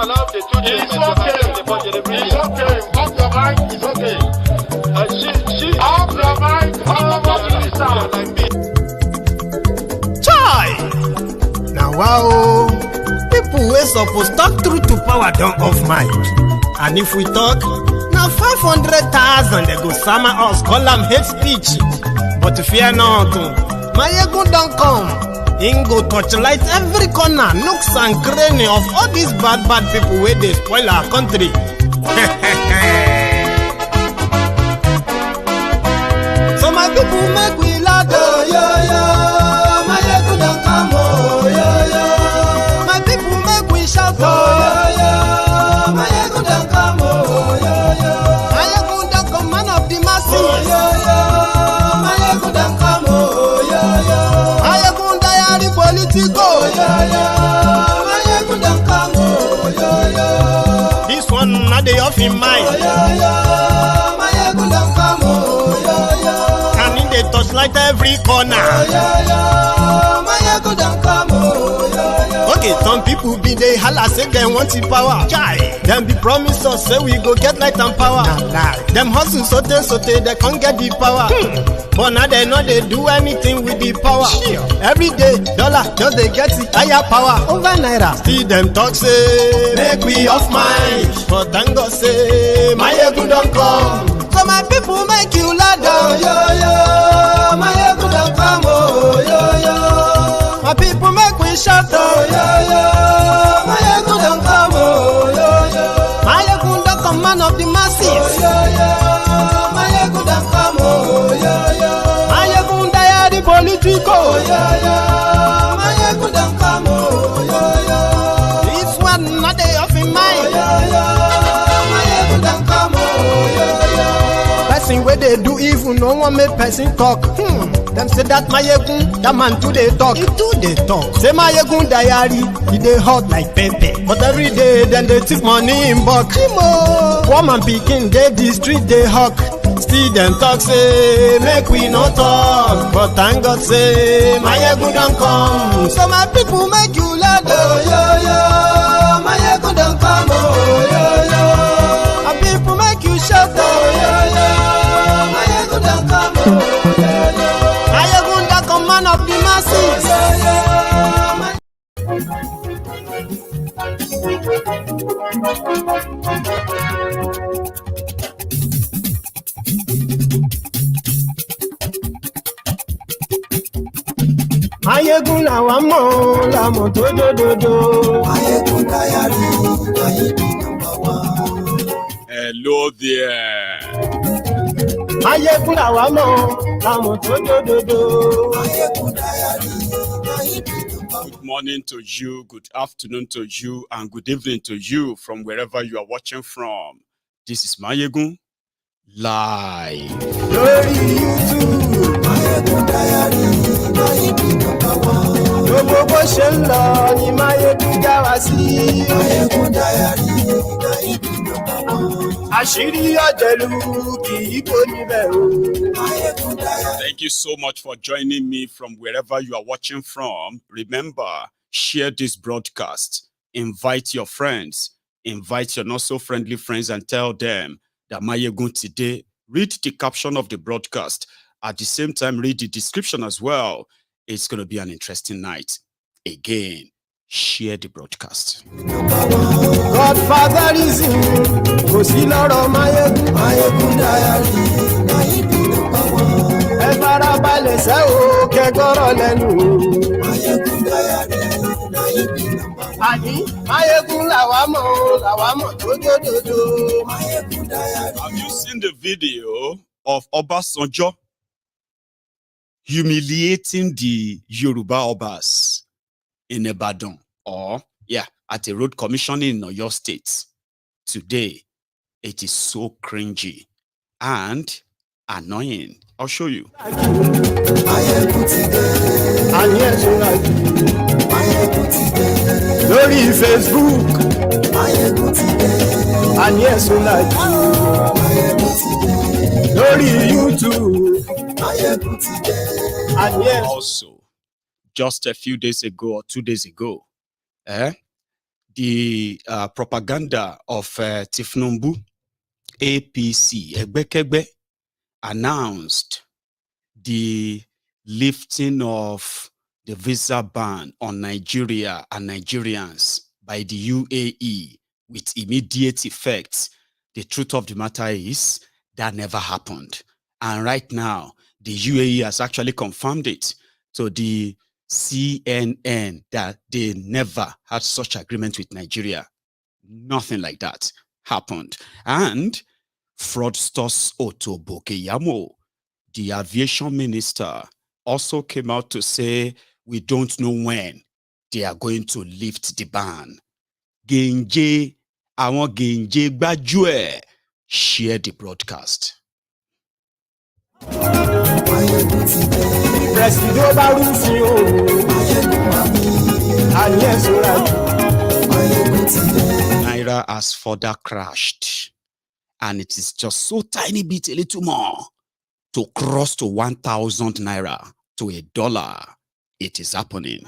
allow the two children to attend the forgery video. It's okay. Off your mind. It's okay. She Off your mind. like me. Chai! Now wow, people wey suppose talk truth to power don't off mic. And if we talk, now 500,000 they go summer us, call them hate speech. But fear not, my ego don't come. Ingo torchlight every corner, nooks and cranny of all these bad people where they spoil our country. So my people make we laugh, oh, yo, yo. My ego don't come, oh, yo, yo. My people make we shout, oh, yo, yo. My ego don't come, oh, yo, yo. My ego don't come, man of the masses, oh, yo, yo. My ego don't come, oh, yo, yo. My ego diary politico, oh, yo, yo. My ego don't come, oh, yo, yo. This one not the off in mind, oh, yo, yo. My ego don't come, oh, yo, yo. Can in the touchlight every corner, oh, yo, yo. My ego don't come, oh, yo, yo. Okay, some people be they holla say they want the power. Chai, them be promise us say we go get light and power. Them hustle sote they can't get the power. But now they know they do anything with the power. Every day, dollar just they get it higher power over naira. See them talk say make we off mind, but thank God say my ego don't come. So my people make you loud, oh, yo, yo. My ego don't come, oh, yo, yo. My people make we shout, oh, yo, yo. My ego don't come, oh, yo, yo. My ego don't come, man of the masses, oh, yo, yo. My ego don't come, oh, yo, yo. My ego diary politico, oh, yo, yo. My ego don't come, oh, yo, yo. This one not they off in mind, oh, yo, yo. My ego don't come, oh, yo, yo. Person where they do evil, no one make person talk. Them say that my yegun, that man too they talk. He too they talk. Say my yegun diary, he they hot like pepper. But every day then they take money in bulk. Woman picking, they the street they hawk. Still them talk say make we no talk. But thank God say my yegun don't come. So my people make you loud, oh, yo, yo. My yegun don't come, oh, yo, yo. My people make you shout, oh, yo, yo. My yegun don't come, oh, yo, yo. My yegun don't come, man of the masses, oh, yo, Mayegun làwa mọ̀ làmọ̀ tó dòdòdò. Mayegun diary, Mayegun number one. Hello there. Mayegun làwa mọ̀ làmọ̀ tó dòdòdò. Mayegun diary, Mayegun number one. Good morning to you, good afternoon to you, and good evening to you from wherever you are watching from. This is Mayegun live. Lórí YouTube. Mayegun diary, Mayegun number one. Gbogbo bó ṣe ń lọ ni Mayegun já wa sí. Mayegun diary, Mayegun number one. Àṣírí ọ̀jẹ̀lú kì í kó níbẹ̀ o. Mayegun diary. Thank you so much for joining me from wherever you are watching from. Remember, share this broadcast. Invite your friends. Invite your not so friendly friends and tell them that Mayegun today. Read the caption of the broadcast. At the same time, read the description as well. It's going to be an interesting night. Again, share the broadcast. Godfather is in, kò sí lọ́rọ̀ Mayegun. Mayegun diary, Mayegun number one. Ẹ farabalẹ̀ sẹ́ o, kẹ́gọ́rọ̀ lẹ́nu. Mayegun diary, Mayegun number one. Àní Mayegun làwa mọ̀ tó dòdòdò. Mayegun diary. Have you seen the video of Obasanjo humiliating the Yoruba Obas in Ibadan, or at a road commissioning in Oyo State? Today, it is so cringy and annoying. I'll show you. Mayegun today. Àní ẹ̀sùn láti. Mayegun today. Lórí Facebook. Mayegun today. Àní ẹ̀sùn láti. Mayegun today. Lórí YouTube. Mayegun today. Àní ẹ̀sùn. Also, just a few days ago or 2 days ago, the propaganda of Tifnumbu, APC, Egbekegbe, announced the lifting of the visa ban on Nigeria and Nigerians by the UAE with immediate effect. The truth of the matter is that never happened. And right now, the UAE has actually confirmed it to the CNN that they never had such agreement with Nigeria. Nothing like that happened. And fraudsters Otobo Keyamo, the aviation minister, also came out to say, we don't know when they are going to lift the ban. Genje, àwọn Genje gbájúẹ̀, share the broadcast. Naira has further crashed, and it is just so tiny bit, a little more, to cross to 1,000 naira to $1. It is happening.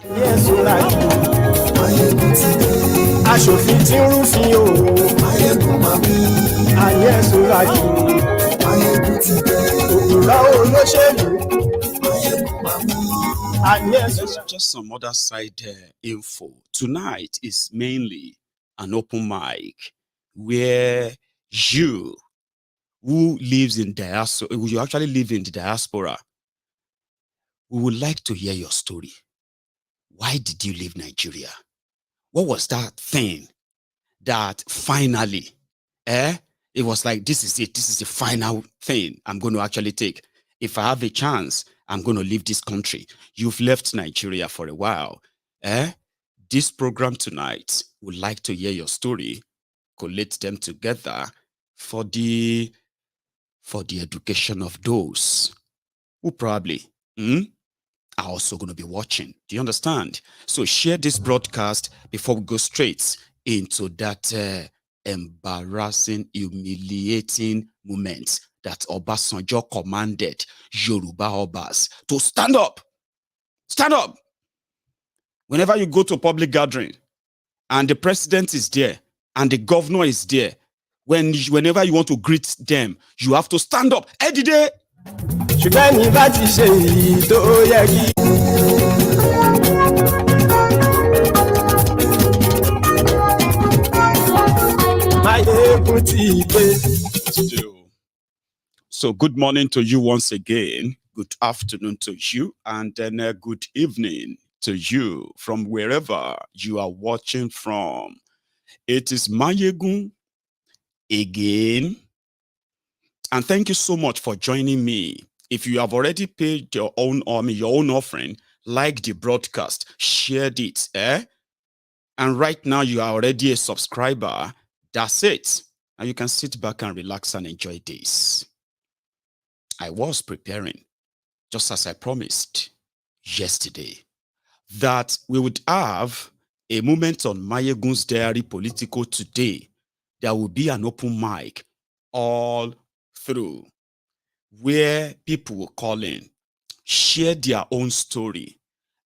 Just some other side info. Tonight is mainly an open mic where you, who lives in diaspora, you actually live in the diaspora, we would like to hear your story. Why did you leave Nigeria? What was that thing that finally, it was like, this is it. This is the final thing I'm going to actually take. If I have a chance, I'm going to leave this country. You've left Nigeria for a while. This program tonight would like to hear your story, collate them together for the education of those who probably are also going to be watching. Do you understand? So share this broadcast before we go straight into that embarrassing, humiliating moment that Obasanjo commanded Yoruba Obas to stand up. Stand up. Whenever you go to a public gathering and the president is there and the governor is there, whenever you want to greet them, you have to stand up. Edide. So good morning to you once again. Good afternoon to you, and then good evening to you from wherever you are watching from. It is Mayegun again, and thank you so much for joining me. If you have already paid your own offering, like the broadcast, shared it, and right now you are already a subscriber, that's it. And you can sit back and relax and enjoy this. I was preparing, just as I promised yesterday, that we would have a moment on Mayegun's Diary Political today. There will be an open mic all through where people will call in, share their own story,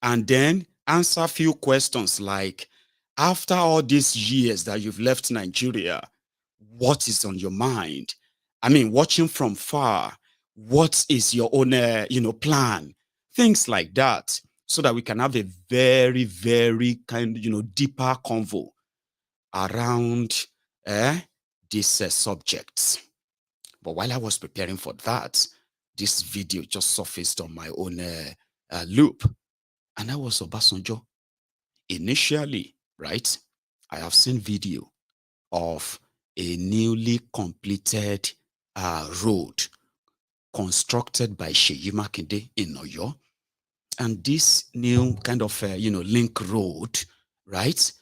and then answer a few questions like, after all these years that you've left Nigeria, what is on your mind? I mean, watching from far, what is your own, plan? Things like that, so that we can have a very, very kind, deeper convo around these subjects. But while I was preparing for that, this video just surfaced on my own loop, and that was Obasanjo. Initially, right, I have seen video of a newly completed road constructed by Seyi Makinde in Oyo, and this new kind of link road, right?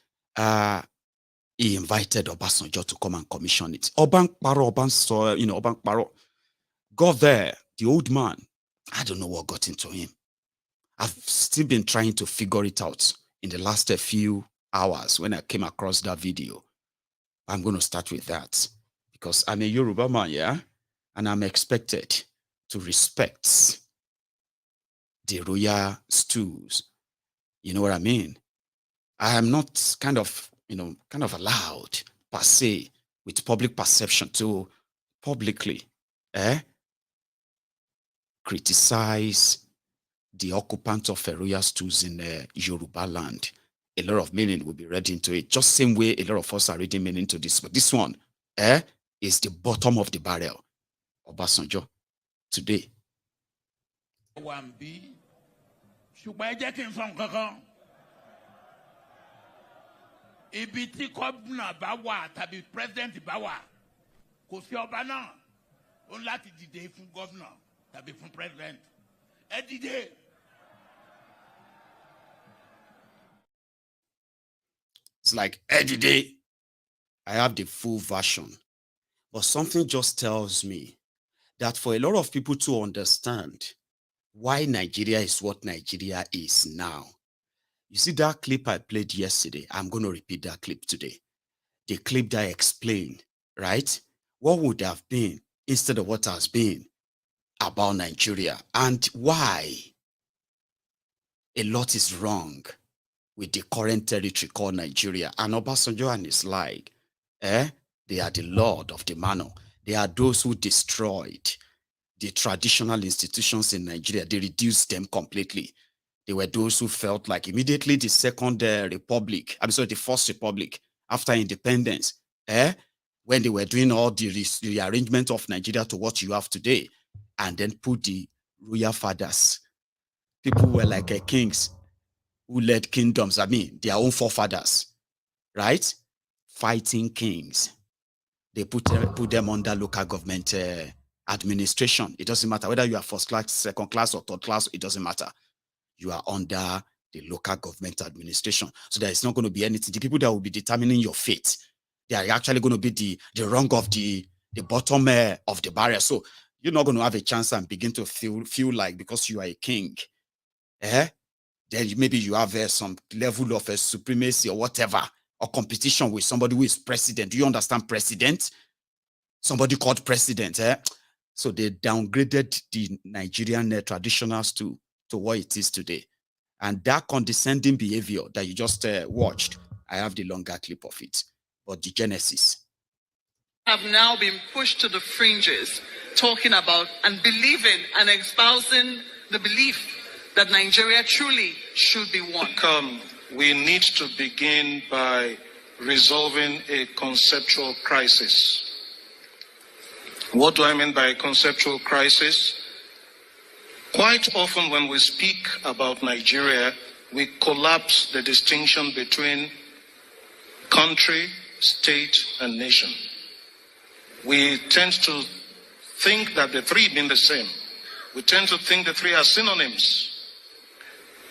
He invited Obasanjo to come and commission it. Oban Paro got there. The old man, I don't know what got into him. I've still been trying to figure it out in the last few hours when I came across that video. I'm going to start with that because I'm a Yoruba man, yeah? And I'm expected to respect the royal stools. You know what I mean? I am not kind of, kind of allowed per se with public perception to publicly criticize the occupant of royal stools in Yoruba land. A lot of meaning will be read into it, just same way a lot of us are reading meaning into this. But this one is the bottom of the barrel. Obasanjo, today. Ibi tí gómìnà bá wà tàbí president bá wà kò sí ọba náà ó ń láti dìde fún gómìnà tàbí fún president ẹ dìde. It's like every day I have the full version, but something just tells me that for a lot of people to understand why Nigeria is what Nigeria is now. You see that clip I played yesterday? I'm going to repeat that clip today. The clip that explained, right, what would have been instead of what has been about Nigeria and why a lot is wrong with the current territory called Nigeria. And Obasanjo and his like, they are the lord of the manor. They are those who destroyed the traditional institutions in Nigeria. They reduced them completely. They were those who felt like immediately the second republic, the first republic after independence, when they were doing all the rearrangement of Nigeria to what you have today, and then put the royal fathers. People were like kings who led kingdoms, their own forefathers, right? Fighting kings. They put them under local government administration. It doesn't matter whether you are first class, second class, or third class, it doesn't matter. You are under the local government administration. So there is not going to be anything. The people that will be determining your fate, they are actually going to be the rung of the bottom of the barrier. So you're not going to have a chance and begin to feel like because you are a king, then maybe you have some level of supremacy or whatever, or competition with somebody who is president. Do you understand president? Somebody called president. So they downgraded the Nigerian traditionals to what it is today. And that condescending behavior that you just watched, I have the longer clip of it. But the genesis have now been pushed to the fringes, talking about and believing and espousing the belief that Nigeria truly should be one. We need to begin by resolving a conceptual crisis. What do I mean by a conceptual crisis? Quite often when we speak about Nigeria, we collapse the distinction between country, state, and nation. We tend to think that the three mean the same. We tend to think the three are synonyms.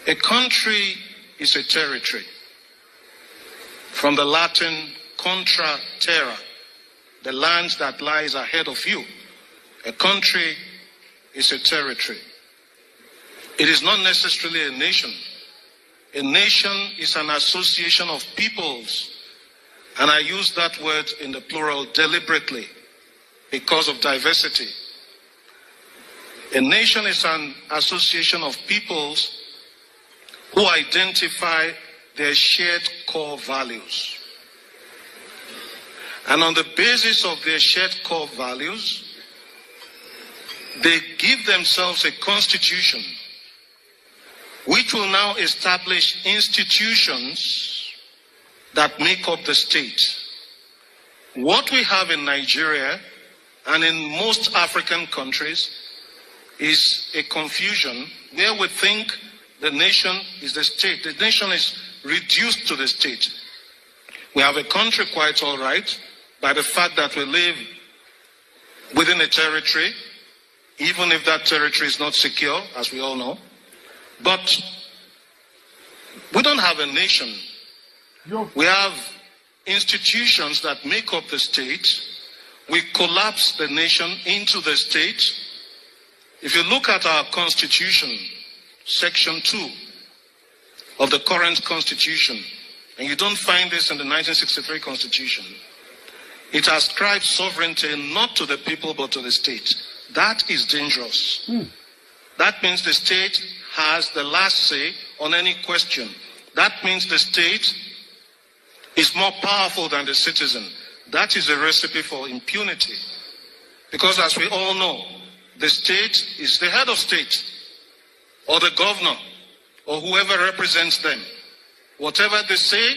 A country is a territory. From the Latin contra terra, the land that lies ahead of you. A country is a territory. It is not necessarily a nation. A nation is an association of peoples. And I use that word in the plural deliberately because of diversity. A nation is an association of peoples who identify their shared core values. And on the basis of their shared core values, they give themselves a constitution which will now establish institutions that make up the state. What we have in Nigeria and in most African countries is a confusion where we think the nation is the state. The nation is reduced to the state. We have a country quite all right by the fact that we live within a territory, even if that territory is not secure, as we all know. But we don't have a nation. We have institutions that make up the state. We collapse the nation into the state. If you look at our constitution, section 2 of the current constitution, and you don't find this in the 1963 constitution, it ascribes sovereignty not to the people but to the state. That is dangerous. That means the state has the last say on any question. That means the state is more powerful than the citizen, that is a recipe for impunity. Because as we all know, the state is the head of state, or the governor, or whoever represents them. Whatever they say,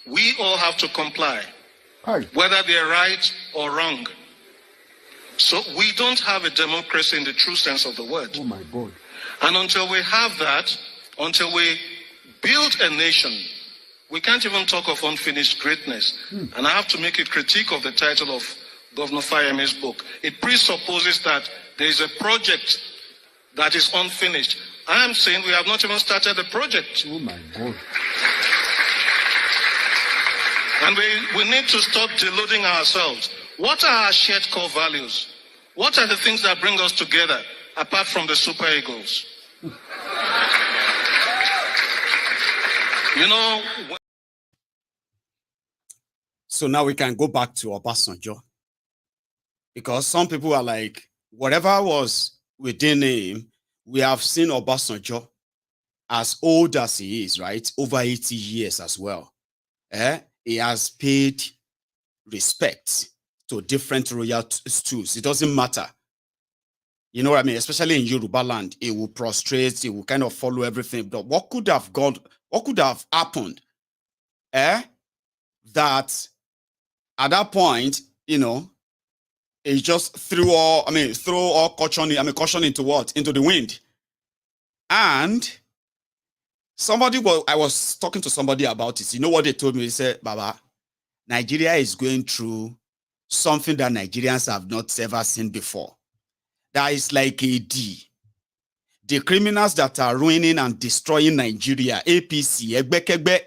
we all have to comply, whether they're right or wrong. So we don't have a democracy in the true sense of the word. Oh my God. And until we have that, until we build a nation, we can't even talk of unfinished greatness. And I have to make a critique of the title of Governor Fayeme's book. It presupposes that there is a project that is unfinished. I am saying we have not even started the project. Oh my God. And we need to stop deluding ourselves. What are our shared core values? What are the things that bring us together, apart from the super egos? You know... So now we can go back to Obasanjo. Because some people are like, whatever was within him, we have seen Obasanjo as old as he is, right? Over 80 years as well. He has paid respect to different royal stools. It doesn't matter. You know what I mean? Especially in Yoruba land, it will prostrate, it will kind of follow everything. But what could have happened? That at that point, you know, it just threw all caution into what? Into the wind. And I was talking to somebody about it. You know what they told me? They said, Baba, Nigeria is going through something that Nigerians have not ever seen before. That is like AD. The criminals that are ruining and destroying Nigeria, APC, Egbekegbe,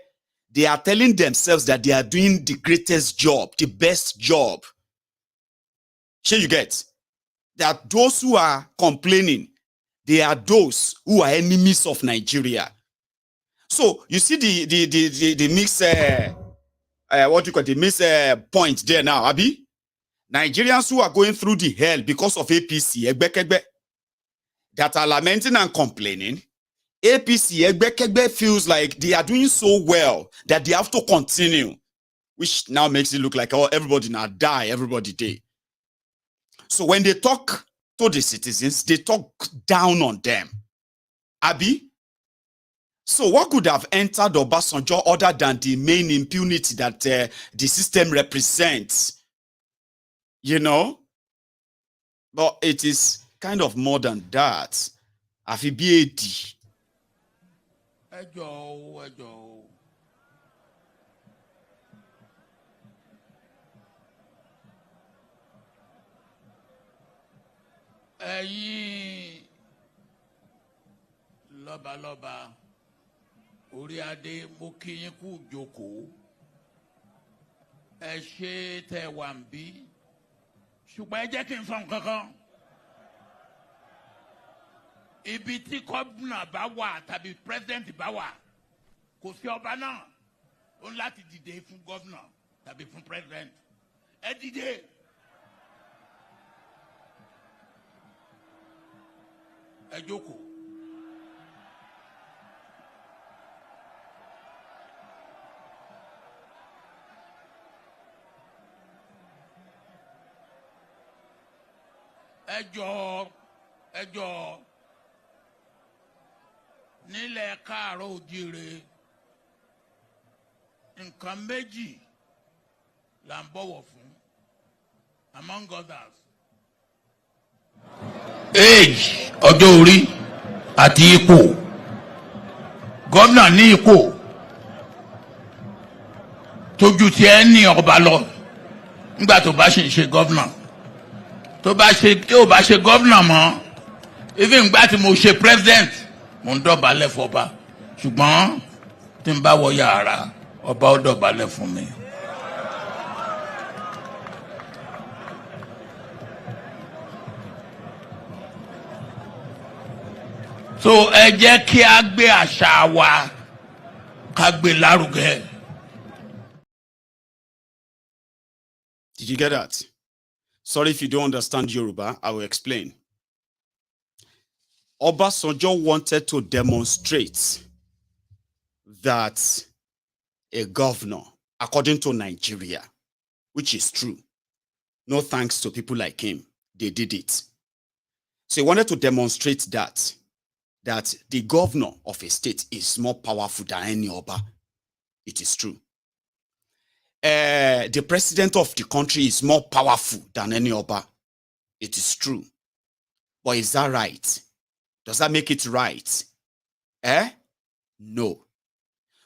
they are telling themselves that they are doing the greatest job, the best job. Sure you get? That those who are complaining, they are those who are enemies of Nigeria. So you see the mix, the miss point there now, Abi? Nigerians who are going through the hell because of APC, Egbekegbe, that are lamenting and complaining, APC, Egbekegbe feels like they are doing so well that they have to continue, which now makes it look like, oh, everybody now die, everybody die. So when they talk to the citizens, they talk down on them. Abi? So what could have entered Obasanjo other than the main impunity that the system represents? You know? But it is kind of more than that. Afibiedi. Ejo. Ẹ̀yin lọ́balọ́ba orí adé mo kí yín kú jókòó ẹ ṣé tẹ́ wà ń bí ṣùgbọ́n ẹ jẹ́ kí n sọ nǹkan kan ibi tí gómìnà bá wà tàbí pírẹsidẹ́ǹtì bá wà kò sí ọba náà ó ní láti dìde fún gómìnà tàbí fún pírẹsidẹ́ǹtì ẹ dìde. Ẹ jókòó. Ẹ jọ̀ọ́ nílẹ̀ káàárọ̀ oòjíire nǹkan méjì là ń bọ̀wọ̀ fún among others. Age ọjọ́ orí àti ipò gómìnà ní ipò tójú tí ẹ ní ọba lọ nígbà tó bá ṣe gómìnà tó bá ṣe gómìnà mọ́ even nígbà tí mo ṣe president mo ń dọ̀bálẹ̀ fọba ṣùgbọ́n tí n bá wọ yàrá ọba ó dọ̀bálẹ̀ fún mi. So ẹ jẹ́ kí a gbé àṣà wa ká gbé lárugẹ. Did you get that? Sorry if you don't understand Yoruba, I will explain. Obasanjo wanted to demonstrate that a governor according to Nigeria, which is true. No thanks to people like him. They did it. So he wanted to demonstrate that the governor of a state is more powerful than any Oba. It is true. The president of the country is more powerful than any Oba. It is true. But is that right? Does that make it right? No.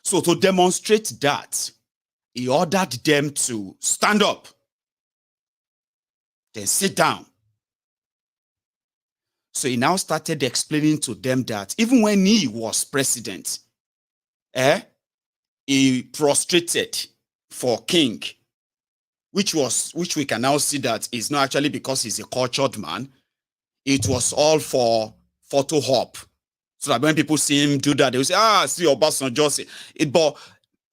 So to demonstrate that, he ordered them to stand up, then sit down. So he now started explaining to them that even when he was president, he prostrated for king, which we can now see that is not actually because he's a cultured man. It was all for photo op. So that when people see him do that, they will say, see Obasanjo say it, but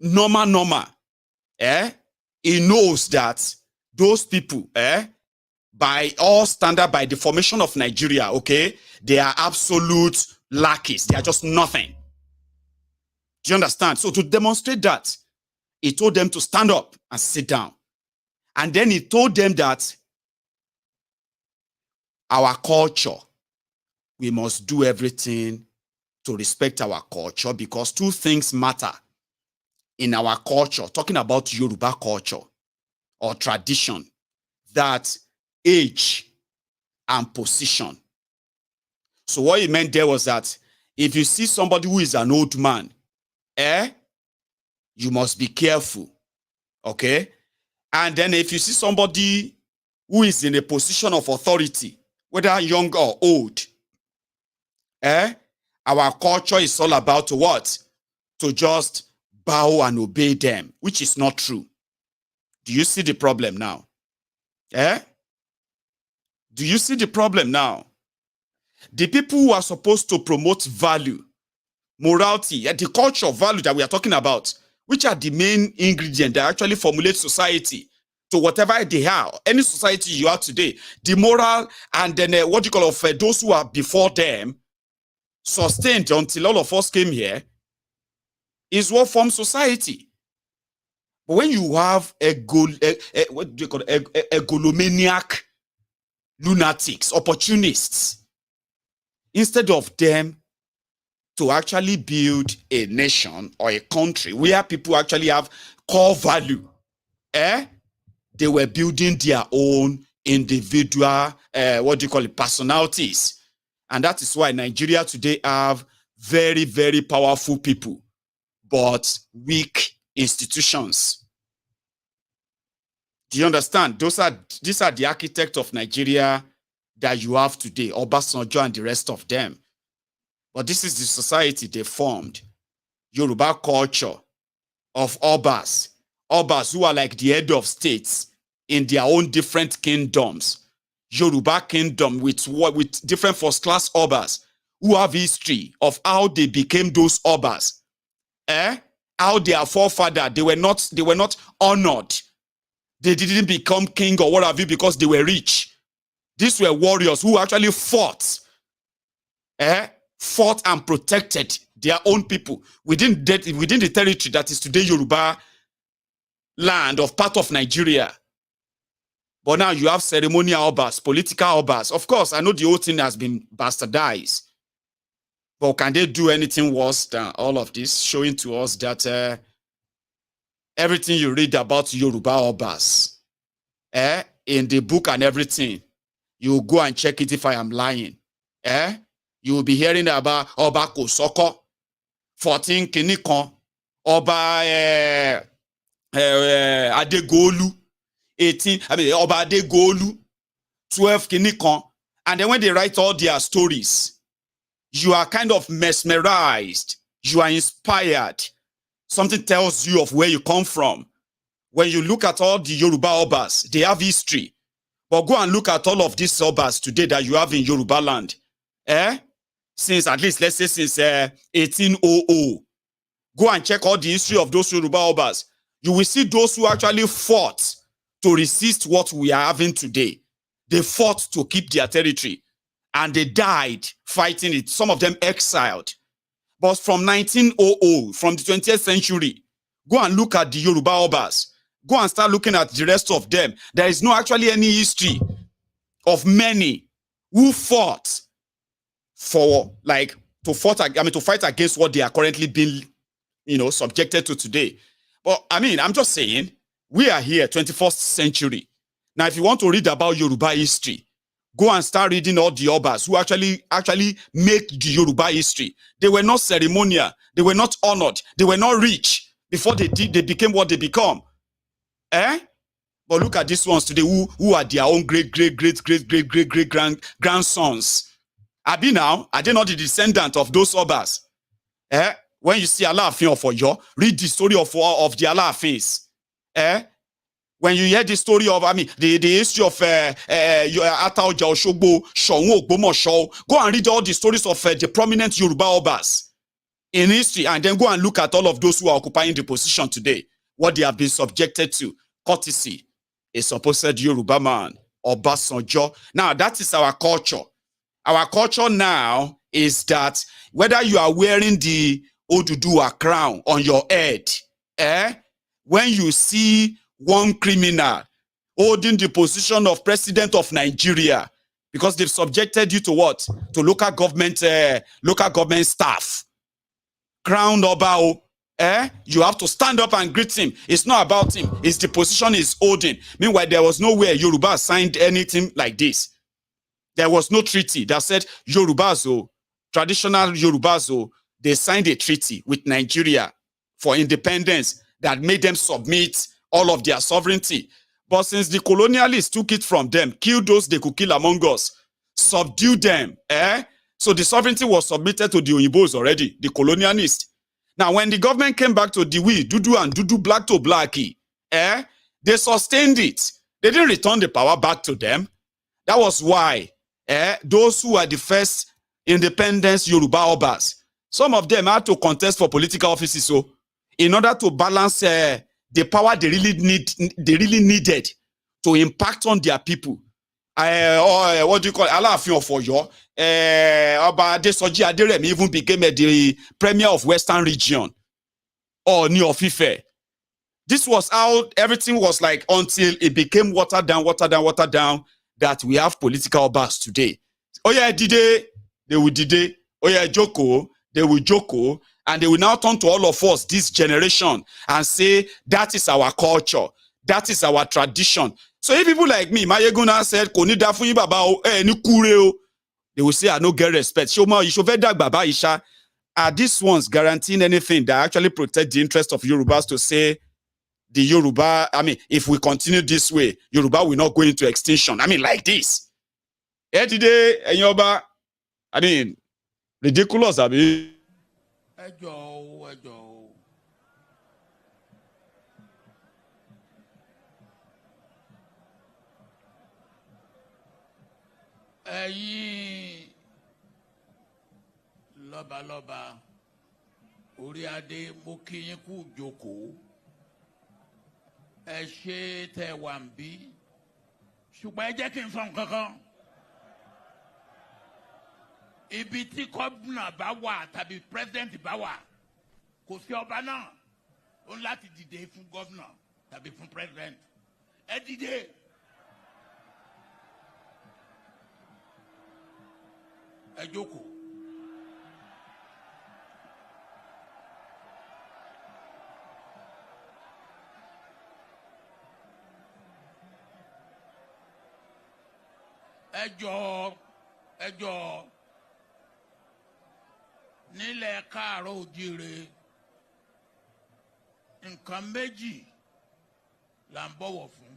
normal. He knows that those people, by all standard, by the formation of Nigeria, okay, they are absolute lackeys. They are just nothing. Do you understand? So to demonstrate that, he told them to stand up and sit down. And then he told them that our culture, we must do everything to respect our culture, because two things matter in our culture, talking about Yoruba culture or tradition, that age and position. So what he meant there was that if you see somebody who is an old man, you must be careful, okay? And then if you see somebody who is in a position of authority, whether young or old, our culture is all about what? To just bow and obey them, which is not true. Do you see the problem now? Do you see the problem now? The people who are supposed to promote value, morality, the culture of value that we are talking about, which are the main ingredients that actually formulate society to whatever they are, any society you are today, the moral and then what you call of those who are before them, sustained until all of us came here, is what forms society. But when you have what do you call it, egomaniac lunatics, opportunists, instead of them to actually build a nation or a country where people actually have core value, they were building their own individual, what do you call it, personalities. And that is why Nigeria today have very, very powerful people, but weak institutions. Do you understand? These are the architects of Nigeria that you have today, Obasanjo and the rest of them. But this is the society they formed. Yoruba culture of Obas. Obas who are like the head of states in their own different kingdoms. Yoruba kingdom with different first-class Obas who have history of how they became those Obas. How their forefathers, they were not honored. They didn't become king or what have you because they were rich. These were warriors who actually fought and protected their own people within the territory that is today Yoruba land of part of Nigeria. But now you have ceremonial Obas, political Obas. Of course, I know the whole thing has been bastardized. But can they do anything worse than all of this, showing to us that everything you read about Yoruba Obas, in the book and everything, you go and check it if I am lying. You will be hearing about Oba Kosoko, 14 Kinikon, Oba Adegolu, 18, Oba Adegolu, 12 Kinikon. And then when they write all their stories, you are kind of mesmerized. You are inspired. Something tells you of where you come from. When you look at all the Yoruba Obas, they have history. But go and look at all of these Obas today that you have in Yoruba land. Since at least, let's say since 1800. Go and check all the history of those Yoruba Obas. You will see those who actually fought to resist what we are having today. They fought to keep their territory. And they died fighting it. Some of them exiled. But from 1900, from the 20th century, Go and look at the Yoruba Obas. Go and start looking at the rest of them. There is no actually any history of many who fought for to fight against what they are currently being, subjected to today. But I'm just saying, we are here, 21st century. Now, if you want to read about Yoruba history, go and start reading all the Obas who actually make the Yoruba history. They were not ceremonial. They were not honored. They were not rich before they became what they become. But look at these ones today who are their own great grandsons. Are they not the descendant of those Obas? When you see Alaafin of Oyo, read the story of the Alaafins. When you hear the story of, the history of Ataoja Oshogbo, Shonwo Ogbomoso, go and read all the stories of the prominent Yoruba Obas in history, and then go and look at all of those who are occupying the position today, what they have been subjected to, courtesy a supposed Yoruba man, Obasanjo. Now, that is our culture. Our culture now is that whether you are wearing the Oduduwa crown on your head, when you see one criminal holding the position of president of Nigeria, because they've subjected you to what? To local government staff. Crown Obao, you have to stand up and greet him. It's not about him. It's the position he's holding. Meanwhile, there was nowhere Yoruba signed anything like this. There was no treaty that said Yorubazo, traditional Yorubazo, they signed a treaty with Nigeria for independence that made them submit all of their sovereignty. But since the colonialists took it from them, killed those they could kill among us, subdued them, so the sovereignty was submitted to the Oyinbos already, the colonialists. Now, when the government came back to the Dudu and Dudu, black to blacky, they sustained it. They didn't return the power back to them. That was why those who are the first independence Yoruba Obas, some of them had to contest for political offices, so in order to balance the power they really needed to impact on their people. What do you call it? Alaafin of Oyo, Oba Adesoji Aderemi even became the premier of Western region, or Ni of Ife. This was how everything was like until it became watered down, that we have political Obas today. Oh yeah, Dide, they will Dide. Oh yeah, Joko, they will Joko. And they will now turn to all of us, this generation, and say, that is our culture. That is our tradition. So if people like me, Mayeguna said, they will say, I don't get respect. Are these ones guaranteeing anything that actually protect the interest of Yorubas to say, the Yoruba, if we continue this way, Yoruba will not go into extinction. Like this. Ridiculous, ẹjọ́ ẹ̀yin lọ́balọ́ba orí adé mo kí yín kú jókòó ẹ ṣé tẹ́ wà ń bí ṣùgbọ́n ẹ jẹ́ kí n sọ nǹkan kan. Ibi tí gómìnà bá wà tàbí president bá wà kò sí ọba náà ó ń láti dìde fún gómìnà tàbí fún president. Ẹ dìde. Ẹ jókòó. Ẹ jọ̀ọ́ nílẹ̀ káàárọ̀ oòjíire nǹkan méjì là ń bọ̀wọ̀ fún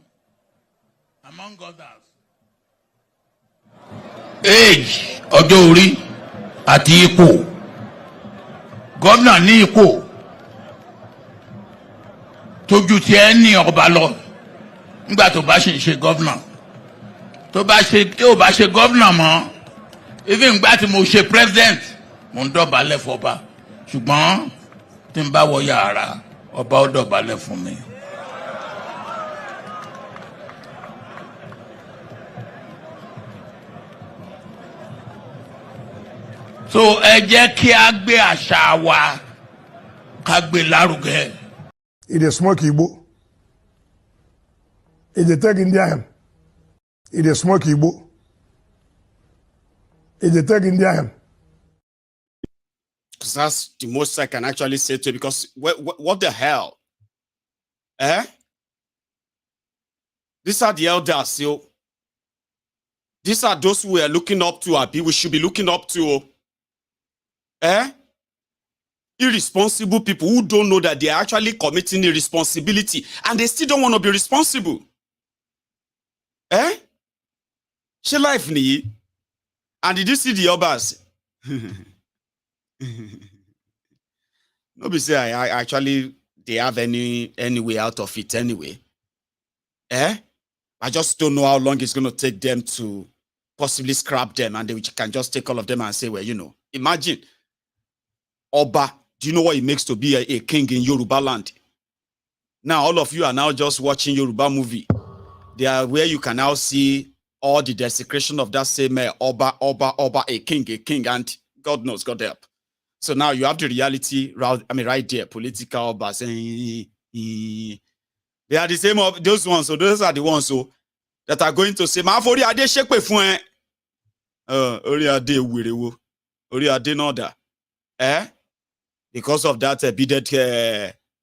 among others. Age, ọjọ́ orí àti ipò. Gómìnà ní ipò tójú tí ẹ ní ọba lọ nígbà tó bá ṣe gómìnà. Tí ó bá ṣe gómìnà mọ́, even nígbà tí mo ṣe president, mo ń dọ̀bálẹ̀ fọba, ṣùgbọ́n tí n bá wọ yàrá ọba ó dọ̀bálẹ̀ fún mi. So ẹ jẹ́ kí a gbé àṣà wa ká gbé lárugẹ. It is smoke Igbo. It is take Indian. It is smoke Igbo. It is take Indian. Because that's the most I can actually say to you. Because what the hell? Eh? These are the elders, yo. These are those who we are looking up to, Abi. We should be looking up to. Eh? Irresponsible people who don't know that they are actually committing irresponsibility and they still don't want to be responsible. Eh? She life ni. And did you see the Obas? Nobody say I actually they have any way out of it anyway. Eh? I just don't know how long it's going to take them to possibly scrap them, and they can just take all of them and say, well, you know, imagine Oba. Do you know what it makes to be a king in Yoruba land? Now, all of you are now just watching Yoruba movie. They are where you can now see all the desecration of that same Oba, a king, and God knows, God help. So now you have the reality, right there, political Oba saying, they are the same of those ones. So those are the ones that are going to say, "Mafori ade shekpe fun ori ade wirewo, ori ade noda." Eh? Because of that beaded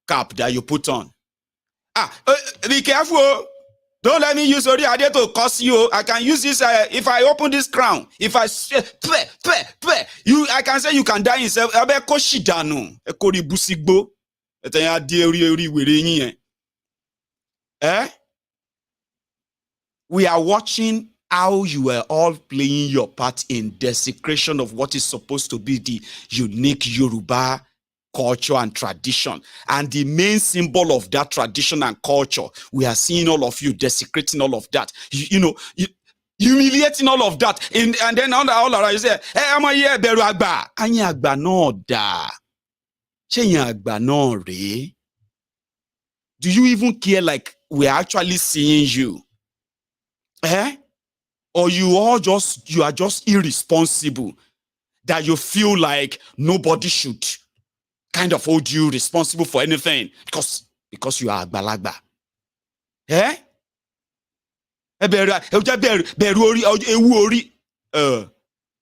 cap that you put on. Be careful. Don't let me use ori ade to curse you. I can use this if I open this crown. If I I can say you can die in self. Abe ko shidanu. E ko ri busigbo. Etan ade ori were yin. Eh? We are watching how you are all playing your part in desecration of what is supposed to be the unique Yoruba culture and tradition. And the main symbol of that tradition and culture, we are seeing all of you desecrating all of that. You know, humiliating all of that. And then all around you say, hey, I'm a year beru agba. Anya agba no da. Chenya agba no re. Do you even care like we're actually seeing you? Eh? Or you are just irresponsible that you feel like nobody should kind of hold you responsible for anything because you are agbalagba. Eh?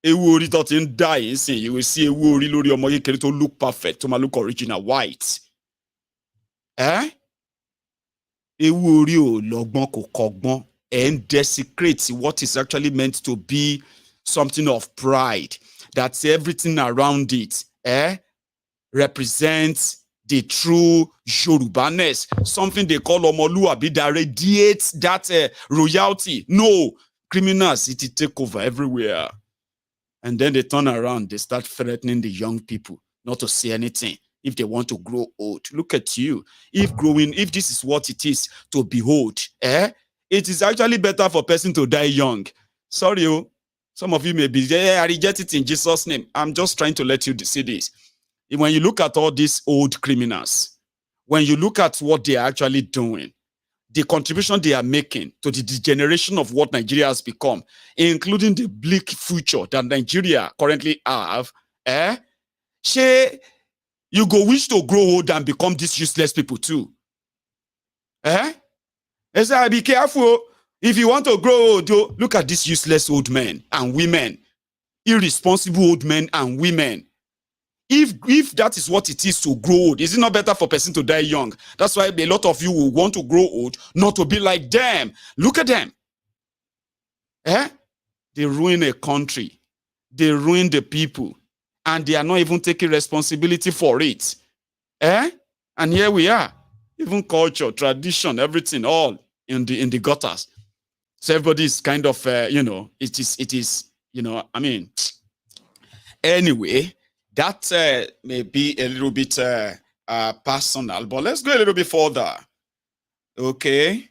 Ewu ori thought in dying, you will see ewu ori lori omo yekere to look perfect, to look original white. Eh? Ewu ori o logbon ko kogbon. And desecrate what is actually meant to be something of pride. That's everything around it represents the true Yorubaness. Something they call Omoluabi that radiates that royalty. No, criminals, it take over everywhere. And then they turn around, they start threatening the young people not to say anything if they want to grow old. Look at you. If this is what it is to behold, it is actually better for a person to die young. Sorry, some of you may be, I reject it in Jesus' name. I'm just trying to let you see this. When you look at all these old criminals, when you look at what they are actually doing, the contribution they are making to the degeneration of what Nigeria has become, including the bleak future that Nigeria currently have, you go wish to grow old and become these useless people too. I say, be careful. If you want to grow old, look at these useless old men and women, irresponsible old men and women. If that is what it is to grow old, is it not better for a person to die young? That's why a lot of you will want to grow old, not to be like them. Look at them. They ruin a country. They ruin the people. And they are not even taking responsibility for it. And here we are. Even culture, tradition, everything, all in the gutters. So everybody is kind of, it is, I mean, anyway, that may be a little bit personal, but let's go a little bit further. Okay.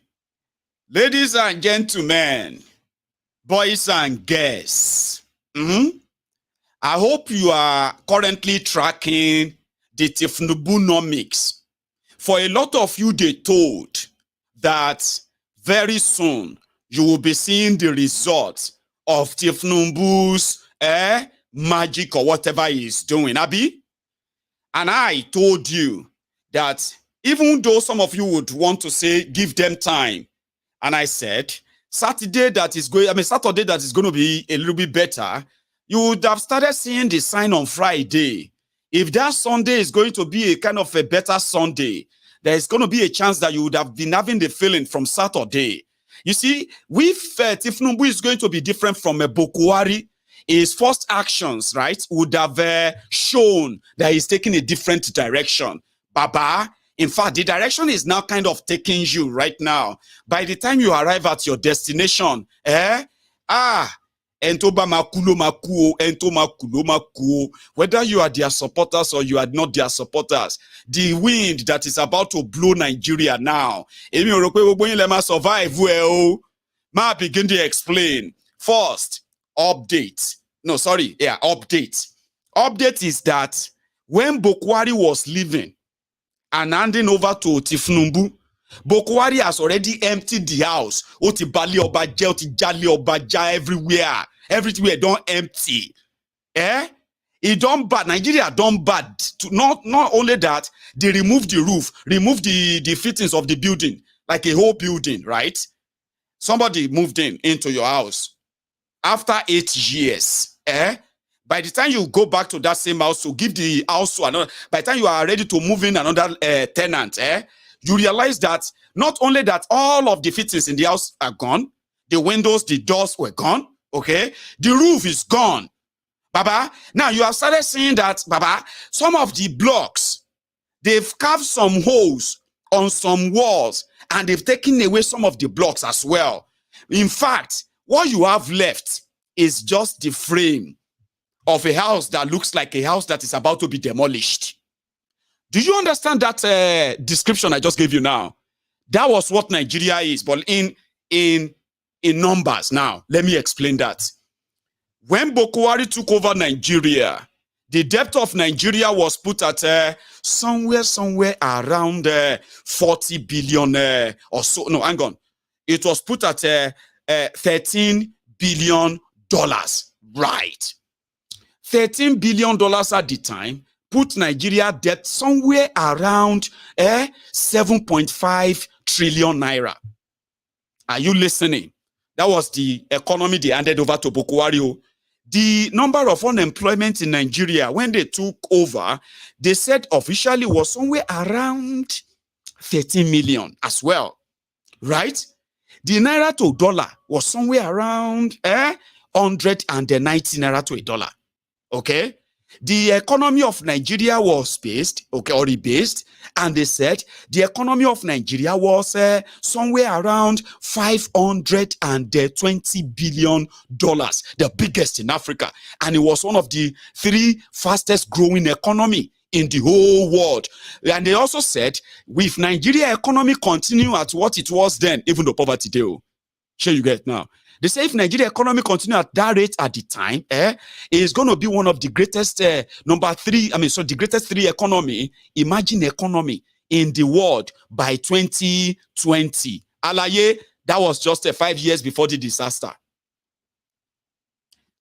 Ladies and gentlemen, boys and girls, I hope you are currently tracking the tinubunomics. For a lot of you, they told that very soon you will be seeing the results of Tinubu's magic or whatever he is doing, Abi. And I told you that even though some of you would want to say, give them time. And I said, Saturday that is going to be a little bit better, you would have started seeing the sign on Friday. If that Sunday is going to be a kind of a better Sunday, there's going to be a chance that you would have been having the feeling from Saturday. You see, if tinubu is going to be different from a Bokwari, his first actions, right, would have shown that he's taking a different direction. Baba, in fact, the direction is now kind of taking you right now. By the time you arrive at your destination, whether you are their supporters or you are not their supporters, the wind that is about to blow Nigeria now, survive well. Ma begin to explain. First, update. No, sorry, yeah, update. Update is that when Bokwari was leaving and handing over to tinubu, Bokwari has already emptied the house. Oti bali obaja, oti jali obaja everywhere. Everywhere don't empty. It don't bad. Nigeria don't bad. Not only that, they removed the roof, removed the fittings of the building, like a whole building, right? Somebody moved into your house after 8 years. By the time you go back to that same house to give the house to another, by the time you are ready to move in another tenant, you realize that not only that all of the fittings in the house are gone, the windows, the doors were gone, okay? The roof is gone. Baba, now you have started seeing that, Baba, some of the blocks, they've carved some holes on some walls and they've taken away some of the blocks as well. In fact, what you have left is just the frame of a house that looks like a house that is about to be demolished. Do you understand that description I just gave you now? That was what Nigeria is, but in numbers. Now, let me explain that. When Bokwari took over Nigeria, the debt of Nigeria was put at somewhere around 40 billion or so. No, hang on. It was put at $13 billion. Right. $13 billion at the time put Nigeria debt somewhere around 7.5 trillion naira. Are you listening? That was the economy they handed over to Bokwari. The number of unemployment in Nigeria when they took over, they said officially was somewhere around 13 million as well, right? The naira to dollar was somewhere around 190 naira to a dollar. Okay, the economy of Nigeria was based, okay, or rebased, and they said the economy of Nigeria was somewhere around $520 billion, the biggest in Africa, and it was one of the 3 fastest growing economy in the whole world. And they also said, with Nigeria economy continue at what it was then, even though poverty there, sure you get now. They say if Nigeria economy continue at that rate at the time, it's going to be one of the greatest, the greatest 3 economy, emerging economy in the world by 2020. Alaye, that was just 5 years before the disaster.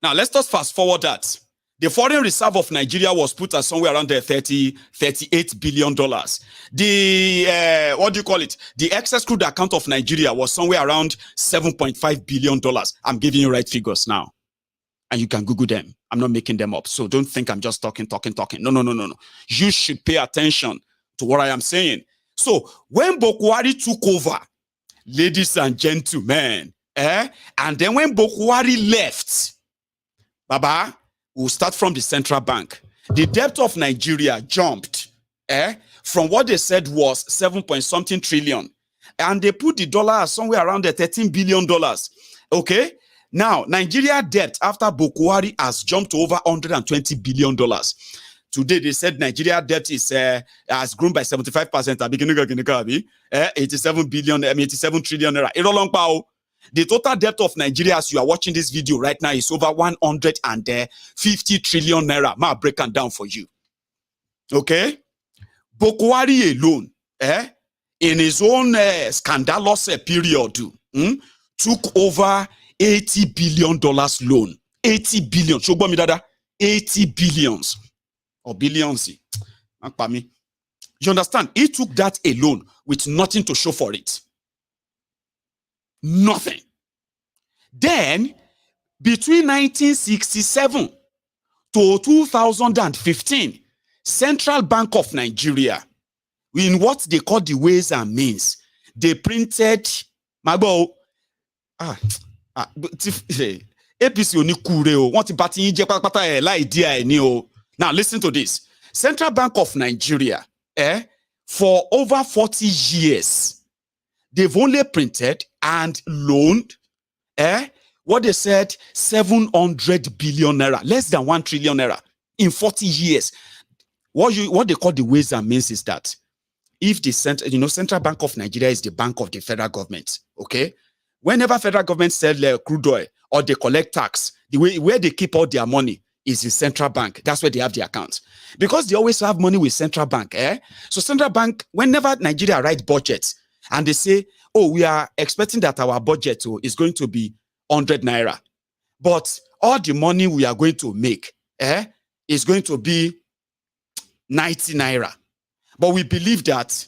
Now, let's just fast forward that. The foreign reserve of Nigeria was put at somewhere around $38 billion. The, what do you call it? The excess crude account of Nigeria was somewhere around $7.5 billion. I'm giving you right figures now. And you can Google them. I'm not making them up. So don't think I'm just talking. No. You should pay attention to what I am saying. So when Bokwari took over, ladies and gentlemen, and then when Bokwari left, Baba, we'll start from the central bank. The debt of Nigeria jumped from what they said was 7-point-something trillion. And they put the dollar somewhere around the $13 billion. Okay? Now, Nigeria debt after Bokwari has jumped to over $120 billion. Today, they said Nigeria debt is has grown by 75%. 87 trillion. The total debt of Nigeria, as you are watching this video right now, is over 150 trillion naira. Ma break it down for you. Okay? Bokwari alone, in his own scandalous period, took over $80 billion loan. 80 billion. Show me that. 80 billions. Or billions. You understand? He took that alone with nothing to show for it. Nothing. Then, between 1967 to 2015, Central Bank of Nigeria, in what they call the ways and means, they printed APC oni kure o, wọ́n ti bá ti yín jẹ́ pátápátá ẹ̀ láì dí ẹ̀ ní o. Now listen to this. Central Bank of Nigeria, for over 40 years, they've only printed and loaned, what they said, 700 billion naira, less than 1 trillion naira in 40 years. What they call the ways and means is that if the Central Bank of Nigeria is the bank of the federal government, okay? Whenever federal government sell crude oil or they collect tax, the way where they keep all their money is in central bank. That's where they have the accounts. Because they always have money with central bank. So central bank, whenever Nigeria writes budgets and they say, oh, we are expecting that our budget is going to be 100 naira. But all the money we are going to make is going to be 90 naira. But we believe that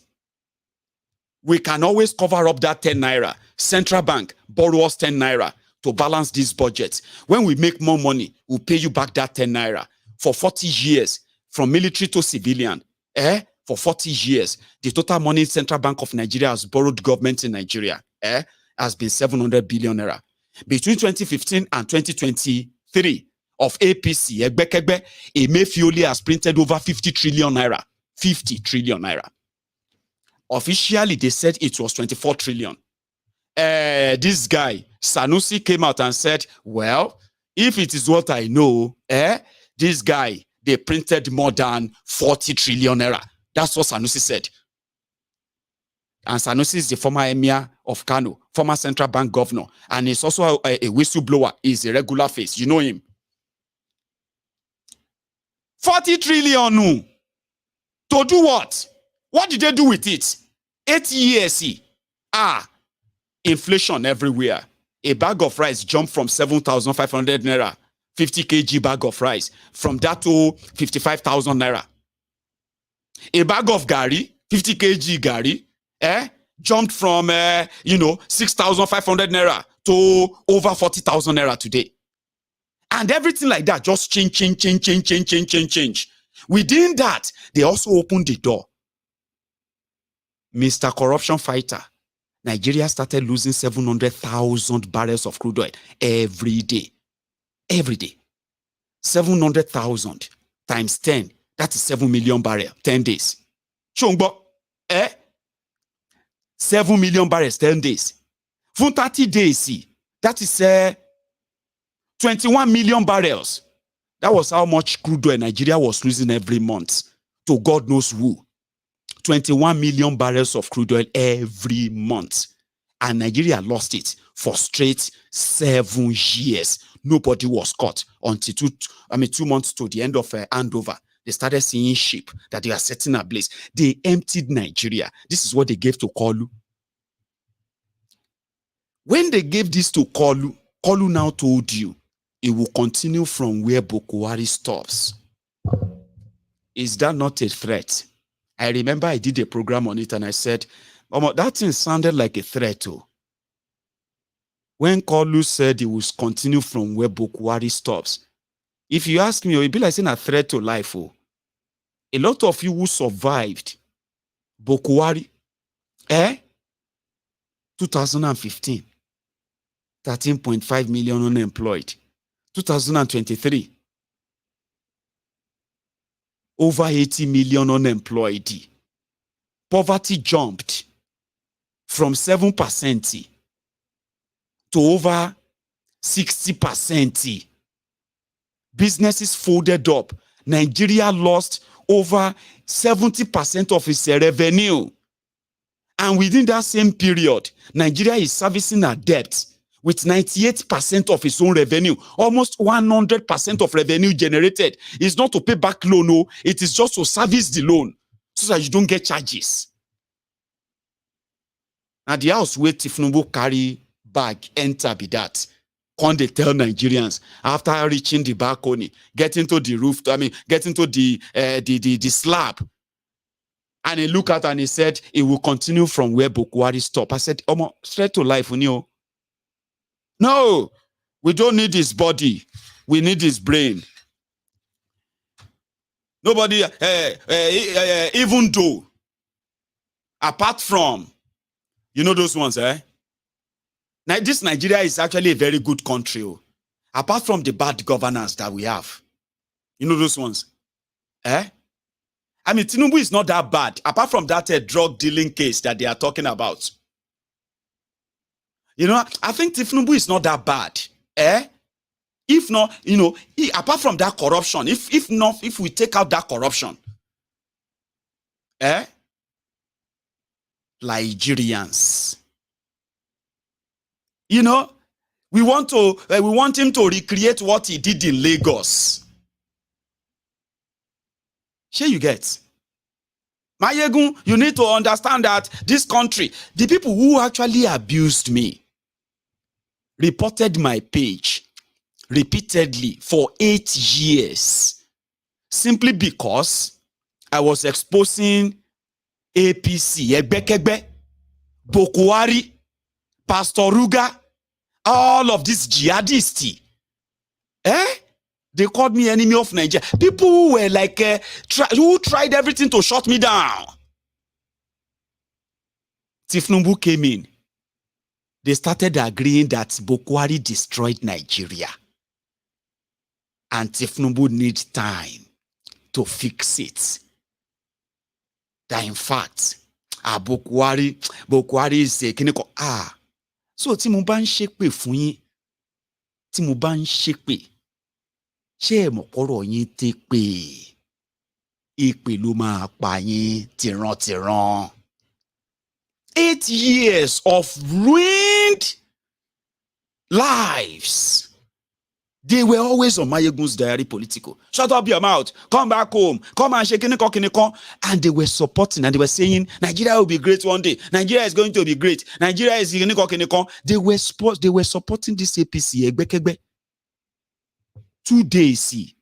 we can always cover up that 10 naira. Central bank borrow us 10 naira to balance this budget. When we make more money, we'll pay you back that 10 naira. For 40 years, from military to civilian, for 40 years, the total money Central Bank of Nigeria has borrowed government in Nigeria has been 700 billion naira. Between 2015 and 2023 of APC, Emefiole has printed over 50 trillion naira. 50 trillion naira. Officially, they said it was 24 trillion. This guy, Sanusi, came out and said, well, if it is what I know, this guy, they printed more than 40 trillion naira. That's what Sanusi said. And Sanusi is the former emir of Kano, former central bank governor, and he's also a whistleblower. He's a regular face. You know him. 40 trillion. To do what? What did they do with it? 8 years. Inflation everywhere. A bag of rice jumped from 7,500 naira, 50 kg bag of rice, from that to 55,000 naira. A bag of gari, 50 kg gari, jumped from 6,500 naira to over 40,000 naira today. And everything like that just change. Within that, they also opened the door. Mr. Corruption Fighter, Nigeria started losing 700,000 barrels of crude oil every day. Every day. 700,000 times 10, that is 7 million barrels, 10 days. Chongbo, 7 million barrels, 10 days. For 30 days, that is 21 million barrels. That was how much crude oil Nigeria was losing every month to God knows who. 21 million barrels of crude oil every month. And Nigeria lost it for straight 7 years. Nobody was caught until 2 months to the end of handover. They started seeing ship that they are setting ablaze. They emptied Nigeria. This is what they gave to Kolu. When they gave this to Kolu, Kolu now told you it will continue from where Boko Haram stops. Is that not a threat? I remember I did a program on it and I said, that thing sounded like a threat too. When Kolu said it will continue from where Boko Haram stops, if you ask me, it would be like saying a threat to life. A lot of you who survived Boko Haram, 2015, 13.5 million unemployed. 2023, over 80 million unemployed. Poverty jumped from 7% to over 60%. Businesses folded up. Nigeria lost over 70% of its revenue. And within that same period, Nigeria is servicing a debt with 98% of its own revenue. Almost 100% of revenue generated is not to pay back loan, no, it is just to service the loan so that you don't get charges. Now the house where tinubu carry bag enter be that. Can they tell Nigerians after reaching the balcony, get into the roof, get into the slab, And he looked at and he said, it will continue from where Bokwari stopped. I said, straight to life, Unio. No, we don't need his body. We need his brain. Nobody, even though, apart from, you know those ones, Now, this Nigeria is actually a very good country. Apart from the bad governance that we have. You know those ones? I mean, Tinubu is not that bad. Apart from that drug dealing case that they are talking about. You know, I think Tinubu is not that bad. If not, you know, apart from that corruption, if we take out that corruption, Nigerians, you know, we want him to recreate what he did in Lagos. Sure, you get. Mayegun, you need to understand that this country, the people who actually abused me, reported my page repeatedly for 8 years, simply because I was exposing APC, Egbekegbe, Bokwari, Pastor Ruga, all of this jihadists. They called me enemy of Nigeria. People who were like, who tried everything to shut me down. Tinubu came in. They started agreeing that Bokwari destroyed Nigeria. And Tinubu needs time to fix it. That in fact, Bokwari is a kiniko. So Tinubu ban shepe fún yín. Tinubu ban shepe. Ṣé mọ̀ pọ̀rọ̀ yín ti pè. Ìpè ló máa pa yín tìran-tìran. 8 years of ruined lives. They were always on Mayegun's diary political. Shut up your mouth. Come back home. Come and shake kiniko. And they were supporting and they were saying, Nigeria will be great one day. Nigeria is going to be great. Nigeria is kiniko. They were supporting this APC. Egbekegbe. 2 days,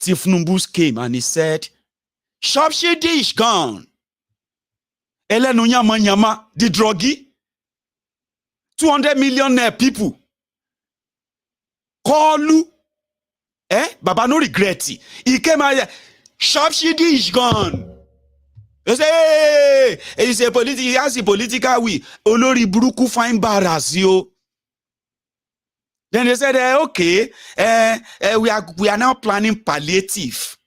Tinubu came and he said, subsidy is gone. Elenu nyama, the druggy, 200 million people. Kolu, Baba no regret. He came out, subsidy is gone. They say, hey, he has a political will. Olori buruku fine barras, yo. Then they said, okay, we are now planning palliative.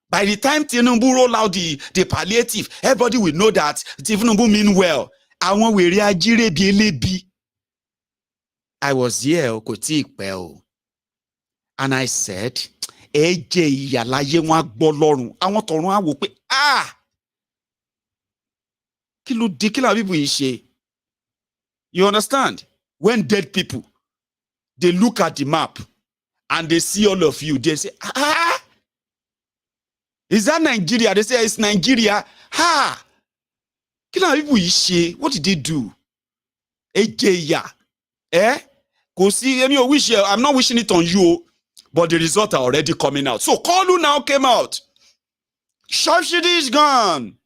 By the time Tinubu roll out the palliative, everybody will know that Tinubu mean well. I want we reagire bi. I was here, and I said, AJ yalaye wa gbolorun. Àwọn torun a wò pé kí ló dé kí la people yìí ṣe. You understand? When dead people, they look at the map and they see all of you. They say, is that Nigeria? They say, it's Nigeria. Kila people yìí ṣe. What did they do? Ejeya. I'm not wishing it on you, but the results are already coming out. So Kolu now came out. Subsidy is gone.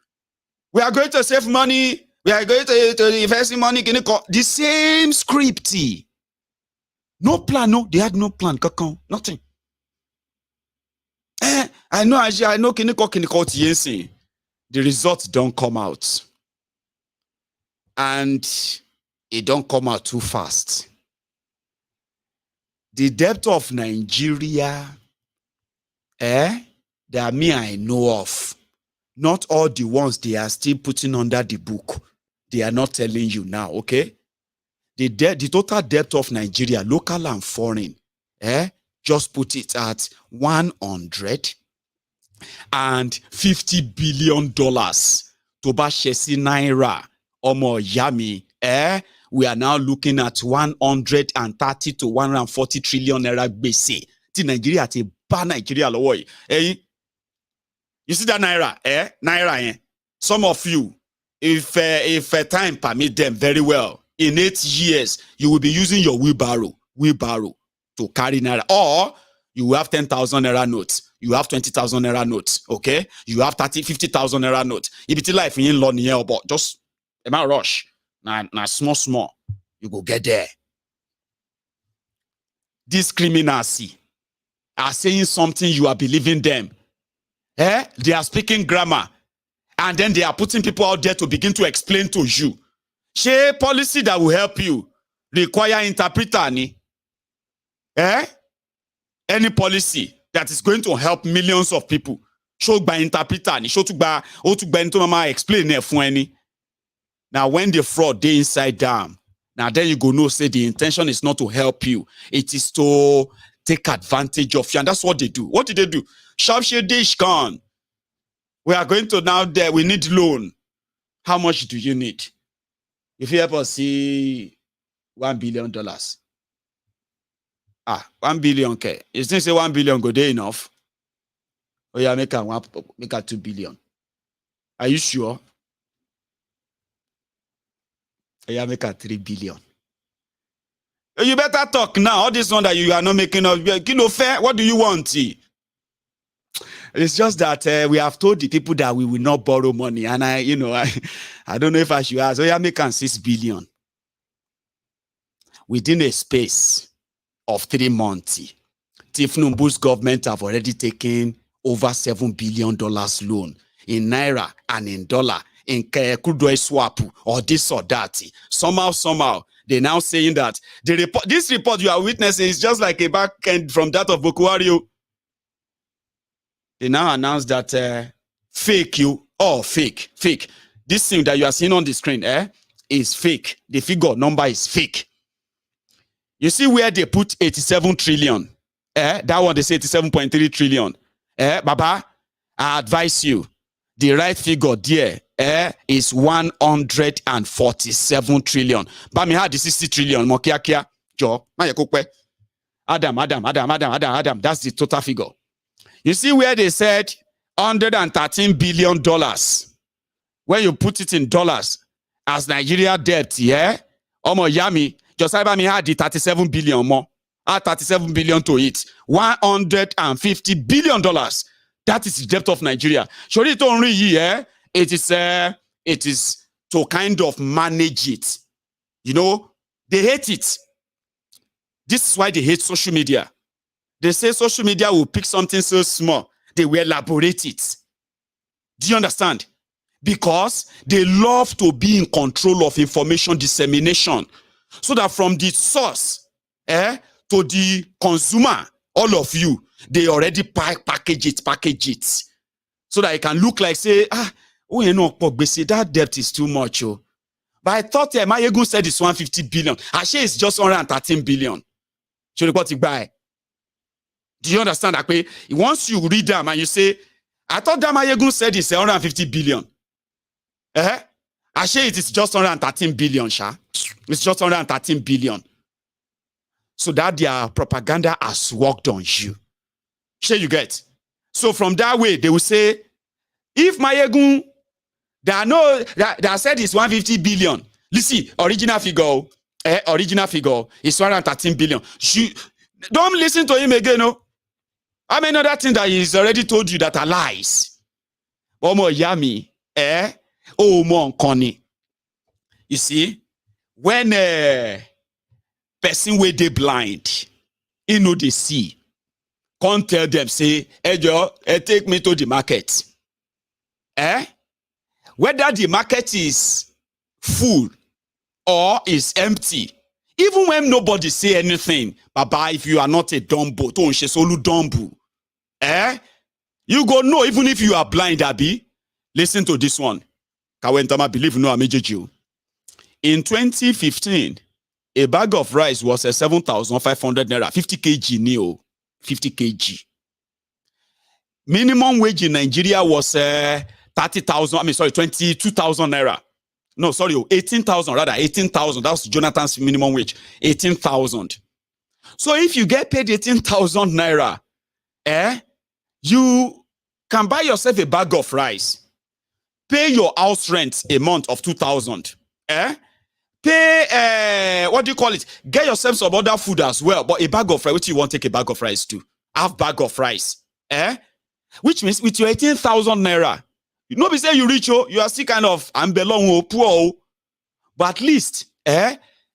We are going to save money. We are going to invest in money. The same script. No plan, no. They had no plan. Nothing. I know the results don't come out. And it don't come out too fast. The depth of Nigeria, that I know of, not all the ones they are still putting under the book. They are not telling you now, okay? The total depth of Nigeria, local and foreign, just put it at $150 billion. Toba Shesi Naira, Omo Yami, we are now looking at 130 to 140 trillion naira gbese. Ti Nigeria ti ba Nigeria lowo yi. You see that naira, naira. Some of you, if time permit them very well, in 8 years you will be using your wheelbarrow to carry naira, or you will have 10,000 naira notes. you have 20,000 naira notes, okay? You have 50,000 naira notes. If it's life in law here, but just a man rush. Now small, you go get there. These criminals are saying something, you are believing them. They are speaking grammar, and then they are putting people out there to begin to explain to you. Share policy that will help you require interpreter ni. Any policy that is going to help millions of people. Show by interpreter ni. Show to by into mama explain it for any. Now when the fraud they inside down, now then you go know say the intention is not to help you. It is to take advantage of you. And that's what they do. What did they do? Dish can. We are going to now there. We need loan. How much do you need? If you ever see $1 billion. $1 billion. Okay. You still say 1 billion go there enough? Oh yeah, make a 2 billion. Are you sure? Oh yeah, make a 3 billion. You better talk now. All this one that you are not making up. You know, fair. What do you want? It's just that we have told the people that we will not borrow money. And I don't know if I should ask. Oh, yeah, make 6 billion. Within a space of 3 months, Tinubu's government have already taken over $7 billion loan in naira and in dollar, in crude oil swap or this or that. Somehow, they're now saying that this report you are witnessing is just like a back end from that of Boko Haram. They now announced that fake. This thing that you are seeing on the screen is fake. The figure number is fake. You see where they put 87 trillion. That one they say 87.3 trillion. Baba, I advise you. The right figure there is 147 trillion. But me had the 60 trillion. Mokiakia, Joe, Adam. That's the total figure. You see where they said $113 billion. When you put it in dollars as Nigeria debt, Omo Yami, just me had the 37 billion more. Add 37 billion to it. $150 billion. That is the debt of Nigeria. Surely it only here. It is to kind of manage it. You know, they hate it. This is why they hate social media. They say social media will pick something so small. They will elaborate it. Do you understand? Because they love to be in control of information dissemination. So that from the source to the consumer, all of you, they already package it. So that it can look like, say, that debt is too much. Oh. But I thought Mayegun said it's 150 billion. Actually, it's just 113 billion. So what you buy? Do you understand that way? Once you read them and you say, I thought that Mayegun said it's 150 billion. Actually, it is just 113 billion, Sha. It's just 113 billion. So that their propaganda has worked on you. Sure you get. So from that way, they will say, if Mayegun, that said it's 150 billion. Listen, original figure is 113 billion. Don't listen to him again, no. How many other things that he's already told you that are lies? Omo Yami, Omo Nkoni. You see, when person where they blind, you know they see. Can't tell them, say, hey, Joe, take me to the market. Whether the market is full or is empty, even when nobody say anything, Baba, if you are not a dumbo, you go know, even if you are blind, Abi. Listen to this one. Kawentama believe no amejeju. In 2015, a bag of rice was 7,500 naira, 50 kg neo, 50 kg. Minimum wage in Nigeria was 22,000 naira. No, sorry, 18,000, rather, 18,000. That was Jonathan's minimum wage, 18,000. So if you get paid 18,000 naira, you can buy yourself a bag of rice, pay your house rent a month of 2,000, pay, what do you call it? Get yourself some other food as well, but a bag of rice, what do you want to take a bag of rice to? Half bag of rice, Which means with your 18,000 naira, you know, be say you reach, you are still kind of ambelong poor, but at least,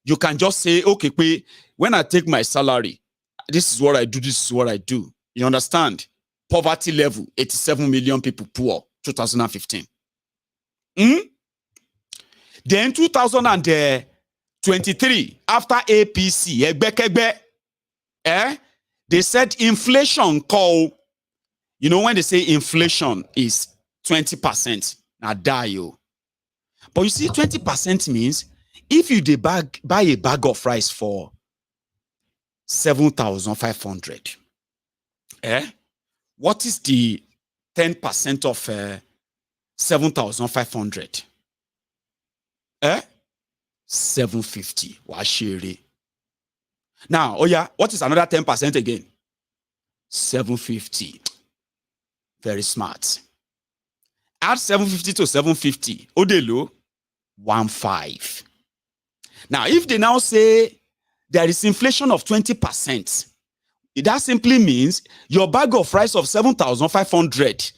you can just say, okay, when I take my salary, this is what I do, this is what I do. You understand? Poverty level, 87 million people poor, 2015. Then 2023, after APC, they said inflation call. You know, when they say inflation is 20%, now die you. But you see, 20% means if you buy a bag of rice for 7,500, what is the 10% of 7,500? 750. Washiri. Now, what is another 10% again? 750. Very smart. Add 750 to 750. Odelo, 15. Now, if they now say there is inflation of 20%, that simply means your bag of rice of 7,500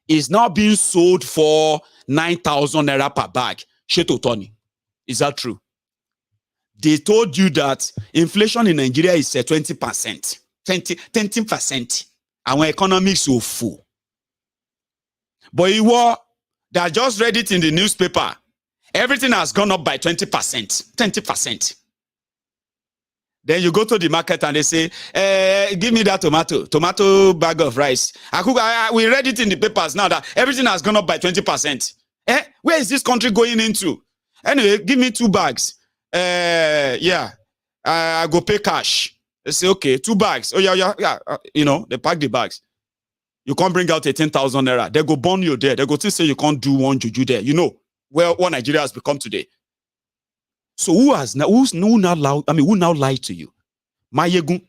is now being sold for 9,000 naira per bag. Sheto Tony. Is that true? They told you that inflation in Nigeria is 20%. 20%. Our economy is so full. But they just read it in the newspaper. Everything has gone up by 20%. 20%. Then you go to the market and they say, give me that tomato bag of rice. We read it in the papers now that everything has gone up by 20%. Where is this country going into? Anyway, give me 2 bags. I go pay cash. They say, okay, 2 bags. Oh, yeah. They pack the bags. You can't bring out 18,000 naira. They go burn you there. They go to say you can't do one juju there. You know what Nigeria has become today. So who now lied to you? Mayegun,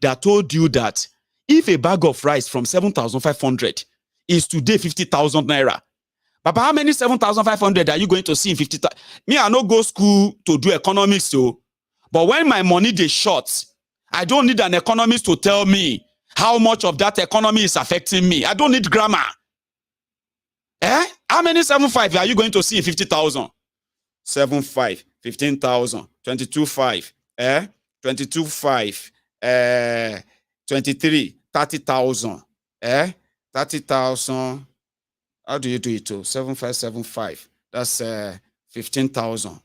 that told you that if a bag of rice from 7,500 is today 50,000 naira, Papa, how many 7,500 are you going to see in 50,000? Me, I no go school to do economics, so. But when my money dey short, I don't need an economist to tell me how much of that economy is affecting me. I don't need grammar. How many 7.5 are you going to see in 50,000? 7.5, 15,000, 22.5, 22.5, 23, 30,000, 30,000. How do you do it to 7,575? That's 15,000,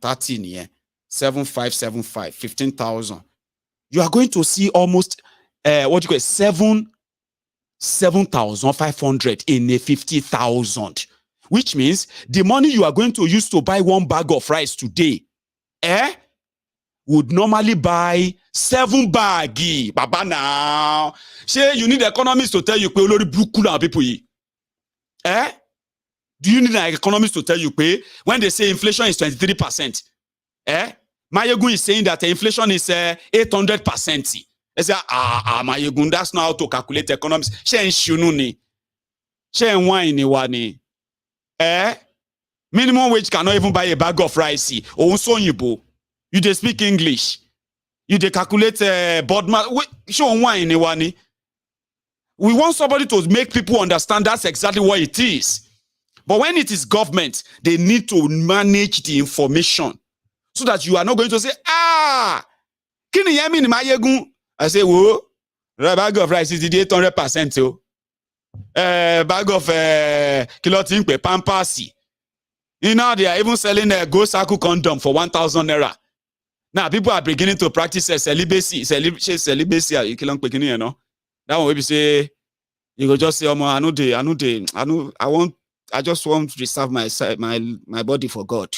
13 yeah. 7,575, 15,000. You are going to see almost 7,500 in a 50,000, which means the money you are going to use to buy 1 bag of rice today, would normally buy 7 baggy. Baba now, say you need economists to tell you pay olori buku na people. Do you need an economist to tell you pay when they say inflation is 23%? Mayegun is saying that inflation is 800%. They say, Mayegun, that's not how to calculate economics. Shen shununi. Shen wine wani. Minimum wage cannot even buy a bag of rice. You they speak English. You they calculate bodma. Show wine wani. We want somebody to make people understand that's exactly what it is. But when it is government, they need to manage the information so that you are not going to say, can you hear me in Mayegun? I say, whoa, the bag of rice is 800%. Bag of kilotin pe pampasi. They are even selling a go circle condom for 1,000 naira. Now people are beginning to practice celibacy. Celibacy, you know. That one will be say, you go just say, I just want to reserve my body for God.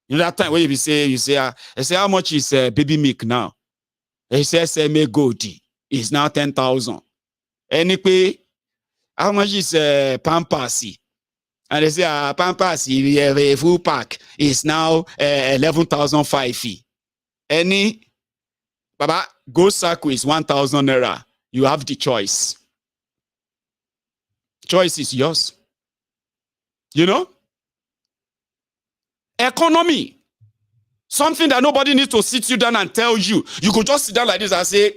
You know that time when you say, I say, how much is baby milk now? He says, SMA Goldie is now 10,000. Anyway, how much is Pampasi? And they say, Pampasi, we have a full pack, is now 11,500. Any, Baba, go circle is 1,000 naira. You have the choice. Choice is yours. You know? Economy. Something that nobody needs to sit you down and tell you. You could just sit down like this and say,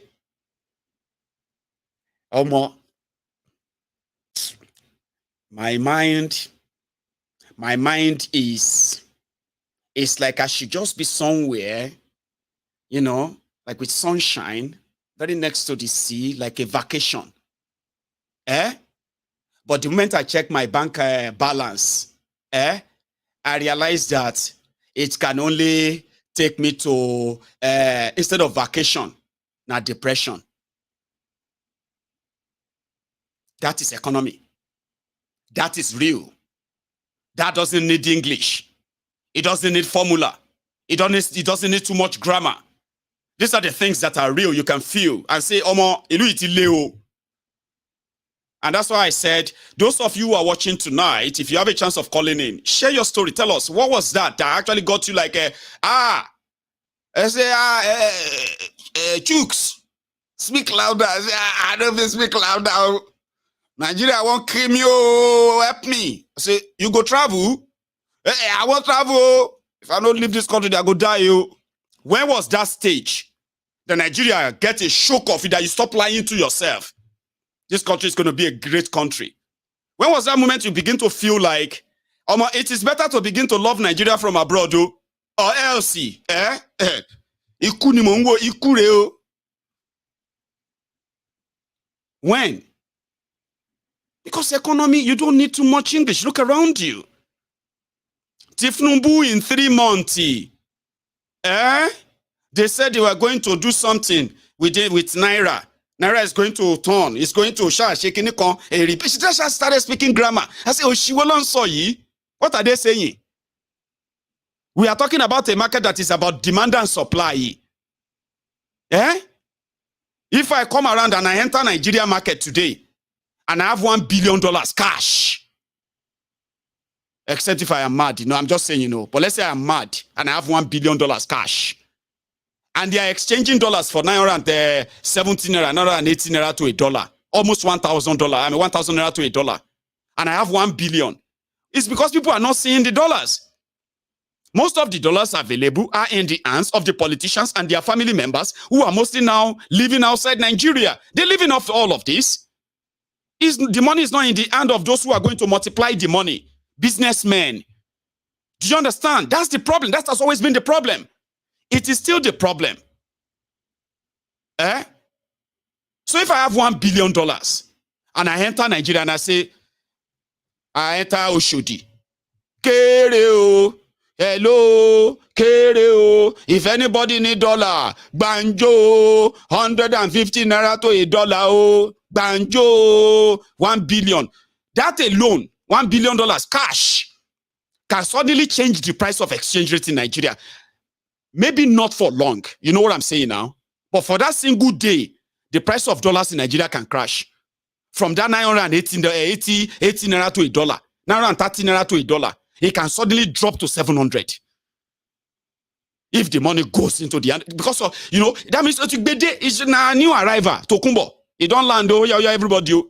Omo, My mind is like I should just be somewhere, you know, like with sunshine, very next to the sea, like a vacation. But the moment I check my bank balance, I realize that it can only take me to, instead of vacation, now depression. That is economy. That is real. That doesn't need English. It doesn't need formula. It doesn't need too much grammar. These are the things that are real. You can feel and say, Omo, ilu iti leo. And that's why I said, those of you who are watching tonight, if you have a chance of calling in, share your story. Tell us, what was that actually got you like, Chooks, speak louder. I don't speak louder. Nigeria won't kill me, help me. I say, you go travel? I won't travel. If I don't leave this country, I go die. When was that stage? The Nigeria get a shock of it that you stop lying to yourself. This country is going to be a great country. When was that moment you begin to feel like, it is better to begin to love Nigeria from abroad, or else, when? Because economy, you don't need too much English. Look around you. Tifnumbu in 3 months. They said they were going to do something with Naira. Naira is going to turn. It's going to shaking it. She just started speaking grammar. I said, oh, she will saw ye. What are they saying? We are talking about a market that is about demand and supply. If I come around and I enter Nigeria market today, and I have $1 billion cash. Except if I am mad. I'm just saying, But let's say I'm mad and I have $1 billion cash. And they are exchanging dollars for 917 naira, 918 naira to $1. Almost $1,000. 1,000 naira to $1. And I have 1 billion. It's because people are not seeing the dollars. Most of the dollars available are in the hands of the politicians and their family members who are mostly now living outside Nigeria. They're living off all of this. The money is not in the hand of those who are going to multiply the money. Businessmen. Do you understand? That's the problem. That has always been the problem. It is still the problem. So if I have $1 billion and I enter Nigeria and I say, I enter Oshodi. Kereo. Hello. Kereo. If anybody need dollar, banjo. 150 naira to $1. Banjo, 1 billion. That alone, $1 billion cash can suddenly change the price of exchange rate in Nigeria. Maybe not for long. You know what I'm saying now? But for that single day, the price of dollars in Nigeria can crash. From that 980 naira to $1, 930 naira to $1, it can suddenly drop to 700. If the money goes into the end, because of, that means it's a new arrival to Kumbo. It don't land, everybody.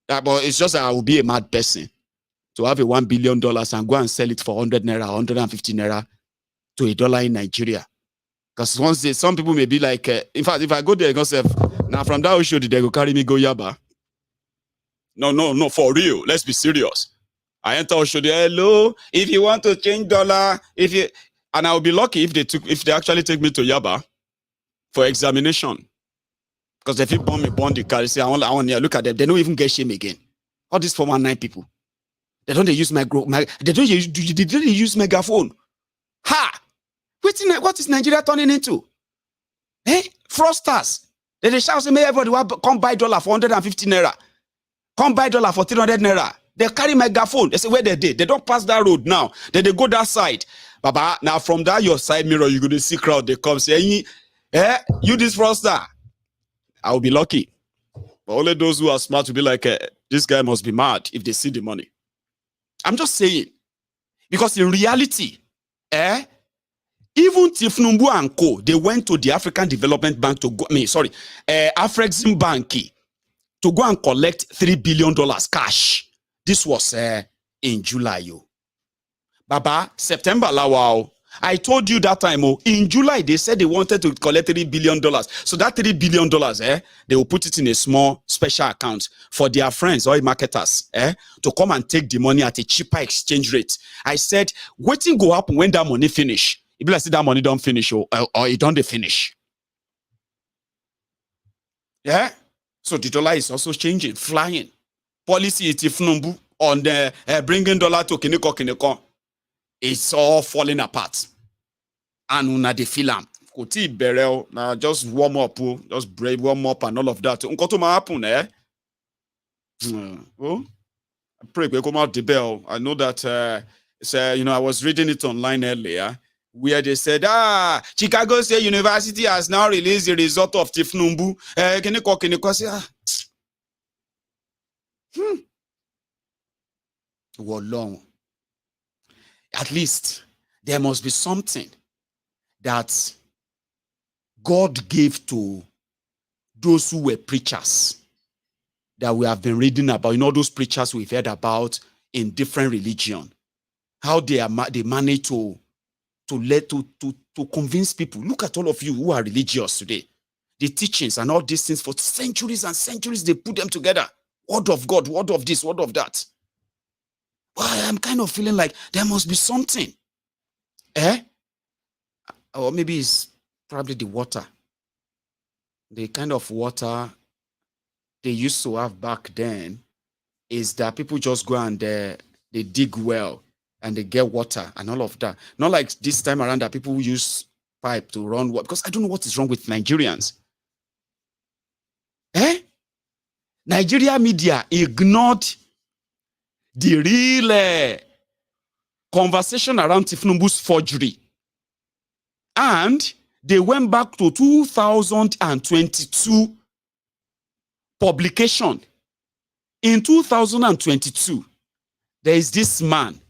But it's just that I will be a mad person to have a $1 billion and go and sell it for 100 naira, 150 naira to $1 in Nigeria. Because some people may be like, in fact, if I go there, now from that show, they go carry me go Yaba. No, for real. Let's be serious. I enter Oshodi, hello, if you want to change dollar, and I'll be lucky if they actually take me to Yaba for examination. Because if you bond the car, they say, I want to look at them. They don't even get shame again. All these 419 people. They don't use they don't use megaphone. Ha! What is Nigeria turning into? Fraudsters. They shout, say, everybody come buy dollar for 150 naira. Come buy dollar for 300 naira. They carry megaphone. They say, where they did? They don't pass that road now. Then they go that side. Baba, now from that your side mirror, you're going to see crowd. They come say, you this fraudster. I will be lucky. But only those who are smart will be like, this guy must be mad if they see the money. I'm just saying. Because in reality, even Tifnumbu and Co., they went to the African Development Bank to go, Afrexim Bank to go and collect $3 billion cash. This was in July. Baba, September lawao. I told you that time, in July, they said they wanted to collect $3 billion. So that $3 billion, they will put it in a small special account for their friends, oil marketers, to come and take the money at a cheaper exchange rate. I said, waiting go happen when that money finish. If I see that money don't finish, or it don't finish. Yeah? So the dollar is also changing, flying. Policy itifnumbu on the bringing dollar to kineko. It's all falling apart. And una de filam. Koti berel, now just warm up, just brave warm up and all of that. Unko to ma happen, Well, I pray we come out the bell. I know that I was reading it online earlier, where they said, Chicago State University has now released the result of Tifnumbu. Kineko say, Well, long. At least there must be something that God gave to those who were preachers that we have been reading about. You know, those preachers we've heard about in different religions, how they manage to convince people. Look at all of you who are religious today. The teachings and all these things for centuries and centuries, they put them together. Word of God, word of this, word of that. Well, I'm kind of feeling like there must be something. Or maybe it's probably the water. The kind of water they used to have back then is that people just go and they dig well and they get water and all of that. Not like this time around that people use pipe to run water. Because I don't know what is wrong with Nigerians. Nigeria media ignored the real conversation around Tifnumbu's forgery. And they went back to 2022 publication. In 2022, there is this man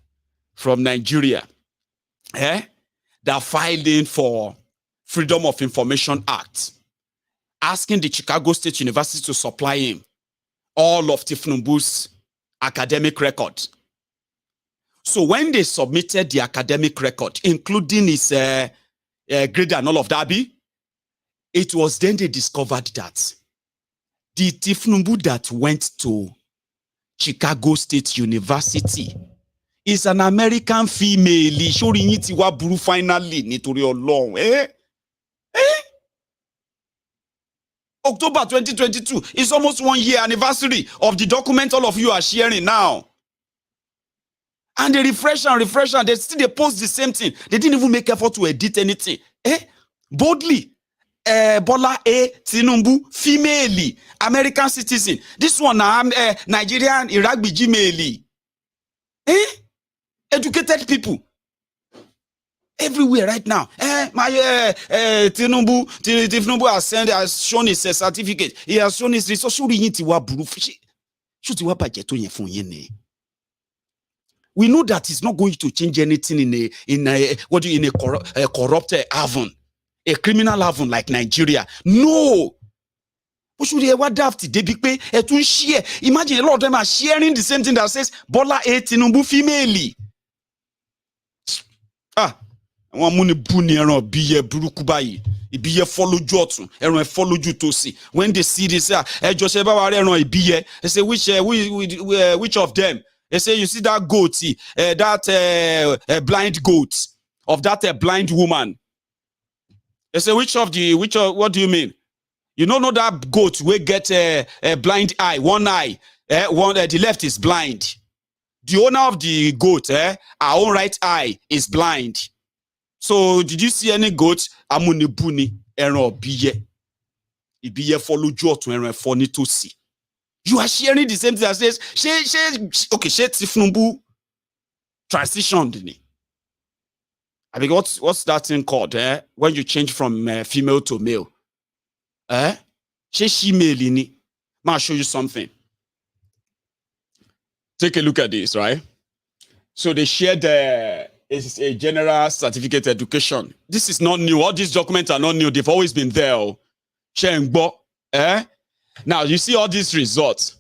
from Nigeria that filed in for Freedom of Information Act, asking the Chicago State University to supply him all of Tifnumbu's academic record. So when they submitted the academic record, including his grade and all of that, it was then they discovered that the Tifnumbu that went to Chicago State University is an American female. Finally, October 2022 is almost 1 year anniversary of the document all of you are sharing now. And they refresh and they still they post the same thing. They didn't even make effort to edit anything. Boldly. Bola Tinubu, female, American citizen. This one Nigerian, Iraq BG male. Educated people. Everywhere right now. Tinubu has shown his certificate. He has shown his resource. We know that it's not going to change anything in a corrupt haven, a criminal haven like Nigeria. No. Imagine a lot of them are sharing the same thing that says Bola Tinubu female. When they see this, they say which of them? They say, you see that goat, that blind goat of that blind woman. They say, what do you mean? You don't know that goat will get a blind eye, one eye, the left is blind. The owner of the goat, our own right eye is blind. So, did you see any goat? Amunibuni, ero biye. Ibiye follow jotu ero foni to see. You are sharing the same thing that says, okay, Tifnumbu transitioned. I mean, what's that thing called? When you change from female to male? She male. I'll show you something. Take a look at this, right? So they shared a general certificate education. This is not new. All these documents are not new. They've always been there. Now, you see all these results.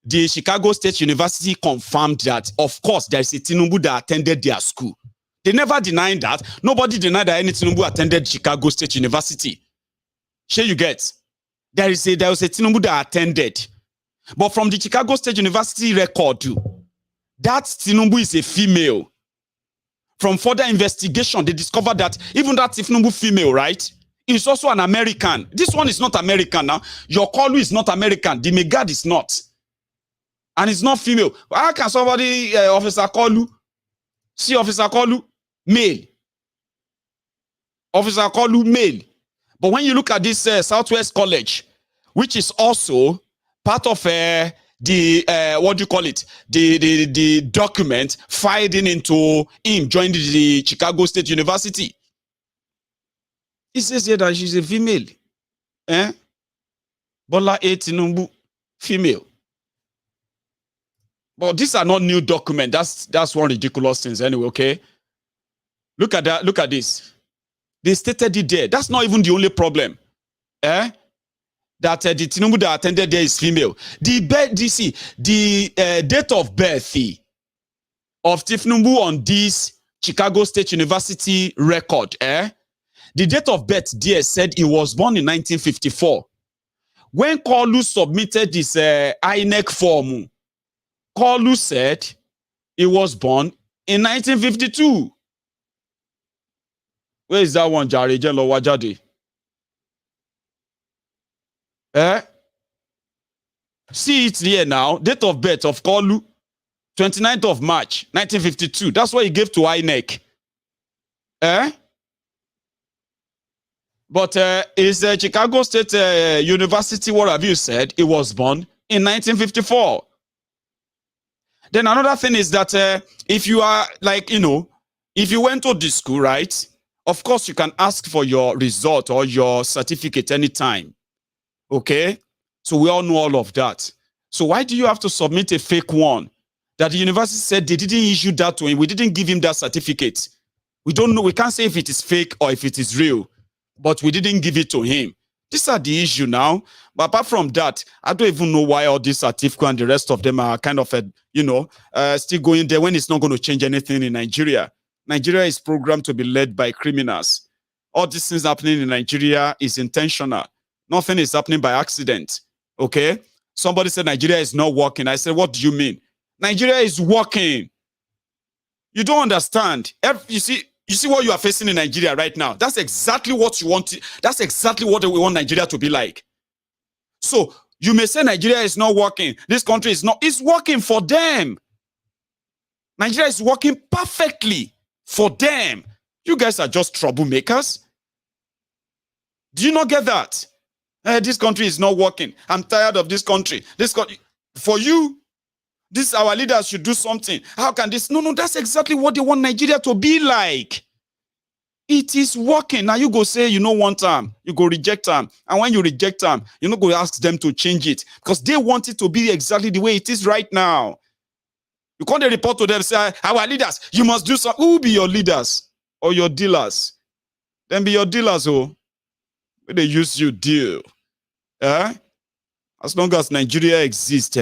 The Chicago State University confirmed that, of course, there is a Tinubu that attended their school. They never denied that. Nobody denied that any Tinubu attended Chicago State University. Sure you get? There was a Tinubu that attended. But from the Chicago State University record, that Tinubu is a female. From further investigation, they discovered that even that Tinubu female, right, is also an American. This one is not American now. Your Kolu is not American. The Megad is not. And it's not female. How can somebody, Officer Kolu, see Officer Kolu, male? Officer Kolu, male. But when you look at this Southwest College, which is also part of what do you call it? The document filed into him joining the Chicago State University. It says here that she's a female. Bola A. Tinubu, female. But these are not new documents. That's one ridiculous thing anyway, okay? Look at that. Look at this. They stated it there. That's not even the only problem. That the Tinubu that attended there is female. The date of birth of Tinubu on this Chicago State University record, the date of birth there said he was born in 1954. When Kolu submitted this INEC form, Kolu said he was born in 1952. Where is that one, Jare Jelo Wajade? See it here now. Date of birth of Kolu, 29th of March, 1952. That's what he gave to INEC. But is Chicago State University, what have you said? He was born in 1954. Then another thing is that if you are like, if you went to this school, right? Of course, you can ask for your result or your certificate anytime. Okay? So we all know all of that. So why do you have to submit a fake one? That the university said they didn't issue that to him. We didn't give him that certificate. We don't know. We can't say if it is fake or if it is real. But we didn't give it to him. These are the issue now. But apart from that, I don't even know why all these Atiku and the rest of them are kind of, still going there when it's not going to change anything in Nigeria. Nigeria is programmed to be led by criminals. All these things happening in Nigeria is intentional. Nothing is happening by accident. Okay? Somebody said Nigeria is not working. I said, what do you mean? Nigeria is working. You don't understand. You see what you are facing in Nigeria right now. That's exactly what you want. That's exactly what we want Nigeria to be like. So you may say Nigeria is not working. This country is not. It's working for them. Nigeria is working perfectly for them. You guys are just troublemakers. Do you not get that? This country is not working. I'm tired of this country. For you, our leaders should do something. How can this? No, that's exactly what they want Nigeria to be like. It is working. Now you go say you don't want them. You go reject them. And when you reject them, you're not going to ask them to change it. Because they want it to be exactly the way it is right now. You can't report to them, say, our leaders, you must do something. Who will be your leaders? Or your dealers? Then be your dealers, oh. When they use you, deal. As long as Nigeria exists,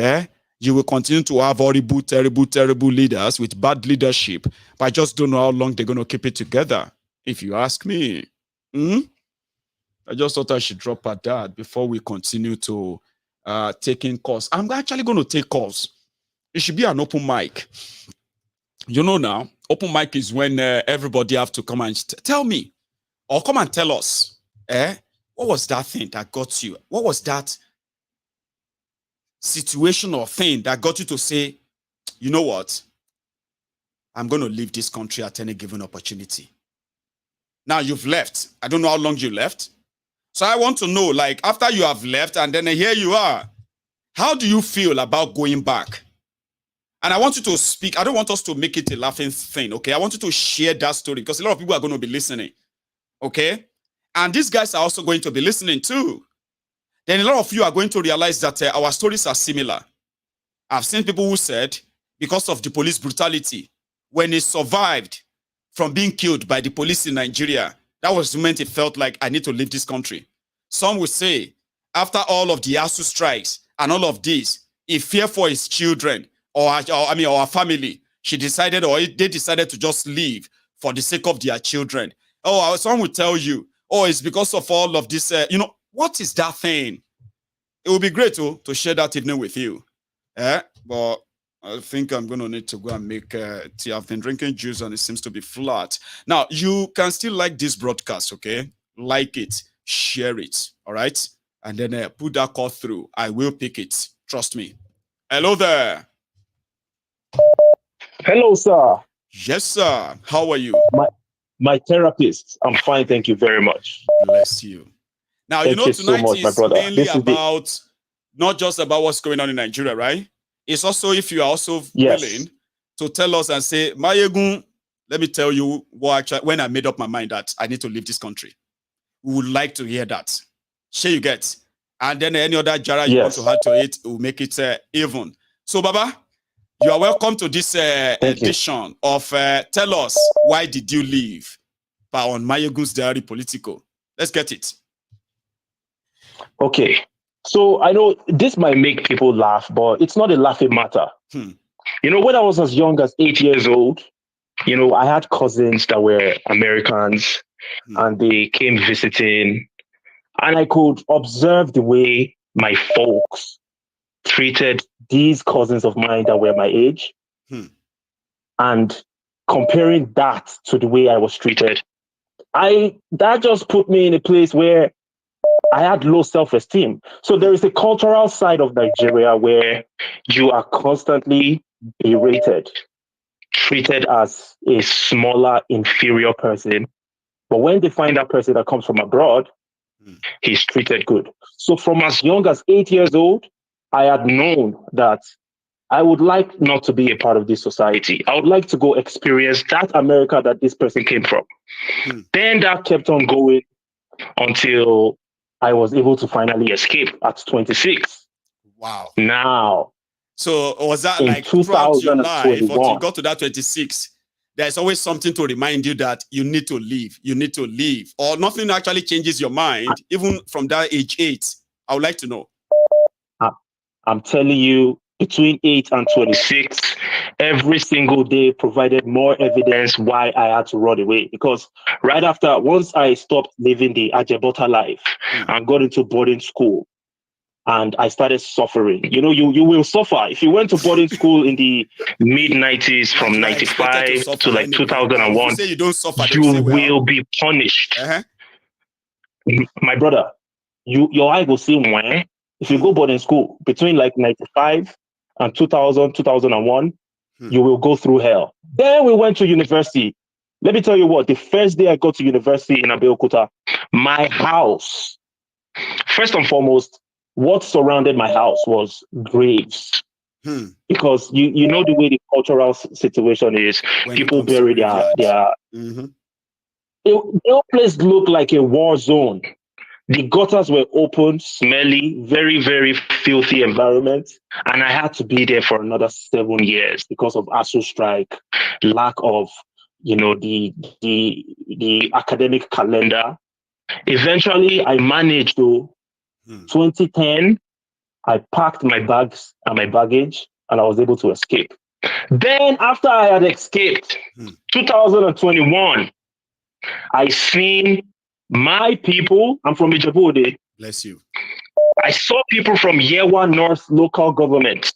you will continue to have horrible, terrible, terrible leaders with bad leadership. But I just don't know how long they're going to keep it together, if you ask me. I just thought I should drop at that before we continue to taking calls. I'm actually going to take calls. It should be an open mic. You know now, open mic is when everybody have to come and tell me, or come and tell us, what was that thing that got you? What was that situation or thing that got you to say, you know what? I'm going to leave this country at any given opportunity. Now you've left. I don't know how long you left. So I want to know, like, after you have left and then here you are, how do you feel about going back? And I want you to speak. I don't want us to make it a laughing thing, okay? I want you to share that story because a lot of people are going to be listening, okay? And these guys are also going to be listening too. Then a lot of you are going to realize that our stories are similar. I've seen people who said, because of the police brutality, when he survived from being killed by the police in Nigeria, that was the moment he felt like, I need to leave this country. Some would say, after all of the ASU strikes and all of this, he feared for his children or our family. They decided to just leave for the sake of their children. Oh, someone will tell you, oh, it's because of all of this. What is that thing? It would be great to share that evening with you. But I think I'm going to need to go and make tea. I've been drinking juice and it seems to be flat. Now, you can still like this broadcast, okay? Like it, share it, all right? And then put that call through. I will pick it. Trust me. Hello there. Hello, sir. Yes, sir. How are you? My therapist. I'm fine, thank you very much. Bless you. Now, thank you tonight so much, my is brother. mainly about, not just about what's going on in Nigeria, right? It's also if you are also willing to tell us and say, Mayegun, let me tell you when I made up my mind that I need to leave this country. We would like to hear that. Sure you get. And then any other jara you want to add to it, will make it even. So, Baba, you are welcome to this edition of Tell Us Why Did You Leave? On Mayegun's Diary Political. Let's get it. Okay. So I know this might make people laugh, but it's not a laughing matter. When I was as young as 8 years old, I had cousins that were Americans and they came visiting, and I could observe the way my folks treated these cousins of mine that were my age. And comparing that to the way I was treated, that just put me in a place where I had low self-esteem. So there is a cultural side of Nigeria where you are constantly berated, treated as a smaller, inferior person. But when they find that person that comes from abroad, he's treated good. So from as young as 8 years old, I had known that I would like not to be a part of this society. I would like to go experience that America that this person came from. Then that kept on going until I was able to finally escape at 26. Wow. Now. So was that like throughout your life, until you got to that 26, there's always something to remind you that you need to leave, or nothing actually changes your mind, even from that age 8? I would like to know. I'm telling you, between 8 and 26, every single day provided more evidence why I had to run away. Because right after, once I stopped living the Ajebota life and got into boarding school, and I started suffering. You will suffer. If you went to boarding school in the mid-90s from 95 to like 2001, you don't suffer, you will be punished. My brother, your eye will see when. If you go boarding school between like 95 and 2000, 2001, you will go through hell. Then we went to university. Let me tell you what, the first day I got to university in Abeokuta, my house, first and foremost, what surrounded my house was graves. Because you know the way the cultural situation is, when people bury their the whole place looked like a war zone. The gutters were open, smelly, very, very filthy environment. And I had to be there for another 7 years because of ASU strike, lack of, the academic calendar. Eventually, I managed to, 2010, I packed my bags and my baggage and I was able to escape. Then after I had escaped, 2021, I seen my people. I'm from Ijebu. Bless you. I saw people from Yewa North local government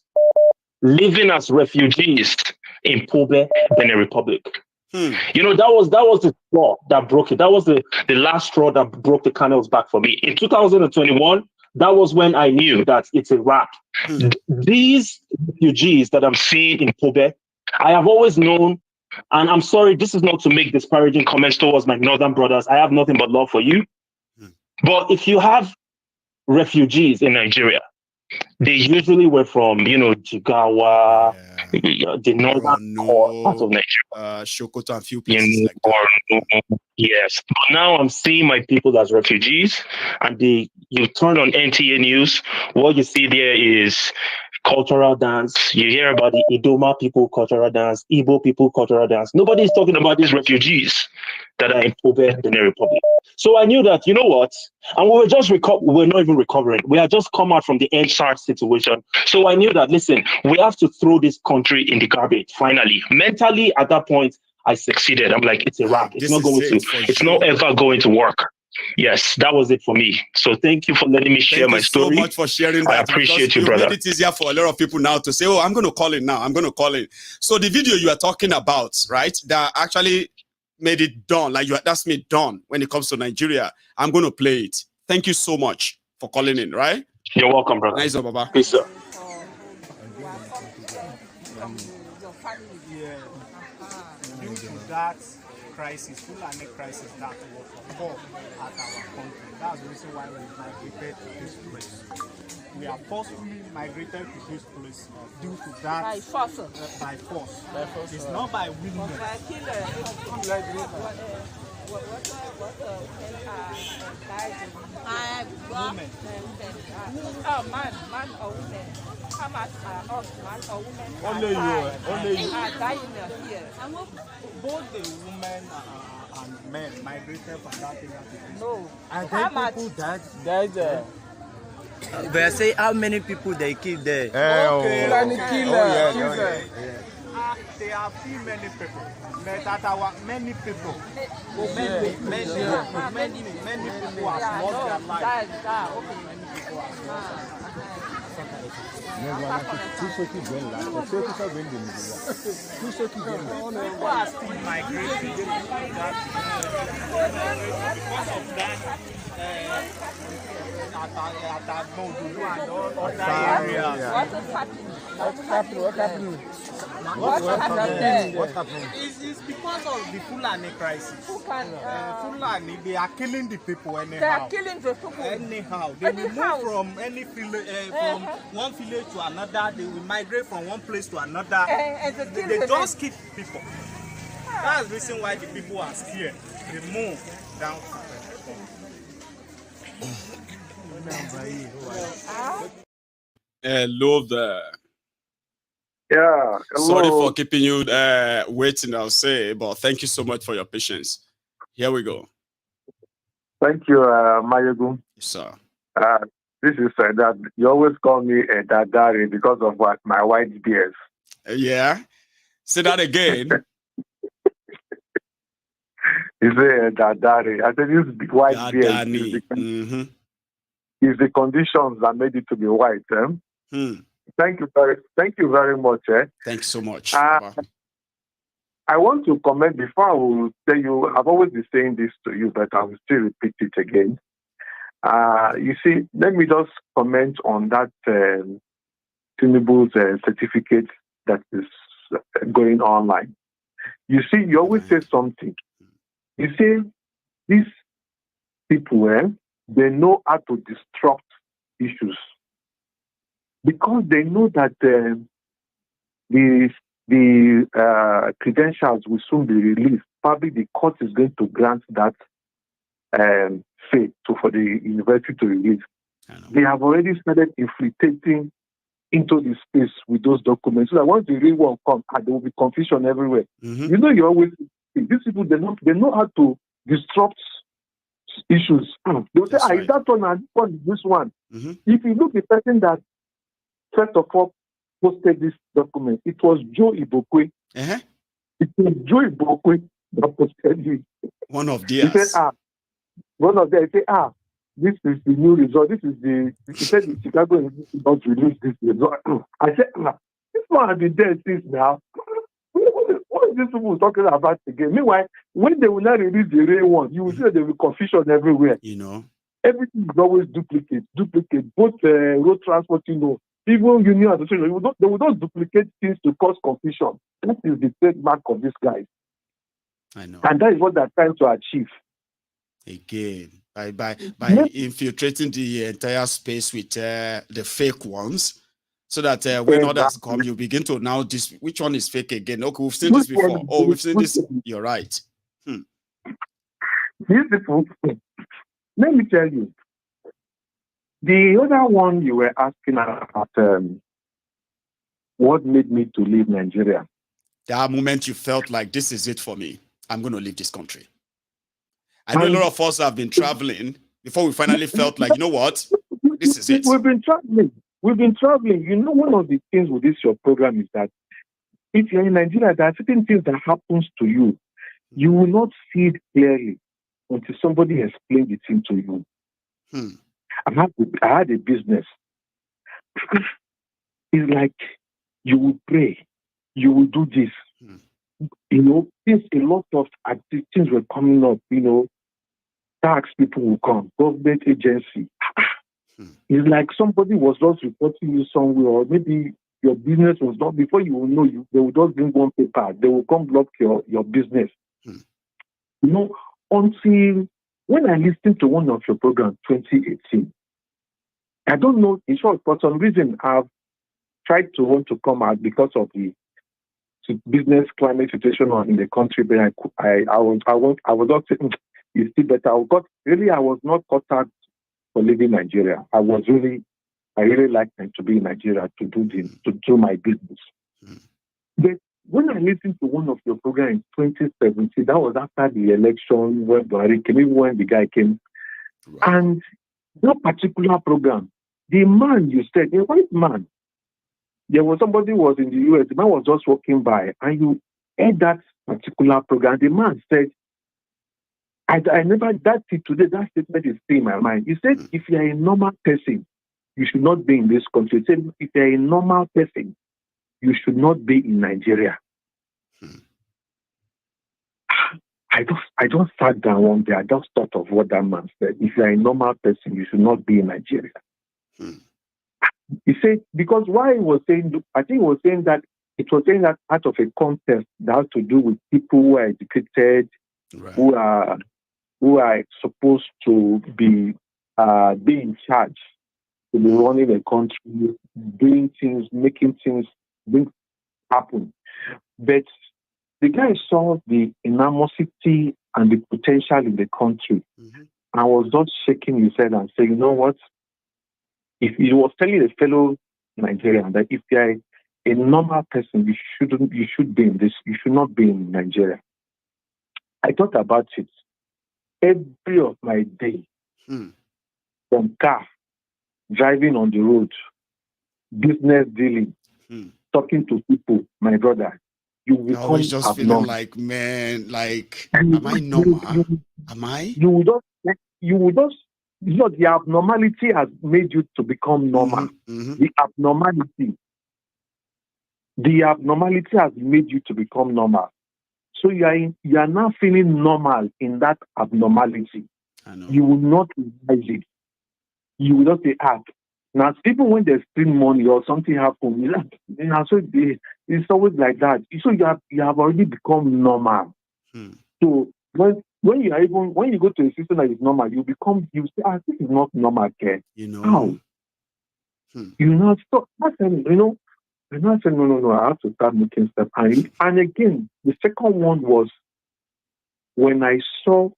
living as refugees in Pobe, Benin Republic. That was the straw that broke it. That was the last straw that broke the camel's back for me. In 2021, that was when I knew that it's a wrap. These refugees that I'm seeing in Pobe, I have always known. And I'm sorry, this is not to make disparaging comments towards my northern brothers. I have nothing but love for you. But if you have refugees in Nigeria, they usually were from, Jigawa, the northern part of Nigeria. Sokoto and few places like that. Yes. But now I'm seeing my people as refugees, and you turn on NTA News, what you see there is cultural dance. You hear about the Idoma people cultural dance, Igbo people cultural dance. Nobody is talking about these refugees that are in Pobe, Benin Republic. So I knew that, you know what? And we were just we're not even recovering. We had just come out from the NSAR situation. So I knew that, listen, we have to throw this country in the garbage, finally. Mentally, at that point, I succeeded. I'm like, it's a wrap. It's This not is going it to. for It's you. not ever going to work. Yes, that was it for me. So thank you for letting me share my story. Thank you so much for sharing that. I appreciate you, you brother. made it easier for a lot of people now to say, oh, I'm going to call in now. I'm going to call in. So the video you are talking about, right, that actually made it done, like that's made done when it comes to Nigeria. I'm going to play it. Thank you so much for calling in, right? You're welcome, brother. Nice, Baba. Peace, sir. Due to that crisis, Fulani crisis that was occurred at our country. That's the reason why we migrated to this place. We are forcefully migrated to this place due to that by force. By force. It's not by willingness. Women. Oh, man or women. How much are us, man or women? Only you. Only you. Are dying here. Both the women and men migrated from that area to this. No. And how then much? people died. But I say how many people they killed there? Okay. Killer. There are few many people. That our many people. Many people have lost their lives. Many people have lost People are still migrating because of that and all other areas. What happened? It's because of the Fulani crisis. Fulani, they are killing the people anyhow. They are killing the people anyhow. They will move from any from one village to another. They will migrate from one place to another. They just keep people. That's the reason why the people are scared. They move down to Hello there. Yeah. Hello. Sorry for keeping you waiting, I'll say, but thank you so much for your patience. Here we go. Thank you, Mayegun. Yes, sir. This is that you always call me a dadari because of what my white beard. Yeah. Say that again. You say a dadari. I said this white beard is the conditions that made it to be white. Thank you very much. Thanks so much. I want to comment before I will tell you, I've always been saying this to you, but I will still repeat it again. You see, let me just comment on that tinubu's certificate that is going online. You see, you always say something. You say, these people, they know how to disrupt issues. Because they know that the credentials will soon be released. Probably the court is going to grant that faith for the university to release. They have already started infiltrating into the space with those documents. So that once the real one comes, there will be confusion everywhere. You know, you always these people they know how to disrupt issues. They'll say, is that one and this one? If you look at the person that first of all posted this document, it was Joe Ibokwe. It was Joe Ibokwe that posted it. One of theirs. He said, one of them said, this is the new result. This is he said the Chicago is not release this result. I said, this one has been there since now. What is these people talking about again? Meanwhile, when they will not release the real one, you will see that there will be confusion everywhere. You know. Everything is always duplicate. Both road transport, even union association, they will not duplicate things to cause confusion. That is the trademark of these guys. I know. And that is what they're trying to achieve. Again, by infiltrating the entire space with the fake ones, so that when others come, you begin to now which one is fake again? Okay, we've seen this before. Oh, we've seen this. You're right. These people, let me tell you, the other one you were asking about, what made me to leave Nigeria? That moment you felt like this is it for me. I'm going to leave this country. I know a lot of us have been traveling before we finally felt like, you know what? This is it. We've been traveling. You know, one of the things with this your program is that if you're in Nigeria, there are certain things that happens to you. You will not see it clearly until somebody explains it to you. I had a business. It's like you will pray, you will do this. You know, since a lot of things were coming up, you know, tax people will come, government agency. It's like somebody was just reporting you somewhere, or maybe your business was not, before you will know, they will just bring one paper, they will come block your business. You know, until when I listened to one of your programs, 2018, I don't know, in short, for some reason, I've tried to want to come out because of the business climate situation in the country, but I was not saying it's still better. I was not cut out for leaving Nigeria. I really like to be in Nigeria to do my business. But when I listened to one of your programs in 2017, that was after the election when Buhari came, even when the guy came, and that particular program, the man you said, a white man, there was somebody who was in the US, the man was just walking by, and you heard that particular program. The man said, I never, that statement is still in my mind. He said, if you're a normal person, you should not be in this country. He said, if you're a normal person, you should not be in Nigeria. I just sat down one day, I just thought of what that man said. If you're a normal person, you should not be in Nigeria. He said, because why he was saying, I think he was saying that it was saying that part of a contest that has to do with people who are educated, who are supposed to be in charge, to be running a country, doing things, making things happen. But the guy saw the enormosity and the potential in the country, and was not shaking his head and saying, you know what? If he was telling a fellow Nigerian that if you're a normal person, you should be in this, you should not be in Nigeria. I thought about it every of my day, from car, driving on the road, business dealing, talking to people, my brother. You become always just abnormal. feeling like, man, like, am I normal? Am I? You would just, the abnormality has made you to become normal. The abnormality has made you to become normal. So you are now feeling normal in that abnormality. I know. You will not realize it. You will not say, now people when they steal money or something happens, so it's always like that. So you have already become normal. So when you go to a system that is normal, you say, this is not normal care. You know. How? You know, so that's and I said, no, I have to start making steps. And again, the second one was when I saw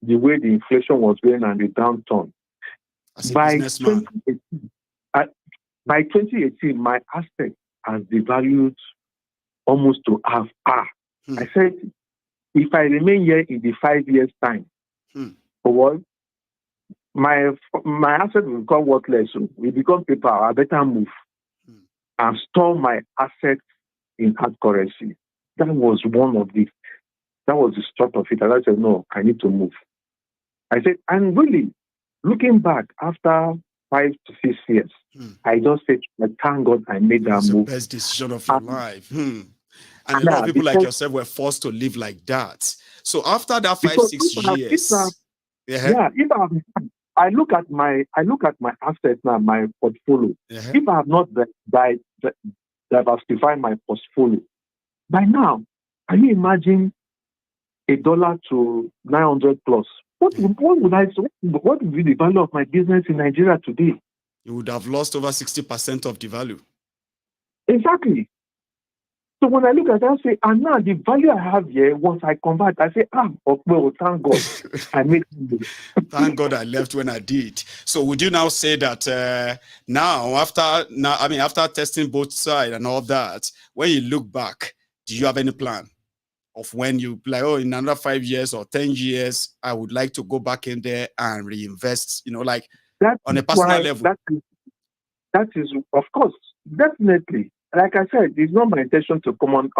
the way the inflation was going and the downturn. By 2018, my asset has devalued almost to half. I said, if I remain here in the 5 years' time, for what? My asset will become worthless. Will become paper. I better move and store my assets in hard currency. That was the start of it. And I said, no, I need to move. I said, and really, looking back after 5 to 6 years, I just said, thank God I made that move. The best decision of your life. And a lot of people like yourself were forced to live like that. So after that 5-6 years, I look at my assets now, my portfolio. If I have not diversified my portfolio, by now, can you imagine $1 to 900 plus? What would be the value of my business in Nigeria today? You would have lost over 60% of the value. Exactly. So when I look at that, I say, and now the value I have here, once I convert, I say, well, thank God I made it. Thank God I left when I did. So would you now say that after testing both sides and all that, when you look back, do you have any plan of when you like, in another 5 years or 10 years, I would like to go back in there and reinvest, like on a personal level? That is, of course, definitely. like I said, it's not my intention to come on.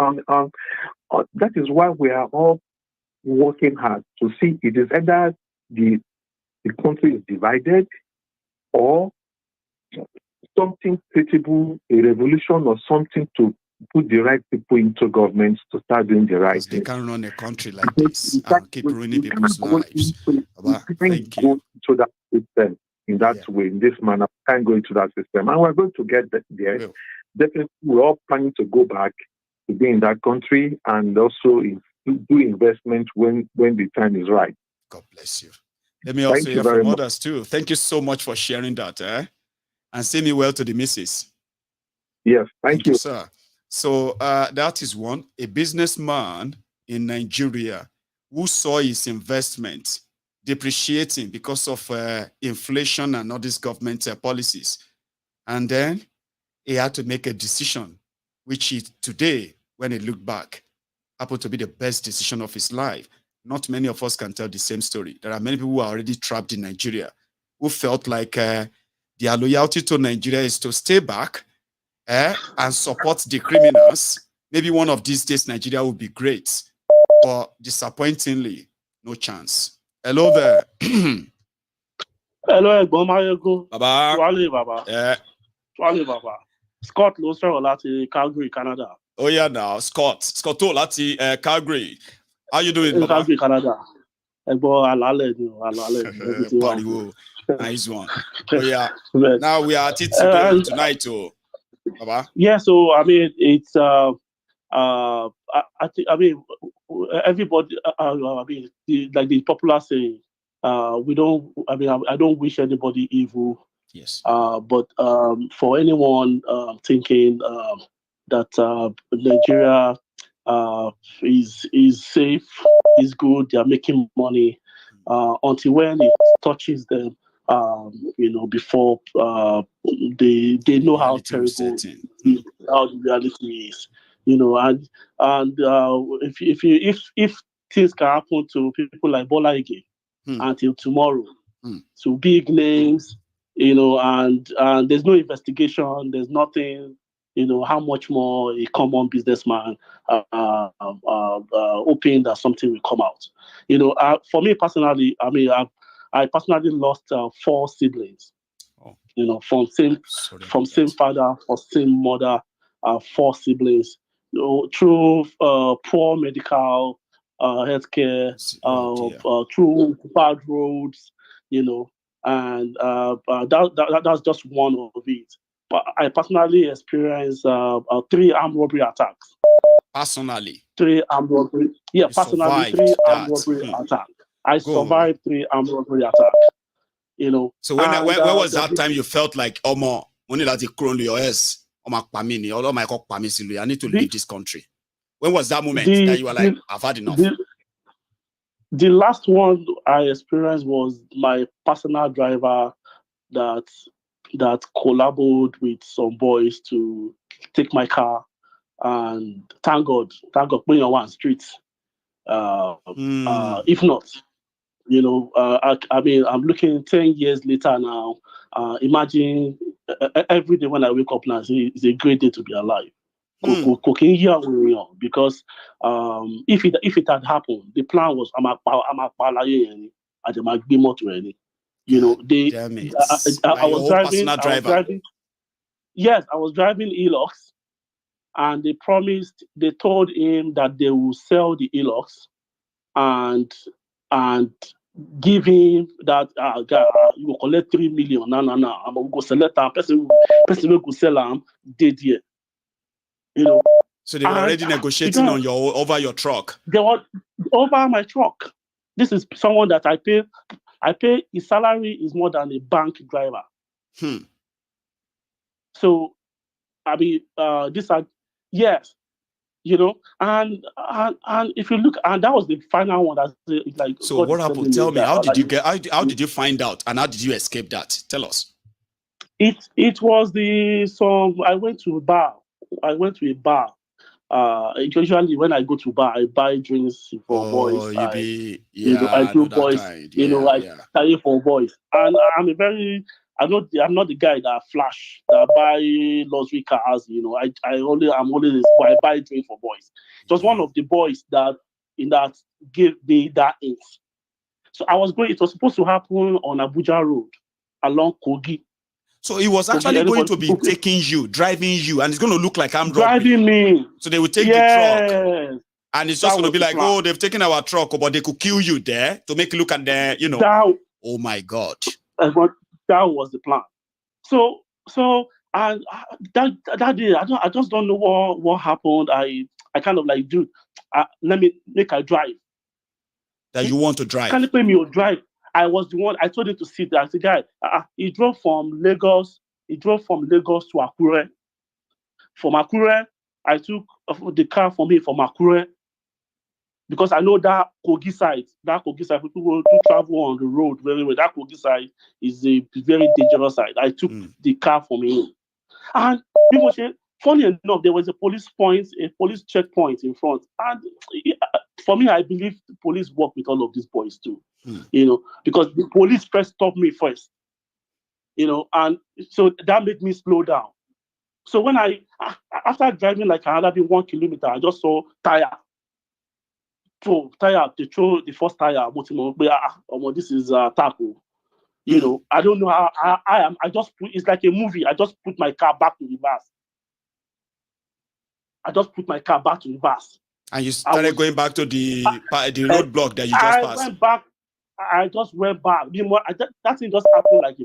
That is why we are all working hard to see it is either the country is divided or something credible, a revolution or something to put the right people into government to start doing the right thing. They can't run a country like this and keep ruining people's lives. Thank you. To that system in that way, in this manner, we can't go into that system. And we're going to get there. Definitely, we're all planning to go back to be in that country and also do investment when the time is right. God bless you. Let me also hear from others too. Thank you so much for sharing that. And say me well to the missus. Yes, thank you, sir. So that is one. A businessman in Nigeria who saw his investment depreciating because of inflation and all these government policies. And then he had to make a decision, which he, today, when he looked back, happened to be the best decision of his life. Not many of us can tell the same story. There are many people who are already trapped in Nigeria who felt like their loyalty to Nigeria is to stay back and support the criminals. Maybe one of these days, Nigeria will be great. But disappointingly, no chance. Hello there. Hello, Baba. Baba. Baba. Scott Losser láti Calgary, Canada. Oh yeah, now Scott láti Calgary. How you doing, Baba? Calgary, Canada. Nice one. Oh yeah. Now we are at it today, tonight, too. Baba. Yeah, so I mean, it's I mean, everybody. I mean, the popular saying, we don't. I mean, I don't wish anybody evil. Yes. But for anyone thinking that Nigeria is safe, is good, they are making money, until when it touches them, before they know how terrible how the reality is, and if things can happen to people like Bola Ige until tomorrow, to big names, and there's no investigation, there's nothing, how much more a common businessman hoping that something will come out. For me personally, I mean, I personally lost 4 siblings. From same father or same mother, 4 siblings. Through poor medical healthcare, through bad roads, and that's just one of it. But I personally experienced 3 armed robbery attacks. Personally? 3 armed robbery. Yeah, personally, 3 armed robbery attacks. I survived 3 armed robbery attacks. So when was that time you felt like, when you crown your ass, I need to leave this country? When was that moment that you were like, I've had enough? The last one I experienced was my personal driver that collaborated with some boys to take my car, and thank God, putting on one street. If not, I mean, I'm looking 10 years later now. Imagine every day when I wake up now, it's a great day to be alive. Because if it had happened, the plan was I was driving. Yes, I was driving Elox, and they told him that they will sell the Elox and give him that you will collect 3 million. No. I'm gonna go select a person will go sell them dead here. So they were already negotiating over your truck. They were over my truck. This is someone that I pay. His salary is more than a bank driver. So, I mean, these are, yes, and if you look, and that was the final one. That's like. So what happened? Tell me, how did you find out, and how did you escape that? Tell us. It was I went to a bar. Usually when I go to bar, I buy drinks for boys. I do boys. I carry for boys, and I'm not the guy that flash, that buy luxury cars. You know, I'm always I buy drink for boys. It was one of the boys that gave me that ink. So I was going. It was supposed to happen on Abuja Road along Kogi. So he was actually going to be taking you, driving you, and it's going to look like I'm driving me. So they will take the truck, and it's just going to be like, oh, they've taken our truck, but they could kill you there to make you look at the, you know. Oh my God. That was the plan. So and that day, I just don't know what happened. I kind of like, dude, let me make a drive. That you want to drive? Can't pay me or drive. I was the one. I told him to sit there. I said, guy, he drove from Lagos. He drove from Lagos to Akure. From Akure, I took the car from him from Akure because I know that Kogi side, people who travel on the road very well. That Kogi side is a very dangerous side. I took the car from him, and people say, funny enough, there was a police checkpoint in front, and for me, I believe the police work with all of these boys too. You know, because the police first stopped me first, you know, and so that made me slow down. So when after driving like another 1 kilometer, I just saw tire. So they throw the first tire. This is tackle. You know, I don't know how I am. It's like a movie. I just put my car back to reverse. And you started going back to the roadblock that you just passed. I just went back. That thing just happened like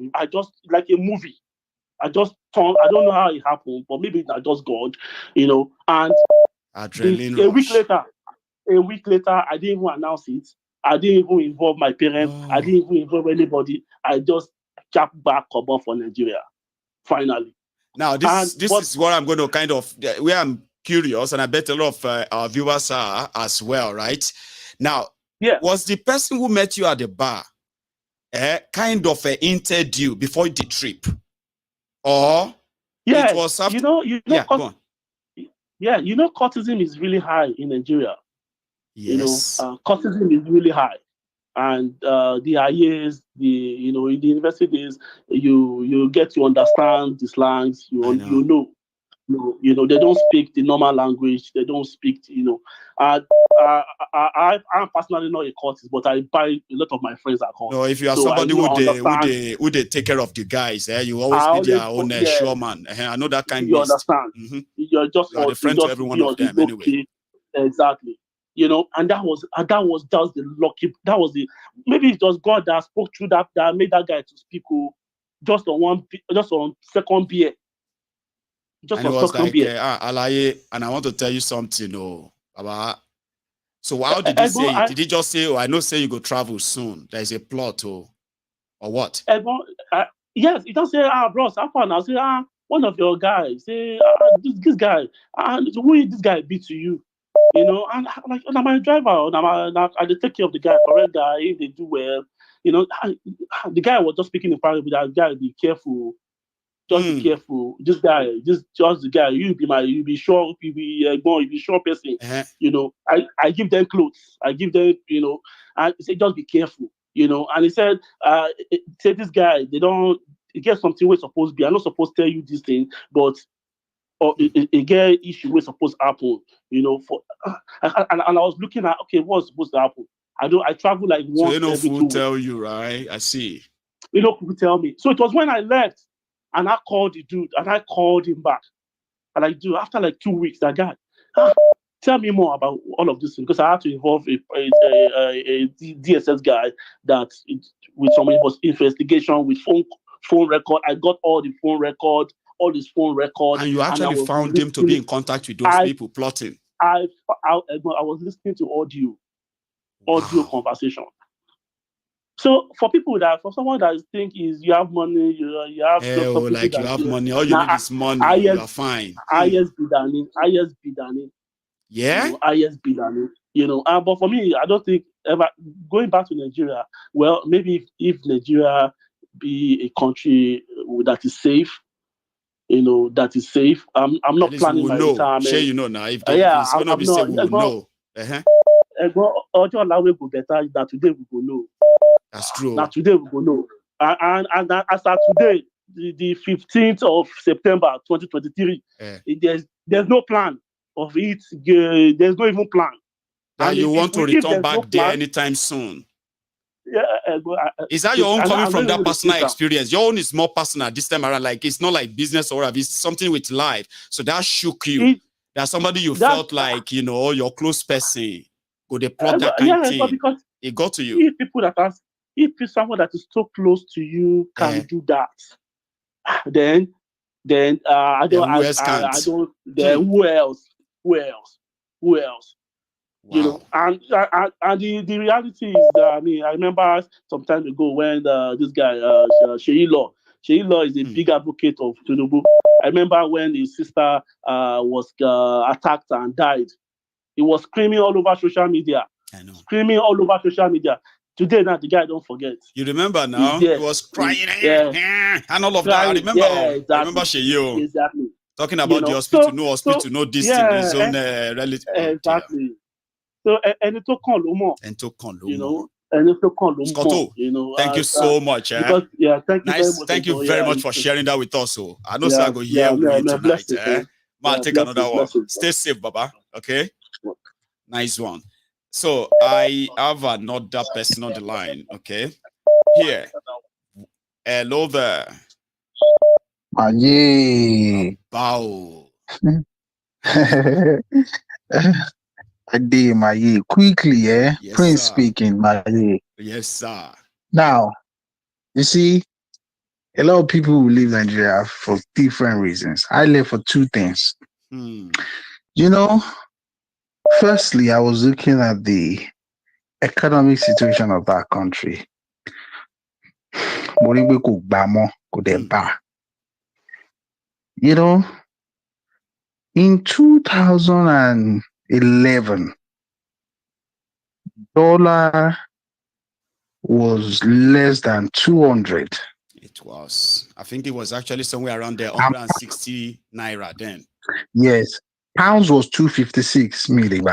a movie. I just turned. I don't know how it happened, but maybe I just God, you know. And adrenaline rush. A week later, I didn't even announce it. I didn't even involve my parents. I didn't even involve anybody. I just jacked back for Nigeria. Finally. Now this is what I'm going to kind of where I'm curious, and I bet a lot of our viewers are as well, right? Now, was the person who met you at the bar kind of an interview before the trip, or it was after? You know, courtesy is really high in Nigeria. Yes. You know, courtesy is really high, and the IAs, in the university days, you get to understand the slangs. You know, they don't speak the normal language. They don't speak, I'm personally not a courtist, but I buy a lot of my friends at court. No, if you are somebody who they take care of the guys, you always need their own showman. I know that kind of. You understand? You're the friend to every one of them anyway. Exactly. You know, and that was the lucky. That was maybe it was God that spoke through that made that guy to speak just on second beer. And it was like, Alaye, and I want to tell you something, about. So how did he say it? Did he just say, I know say you go travel soon. There is a plot, or what? Yes, he just say, bros, how far now? Say, one of your guys, say, this guy, who will this guy be to you? You know, and like, I'm a driver, I take care of the guy, correct guy, if they do well. You know, the guy was just speaking in private with that guy, be careful. Just be careful. This guy, just the guy. You be sure person. You know, I give them clothes. I give them, and he said, just be careful. You know, and he said, say this guy, he get something we're supposed to be. I'm not supposed to tell you this thing, but a get issue we're supposed to happen. You know, and I was looking at what's supposed to happen. I travel like once every 2 weeks. Tell you, right? I see. People tell me. So it was when I left. And I called the dude, and I called him back. And I do after like 2 weeks. That guy, tell me more about all of this thing, because I had to involve a DSS guy with some investigation with phone record. I got all the phone record, all his phone record. And you actually found him to be in contact with those people plotting. I was listening to audio conversation. So for someone that think you have money, you have like you have money, all you need is money, you are fine. ISB Dani. Yeah? ISB Dani. You know, but for me, I don't think ever going back to Nigeria, well, maybe if Nigeria be a country that is safe, that is safe. I'm not planning my retirement. Sure, now, if it's going to be safe, we will know. Today we go know. That's true. Now today we go know. and as of today, the 15th of September 2023, there's no plan of it. There's no even plan. That and you want to return back no there plan, anytime soon. Yeah, is that your own coming from that personal experience? experience? Your own is more personal this time around. Like it's not like business or whatever. It's something with life. So that shook you. That somebody you felt like, you know, your close person. Go they plot that kind of thing. But because it got to you. If someone that is so close to you can do that, then I don't. Who else can't? I don't. Then who else? Wow. You know, and the reality is that I remember some time ago when this guy Sheyi Law is a big advocate of tinubu. I remember when his sister was attacked and died. He was screaming all over social media. I know. Screaming all over social media. Today, now the guy don't forget. You remember now? He was crying and all of that. I remember. Exactly. I remember Sheyi. Exactly. Talking about the hospital, no hospital, no this in his own relative. Exactly. So, and it took on Lomo. You know, and it took on Lomo. Scotto, you know, thank you so much. Because, thank you very much. Thank you very much for sharing that with us. So I know I go here with you tonight. Man, take another one. Stay safe, Baba. Okay. Nice one. So I have another person on the line. Okay. Here. Hello there. Aye. Bow. Ade, Maye. Quickly, Yes, Prince sir. speaking, Maye. Yes, sir. Now, you see, a lot of people who leave Nigeria for different reasons. I left for two things. You know, firstly, I was looking at the economic situation of that country. You know, in 2011, dollar was less than 200. It was. I think it was actually somewhere around there, 160 naira then. Yes. Pounds was 256 million.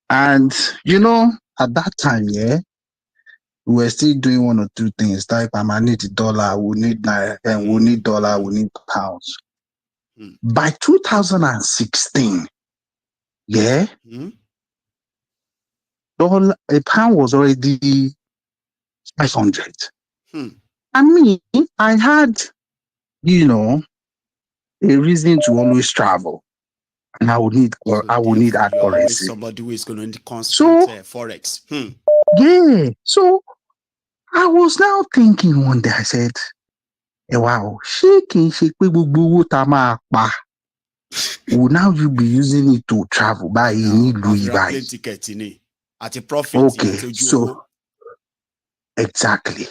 And, you know, at that time, we were still doing one or two things. Like, I need the dollar, we need naira, and we need dollar, we need pounds. By 2016, dollar, a pound was already 500. I mean, I had, you know, a reason to always travel, and I would need that currency. Somebody who is going to need constant forex. Yeah. So I was now thinking one day. I said, "Wow, will now you be using it to travel by any Louis buy?" At a profit. Okay. So exactly.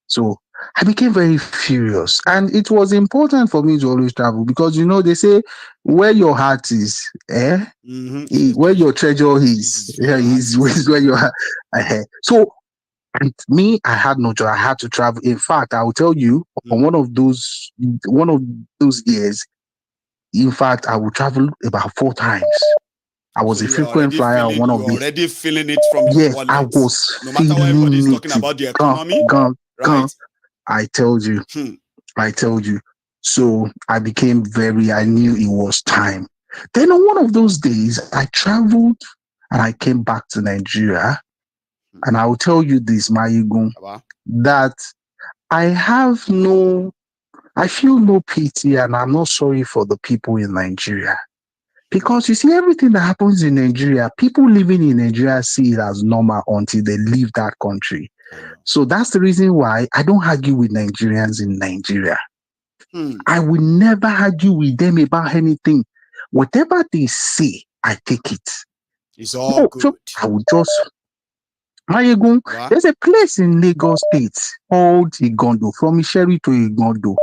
So I became very furious, and it was important for me to always travel because, you know, they say where your heart is, where your treasure is, is where your heart. So, and me, I had no choice. I had to travel. In fact, I will tell you, on one of those years, in fact, I would travel about 4 times. I was a frequent flyer on one of these. Already feeling it from your wallet. I was no matter what everybody's talking about the economy, right? I told you. So I knew it was time. Then on one of those days, I traveled and I came back to Nigeria. And I will tell you this, Mayigun, that I feel no pity and I'm not sorry for the people in Nigeria. Because you see, everything that happens in Nigeria, people living in Nigeria see it as normal until they leave that country. So that's the reason why I don't argue with Nigerians in Nigeria. I will never argue with them about anything. Whatever they say, I take it. It's all good. So I will just... There's a place in Lagos State called Igondo, from Isheri to Igondo.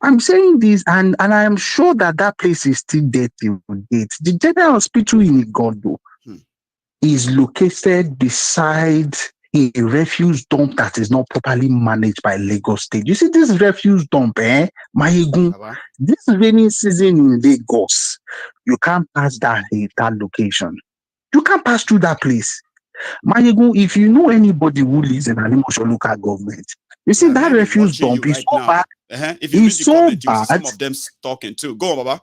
I'm saying this, and I am sure that place is still there till date. The General Hospital in Igondo is located beside a refuse dump that is not properly managed by Lagos State. You see this refuse dump, Mayegun, this rainy season in Lagos, you can't pass that location. You can't pass through that place. Mayegun, if you know anybody who lives in an emotional local government, you see that refuse dump is so bad. If you read the so comment, you see bad. some of them talking too. Go on, Baba.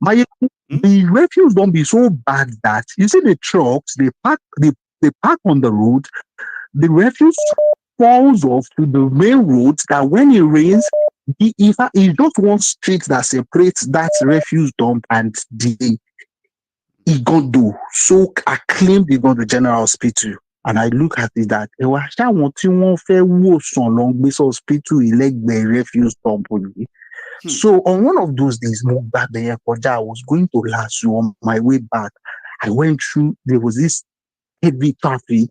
Mayegun, the refuse dump is so bad that you see the trucks, they park on the road, the refuse falls off to the main roads that when it rains, it's just one street that separates that refuse dump and the Igondo. So I claim Igondo General Hospital. And I look at it that hospital refuse dump. So on one of those days, I was going to Lasso on my way back. I went through, there was this heavy traffic,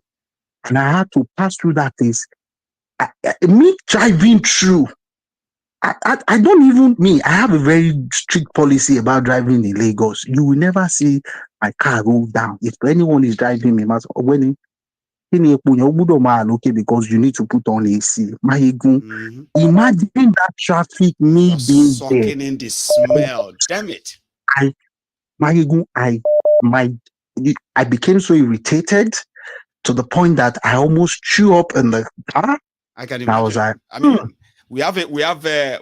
and I had to pass through that place. Me driving through, I don't even I have a very strict policy about driving in Lagos. You will never see my car roll down. If anyone is driving me, when okay, because you need to put on AC. Imagine that traffic, me being sucking in the smell. Damn it. I became so irritated to the point that I almost threw up in the car. I can imagine. I was like, I mean, we have a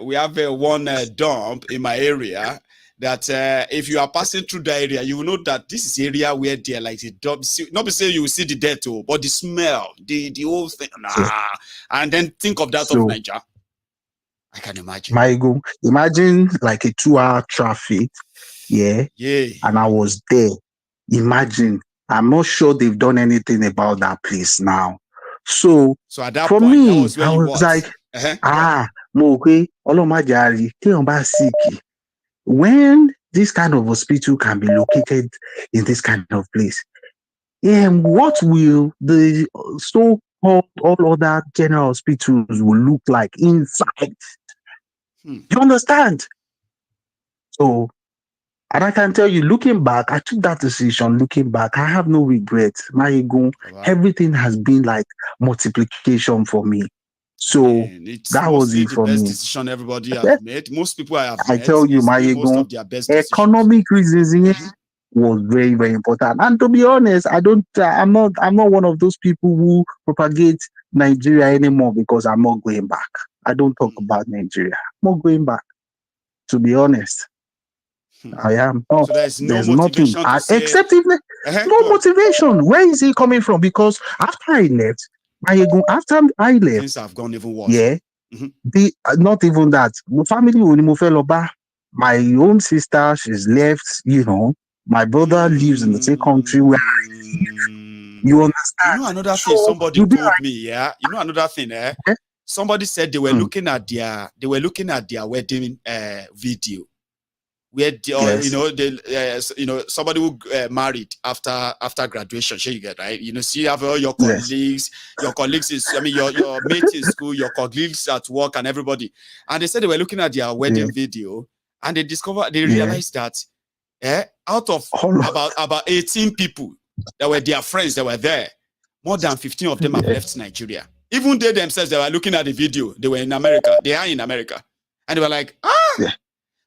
one dump in my area that if you are passing through the area, you will know that this is area where they are like the dump. Not be say you will see the death, but the smell, the whole thing. And then think of that of Naija. I can imagine. Imagine like a 2-hour traffic, and I was there. Imagine. I'm not sure they've done anything about that place now. So at that for point, me, that was where I was like, when this kind of hospital can be located in this kind of place, what will the so-called all other general hospitals will look like inside? You understand? So, and I can tell you, looking back, I took that decision. Looking back, I have no regrets. Everything has been like multiplication for me. So that was it for me. It's the best me. decision everybody has made. Most people I have met, tell you, most of their best economic reasons was very, very important. And to be honest, I'm not one of those people who propagate Nigeria anymore because I'm not going back. I don't talk about Nigeria. I'm not going back. To be honest. I am not. So there's nothing except if no motivation. Where is he coming from? Because after I left, things have gone even worse. Not even that. My family my own sister, she's left. My brother lives in the same country where I live. You understand? You know another thing somebody told me. You know another thing. Somebody said they were looking at their wedding video. Where somebody who married after graduation, sure you get right. So you have all your colleagues, your mates in school, your colleagues at work, and everybody. And they said they were looking at their wedding video, and they realized that out of about 18 people that were their friends that were there, more than 15 of them have left Nigeria. Even they themselves, they were looking at the video. They were in America. They are in America, and they were like,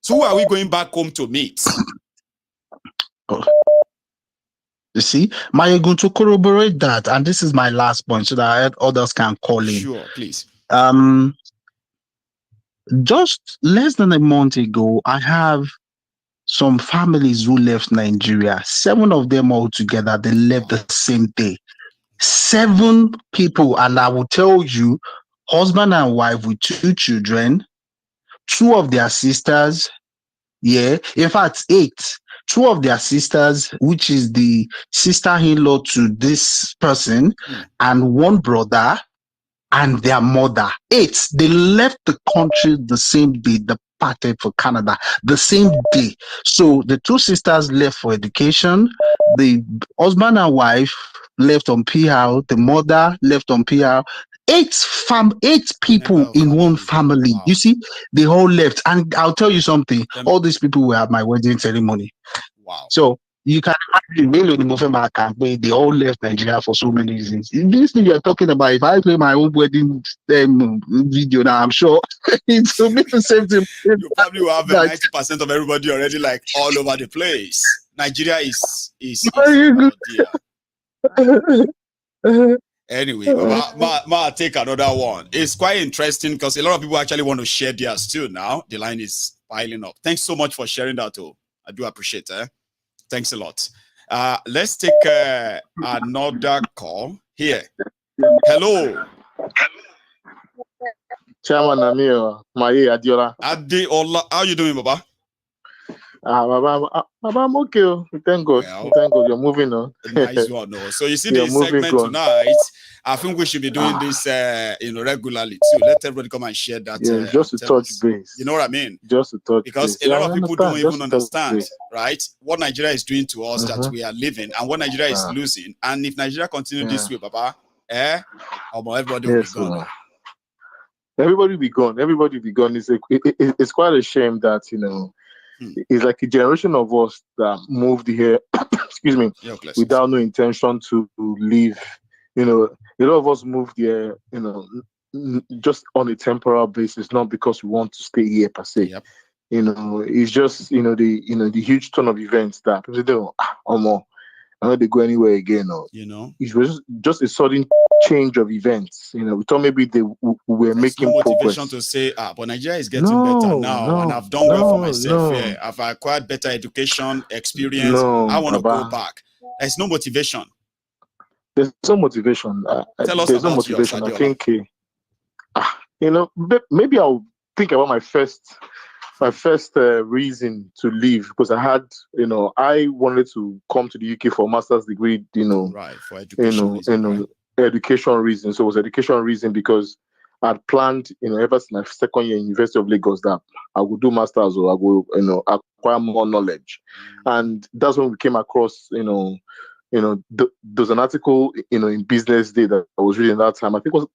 So who are we going back home to meet? You see, Mayegun, to corroborate that, and this is my last point so that others can call in. Sure, please. Just less than a month ago, I have some families who left Nigeria. 7 of them all together, they left the same day. 7 people, and I will tell you, husband and wife with 2 children, 2 of their sisters, in fact 8. 2 of their sisters, which is the sister-in-law to this person, and 1 brother and their mother. 8. They left the country the same day, departed for Canada the same day. So the 2 sisters left for education, the husband and wife left on PR, the mother left on PR. 8 people in one family. Wow. You see, they all left. And I'll tell you something, all these people were at my wedding ceremony. Wow. So you can imagine, they all left Nigeria for so many reasons. This thing you're talking about, if I play my own wedding video now, I'm sure it will be the same thing. You probably will have 90% of everybody already like all over the place. Nigeria is oh dear. Anyway, ma take another one. It's quite interesting because a lot of people actually want to share theirs too now. The line is piling up. Thanks so much for sharing that too. I do appreciate it. Thanks a lot. Let's take another call here. Hello. Chairman Amir, Maye Adiola. Adiola, how you doing, Baba? Baba, I'm okay. Thank God. Well, Thank God, you're moving on. Nice one. No. So you see the segment tonight. I think we should be doing this, regularly too. Let everybody come and share that. Yeah, just to touch base. You know what I mean? Just to touch because base. A lot of people don't even understand, base. right? What Nigeria is doing to us that we are living and what Nigeria is losing. And if Nigeria continues this way, Baba, everybody will be gone. Everybody will be gone. Everybody will be gone. It's quite a shame that, it's like a generation of us that moved here, excuse me, without no intention to leave. A lot of us moved here, just on a temporal basis, not because we want to stay here per se. Yep. It's just, the huge ton of events that people say, I know they go anywhere again. It was just a sudden change of events. We thought maybe were making motivation progress. to say, but Nigeria is getting better now, and I've done well for myself here. I've acquired better education, experience. I want to go back. There's no motivation. There's no motivation. Tell us there's about no motivation. yours, I think, maybe I'll think about my first reason to leave, because I had, I wanted to come to the UK for a master's degree, right, for education education reason. So it was education reason because I'd planned, ever since my second year in University of Lagos that I would do masters or I would, acquire more knowledge. And that's when we came across, there's an article, in Business Day that I was reading that time. I think it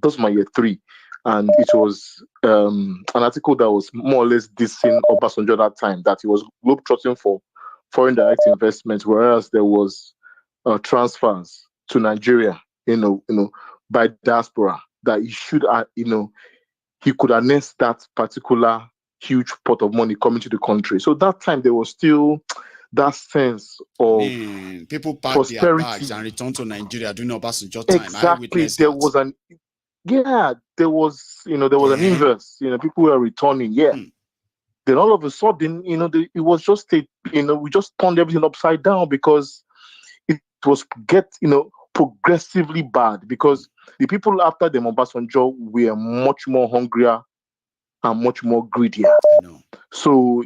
was my year 3. And it was an article that was more or less dissing Obasanjo at that time, that he was globetrotting for foreign direct investment, whereas there was transfers to Nigeria, by diaspora, that he should, he could harness that particular huge pot of money coming to the country. So that time there was still that sense of people pack prosperity. Their bags and return to Nigeria during Obasanjo time. Exactly. There was an inverse. People were returning. Yeah. Then all of a sudden, it was just we just turned everything upside down because it was progressively bad, because the people after the Obasanjo were much more hungrier and much more greedier. So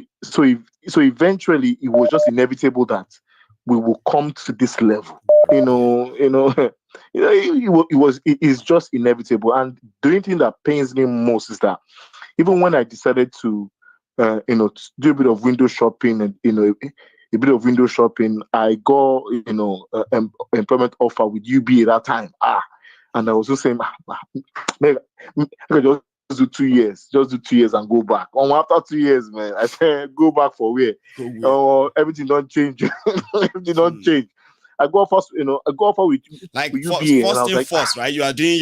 eventually it was just inevitable that we will come to this level. It's just inevitable. And the only thing that pains me most is that even when I decided to do a bit of window shopping and I got employment offer with UBA at that time. And I was just saying, just do 2 years. Just do 2 years and go back. After 2 years, man, I said, go back for where? Everything don't change. Everything don't change. I go first, with UBA, first, right? You are doing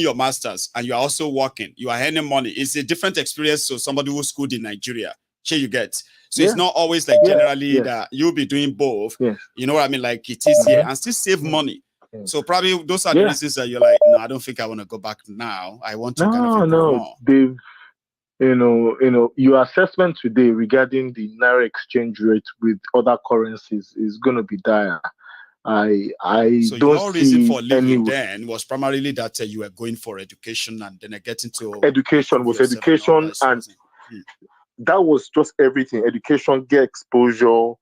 your masters and you are also working. You are earning money. It's a different experience. So somebody who schooled in Nigeria, sure you get. So it's not always like generally that you'll be doing both. You know what I mean? Like it is here and still save money. So probably those are the reasons that you're like, no, I don't think I want to go back now. I want to more. They've, your assessment today regarding the Naira exchange rate with other currencies is going to be dire. I so don't your reason for see leaving then was primarily that you were going for education and then getting to education and that was just everything. Education, get exposure,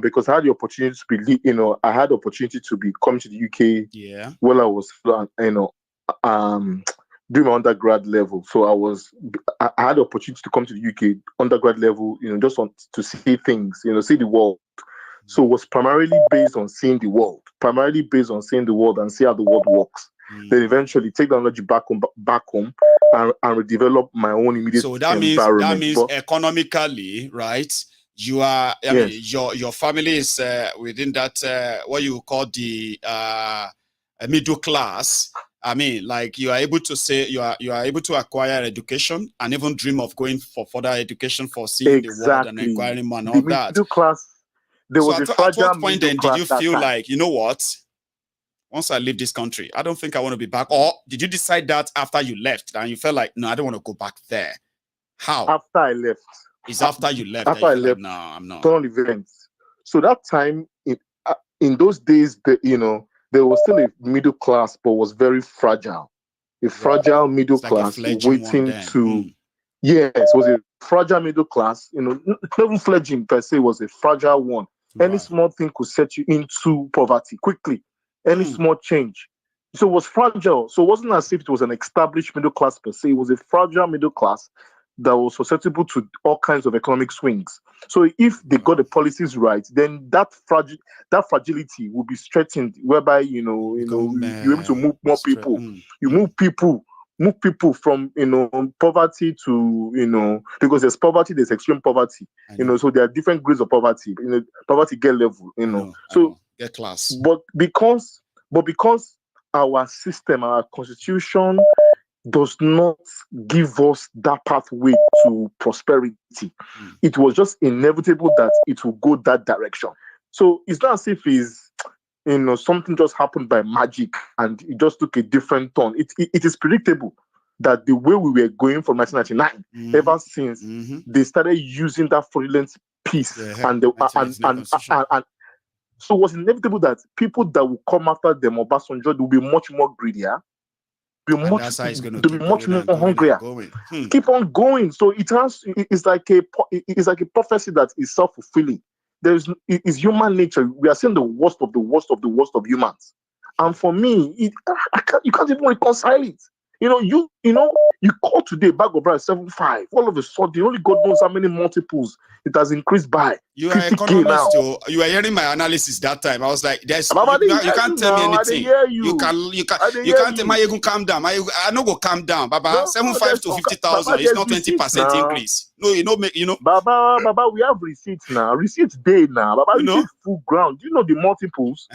because I had the opportunity to be, I had the opportunity to be coming to the UK while I was, doing my undergrad level. So I had the opportunity to come to the UK undergrad level, just to see things, see the world. So it was primarily based on seeing the world, and see how the world works. Then eventually take the knowledge back home and develop my own immediate environment. That means economically, right? You are, I mean, your family is within that what you call the middle class. I mean, like you are able to say you are able to acquire education and even dream of going for further education for seeing the world and acquiring money. All that. Middle class. There was a fragile at what point then did you feel like, you know what? once I leave this country, I don't think I want to be back. Or did you decide that after you left and you felt like, no, I don't want to go back there? How? After I left. It's after you left. After I left. Like, no, I'm not. Turn events. So that time, in those days, there was still a middle class, but was very fragile. A fragile middle class waiting to. Yes, was a fragile middle class. Not even fledgling per se, was a fragile one. Any small thing could set you into poverty quickly. Any small change. So it was fragile. So it wasn't as if it was an established middle class per se. It was a fragile middle class that was susceptible to all kinds of economic swings. So if they got the policies right, then that fragility will be strengthened, whereby you're able to move more people. You move people from poverty to because there's poverty, there's extreme poverty. So there are different grades of poverty. Poverty get level. So get class. But because our system, our constitution does not give us that pathway to prosperity. It was just inevitable that it will go that direction. So it's not as if something just happened by magic and it just took a different turn. It is predictable that the way we were going from 1999, ever since they started using that fraudulent piece, and so it was inevitable that people that will come after them, Obasanjo, will be much more greedier. Be much more hungrier. Keep on going. So it's like a prophecy that is self-fulfilling. It's human nature. We are seeing the worst of the worst of the worst of humans. And for me, you can't even reconcile it. You call today bag of rice 7.5. All of a sudden, only God knows how many multiples it has increased by. You are economist, too. You were hearing my analysis that time. I was like, you can't tell me anything. You can't tell me you can calm down. I no go calm down. Baba, 7.5 to 50,000 is not 20% increase. No, Baba, we have receipts now. Receipts day now. Baba, receipt full ground. Do you know the multiples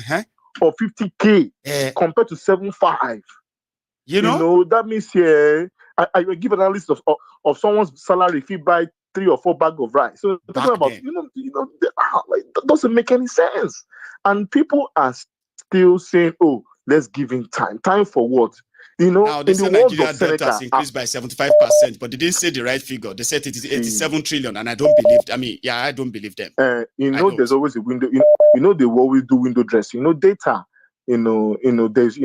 of 50K compared to 7.5? That means I will give an analysis of someone's salary if you buy 3 or 4 bags of rice. So talking about that doesn't make any sense. And people are still saying, "Oh, let's give him time. Time for what?" Now they say Nigeria debt has increased by 75%, but they didn't say the right figure. They said it is 87 trillion, and I don't believe. I don't believe them. There's always a window. They will always do window dressing. Data. There's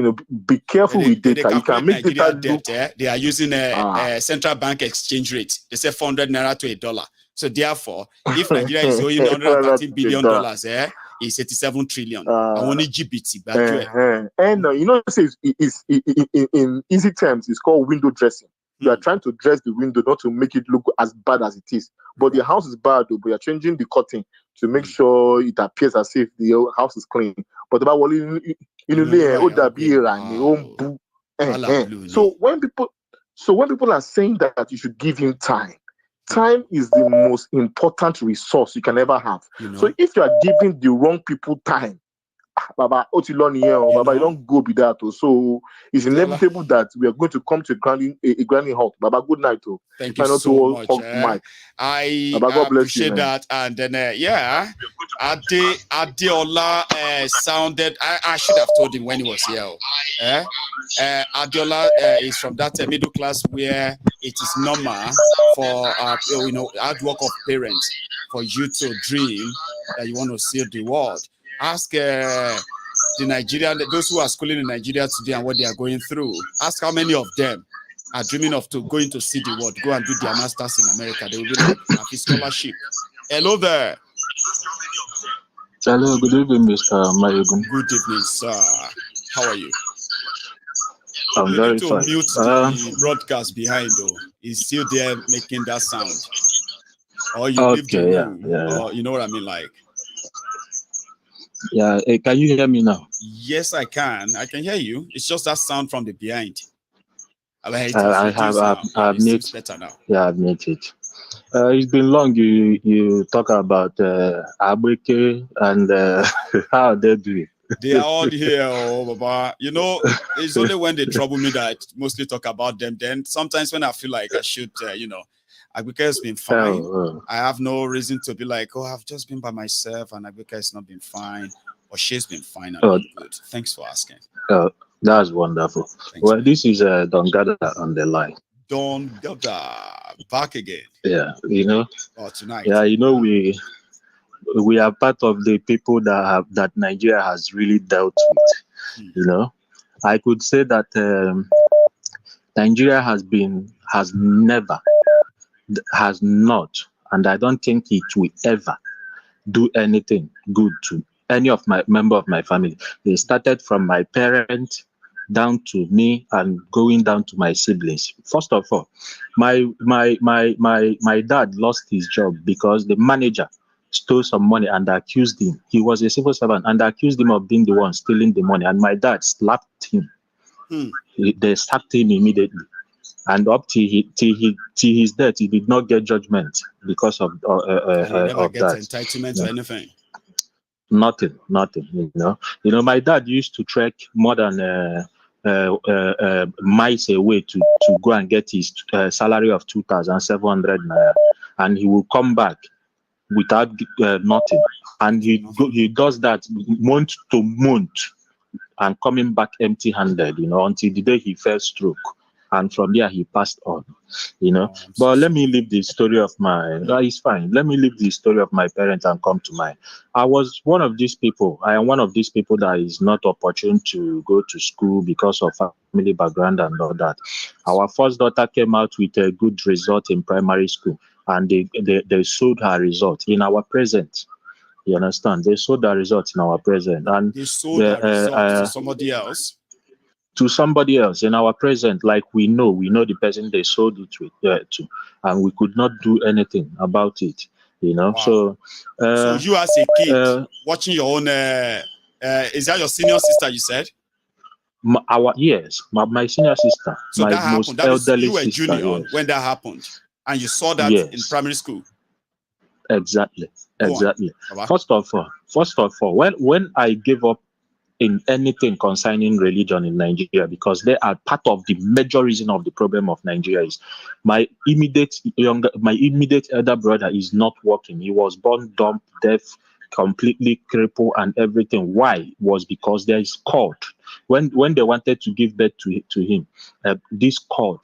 be careful with data. You can make data debt, they are using a central bank exchange rate. They say 400 naira to $1. So therefore, if Nigeria is owing $113 billion, it's 87 trillion. Only GBT. And in easy terms, it's called window dressing. You are trying to dress the window not to make it look as bad as it is. But the house is bad, but you are changing the curtain to make sure it appears as if the house is clean. But about so when people are saying that you should give him time is the most important resource you can ever have. So if you are giving the wrong people time, Baba, you don't go be that. So it's inevitable that we are going to come to a grinding halt. Baba, good night. Thank you so much. I appreciate that. And then, Adeola sounded, I should have told him when he was here. Adeola is from that middle class where it is normal for, hard work of parents for you to dream that you want to see the world. Ask the Nigerian, those who are schooling in Nigeria today and what they are going through. Ask how many of them are dreaming of going to see the world, go and do their masters in America. They will be like, have a scholarship. Hello there. Hello, good evening, Mr. Mayogun. Good evening, sir. How are you? I'm very fine. Mute the broadcast behind, though. He's still there making that sound. Or you leave the room. Or you know what I mean, like. Yeah, can you hear me now? Yes, I can. I can hear you. It's just that sound from the behind. I've better now. Yeah, I've made it. It's been long. You talk about Abweke and how they're doing. They are all here, Baba. It's only when they trouble me that I mostly talk about them. Then sometimes when I feel like I should, Abweke has been fine. I have no reason to be like, I've just been by myself and Abweke has not been fine. Or she's been fine and good? Thanks for asking. That's wonderful. Well, this is Don Gada on the line. Don Gada, back again. Yeah, you know. Oh, tonight. Yeah, you know, we are part of the people that Nigeria has really dealt with. You know, I could say that Nigeria has not, and I don't think it will ever do anything good to any of my member of my family. They started from my parents down to me and going down to my siblings. First of all, my dad lost his job because the manager stole some money and accused him. He was a civil servant and accused him of being the one stealing the money. And my dad slapped him. They sacked him immediately. And up till his death, he did not get judgment because of never get that. Entitlement or anything. Nothing. You know, my dad used to trek more than miles away to go and get his salary of 2,700 naira, and he will come back without nothing. And he does that month to month, and coming back empty-handed. You know, until the day he fell stroke. And from there, he passed on, you know. But let me leave the story of it's fine. Let me leave the story of my parents and come to mine. I was one of these people. I am one of these people that is not opportune to go to school because of family background and all that. Our first daughter came out with a good result in primary school, and they sold her result in our present. You understand? They sold the result in our present. And they sold the result to somebody else? To somebody else in our present, like we know the person they sold it to, and we could not do anything about it, you know. Wow. So you as a kid watching your own is that your senior sister you said? My senior sister. So my that happened. most That elderly is, you were sister, junior yes. when that happened, and you saw that in primary school. Exactly. First of all, when I gave up in anything concerning religion in Nigeria, because they are part of the major reason of the problem of Nigeria, is my immediate elder brother is not working. He was born dumb, deaf, completely crippled and everything. Why? Was because there is cord. When they wanted to give birth to him, this cord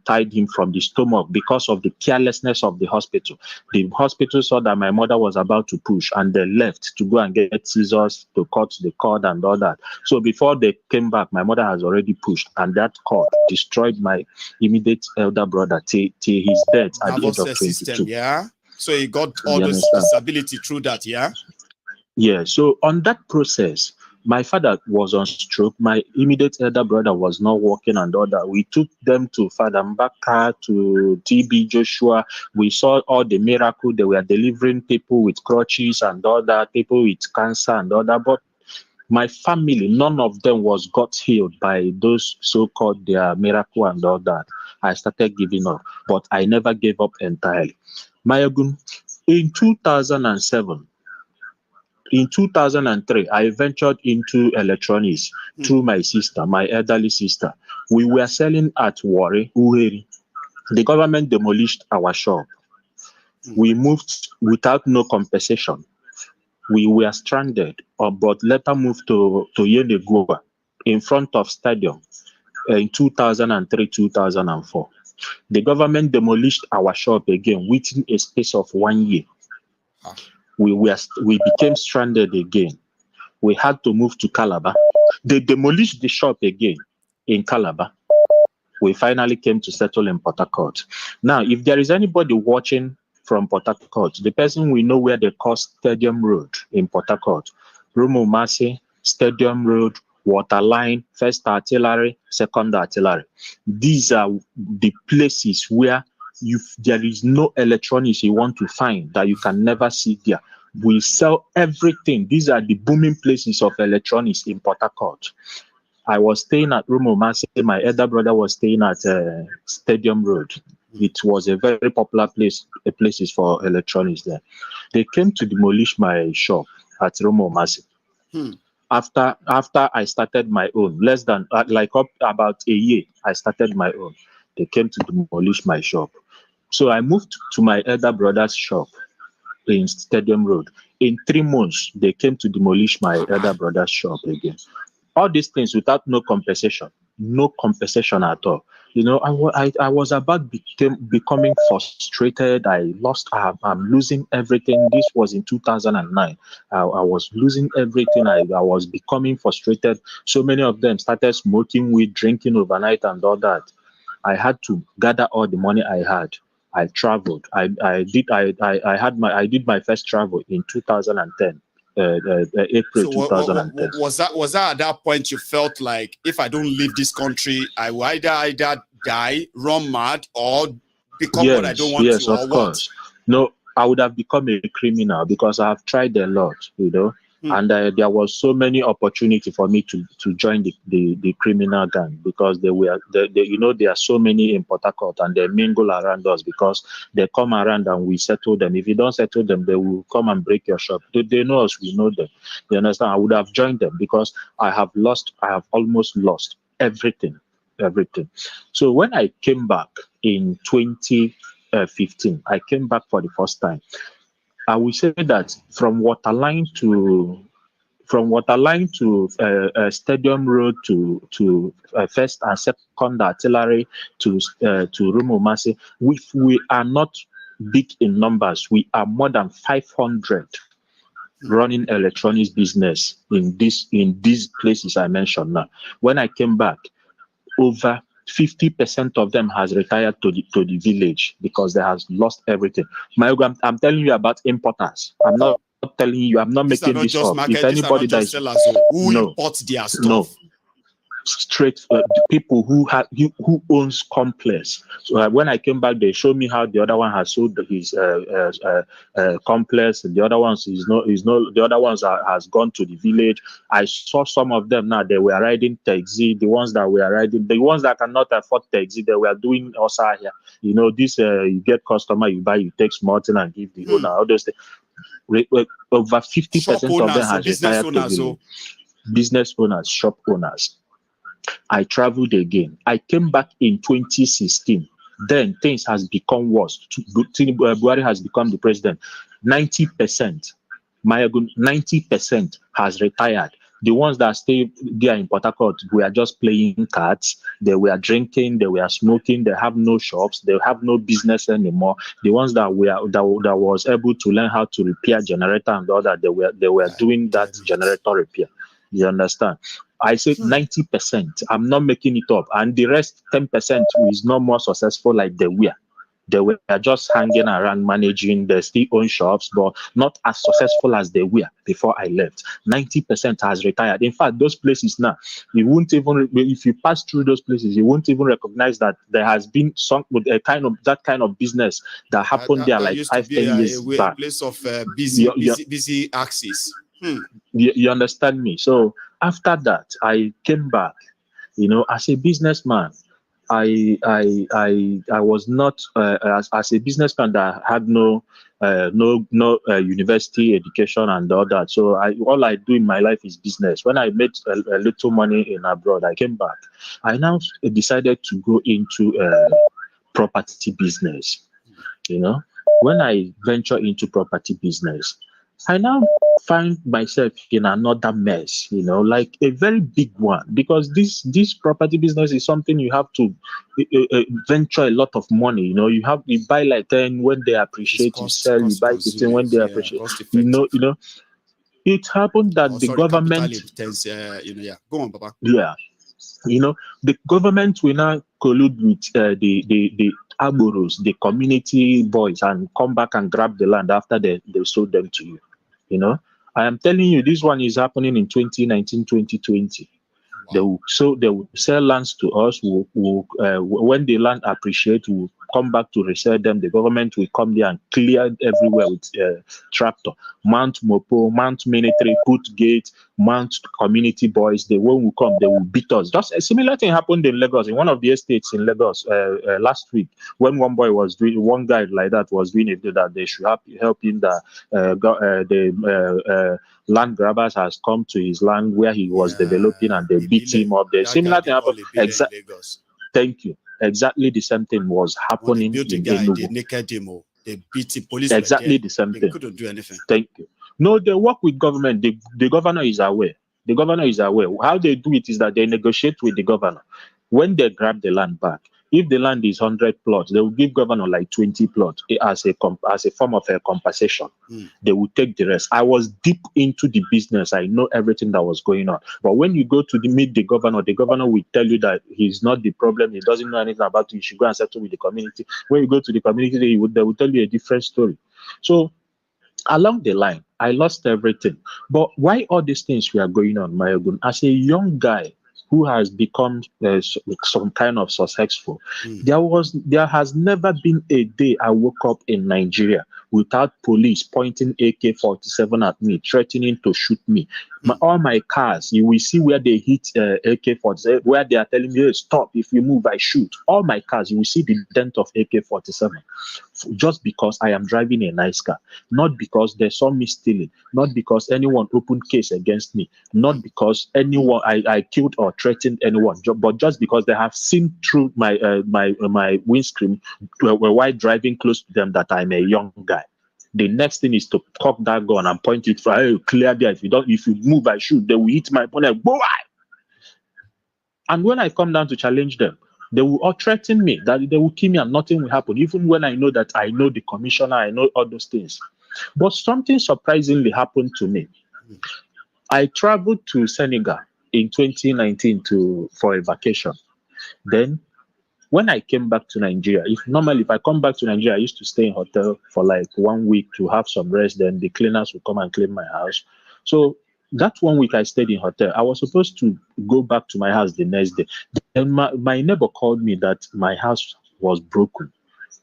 tied him from the stomach because of the carelessness of the hospital. The hospital saw that my mother was about to push, and they left to go and get scissors to cut the cord and all that. So before they came back, my mother has already pushed, and that cord destroyed my immediate elder brother till his death at the age of 22. System, yeah. So he got all those disability through that, yeah. Yeah. So on that process, my father was on stroke. My immediate elder brother was not working and all that. We took them to Father Mbaka, to TB Joshua. We saw all the miracle. They were delivering people with crutches and all that, people with cancer and all that. But my family, none of them got healed by those so-called their miracle and all that. I started giving up, but I never gave up entirely. In 2007, in 2003, I ventured into electronics through my sister, my elderly sister. We were selling at Warri, Uheri. The government demolished our shop. We moved without no compensation. We were stranded, but later moved to Yenegoa in front of stadium in 2003, 2004. The government demolished our shop again within a space of 1 year. We became stranded again. We had to move to Calabar. They demolished the shop again in Calabar. We finally came to settle in Port Harcourt. Now, if there is anybody watching from Port Harcourt, the person we know where they call Stadium Road in Port Harcourt, Rumo Masi, Stadium Road, Waterline, First Artillery, Second Artillery. These are the places where there is no electronics you want to find that you can never see there. We sell everything. These are the booming places of electronics in Port Harcourt. I was staying at Rumo Masi. My elder brother was staying at Stadium Road. It was a very popular places for electronics there. They came to demolish my shop at Rumo Masi. After I started my own, less than about a year, I started my own. They came to demolish my shop. So I moved to my elder brother's shop in Stadium Road. In 3 months, they came to demolish my elder brother's shop again. All these things without no compensation at all. You know, I was about becoming frustrated. I'm losing everything. This was in 2009. I was losing everything. I was becoming frustrated. So many of them started smoking weed, drinking overnight, and all that. I had to gather all the money I had. I traveled. I did my first travel in 2010. April So 2010. was that at that point you felt like, if I don't leave this country, I will either die, run mad, or become what I don't want yes, to, of course. No, I would have become a criminal because I have tried a lot, you know. And there was so many opportunity for me to join the criminal gang, because there are so many in Port Harcourt, and they mingle around us because they come around and we settle them. If you don't settle them, they will come and break your shop. They know us, we know them. You understand? I would have joined them because I have almost lost everything. So when I came back in 2015, I came back for the first time. I will say that from Waterline to Stadium Road to First and Second Artillery to Rumomasi, we are not big in numbers. We are more than 500 running electronics business in these places I mentioned now. When I came back, over 50% of them has retired to the village because they has lost everything. I'm telling you about importers. I'm not telling you. I'm not making this up. If anybody that is import their stuff. Straight people who owns complex. So when I came back, they showed me how the other one has sold his complex, and the other ones the other ones has gone to the village. I saw some of them now. They were riding taxi. The ones that cannot afford taxi, they were doing also here. You know, this you get customer, you buy, you take small thing and give the owner. All those things. Over 50% of them has retired to village. Business owners, shop owners. I traveled again. I came back in 2016. Then things has become worse. Buhari has become the president. 90%, 90% has retired. The ones that stay there in Port Harcourt were just playing cards. They were drinking. They were smoking. They have no shops. They have no business anymore. The ones that was able to learn how to repair generator and all that, they were doing that generator repair. You understand? I said 90%. I'm not making it up. And the rest, 10%, is not more successful like they were. They were just hanging around, managing. They still own shops, but not as successful as they were before I left. 90% has retired. In fact, those places now, you won't even, if you pass through those places, you won't even recognize that there has been some that kind of business that happened there like 5-10 years back. A place of busy axis. You understand me? So after that, I came back. You know, as a businessman, I was not as a businessman that had no university education and all that. So all I do in my life is business. When I made a little money in abroad, I came back. I now decided to go into property business. You know, when I venture into property business, I now find myself in another mess, you know, like a very big one, because this property business is something you have to venture a lot of money. You know, you buy like 10 when they appreciate, you sell, you buy 15 when they appreciate. You know, it happened that the government, go on, Papa. Yeah, you know, the government will now collude with the Agboros, the community boys, and come back and grab the land after they sold them to you. You know, I am telling you, this one is happening in 2019, 2020. Wow. They will sell lands to us. When the land appreciate, we'll come back to resell them. The government will come there and clear everywhere with tractor, mount mopo, mount military, put gate, mount community boys. When we come, they will beat us. Just a similar thing happened in Lagos, in one of the estates in Lagos last week, when one guy like that was doing it, that they should help him. The land grabbers has come to his land where he was developing, and they beat him up. The similar thing happened. Thank you. Exactly the same thing was happening in Enugu. They naked him. They beat the police. Exactly the same thing. Couldn't do anything. Thank you. No, they work with government. The governor is aware. The governor is aware. How they do it is that they negotiate with the governor. When they grab the land back, if the land is 100 plots, they will give governor like 20 plots as a form of a compensation. They will take the rest. I was deep into the business. I know everything that was going on. But when you go to meet the governor will tell you that he's not the problem. He doesn't know anything about it. You should go and settle with the community. When you go to the community, they will tell you a different story. So along the line, I lost everything. But why all these things were going on, Mayogun? As a young guy who has become some kind of successful, there has never been a day I woke up in Nigeria without police pointing AK-47 at me, threatening to shoot me. All my cars, you will see where they hit AK-47, where they are telling me, hey, stop, if you move, I shoot. All my cars, you will see the dent of AK-47. Just because I am driving a nice car, not because they saw me stealing, not because anyone opened case against me, not because anyone I killed or threatened anyone, but just because they have seen through my windscreen while driving close to them that I'm a young guy. The next thing is to cock that gun and point it for, hey, clear there. If you move, I shoot. They will hit my opponent. Boy! And when I come down to challenge them, they will all threaten me that they will kill me and nothing will happen, even when I know that I know the commissioner, I know all those things. But something surprisingly happened to me. I traveled to Senegal in 2019 for a vacation. Then, when I came back to Nigeria, if I come back to Nigeria, I used to stay in hotel for like 1 week to have some rest. Then the cleaners would come and clean my house. So that 1 week I stayed in hotel. I was supposed to go back to my house the next day. Then my neighbor called me that my house was broken,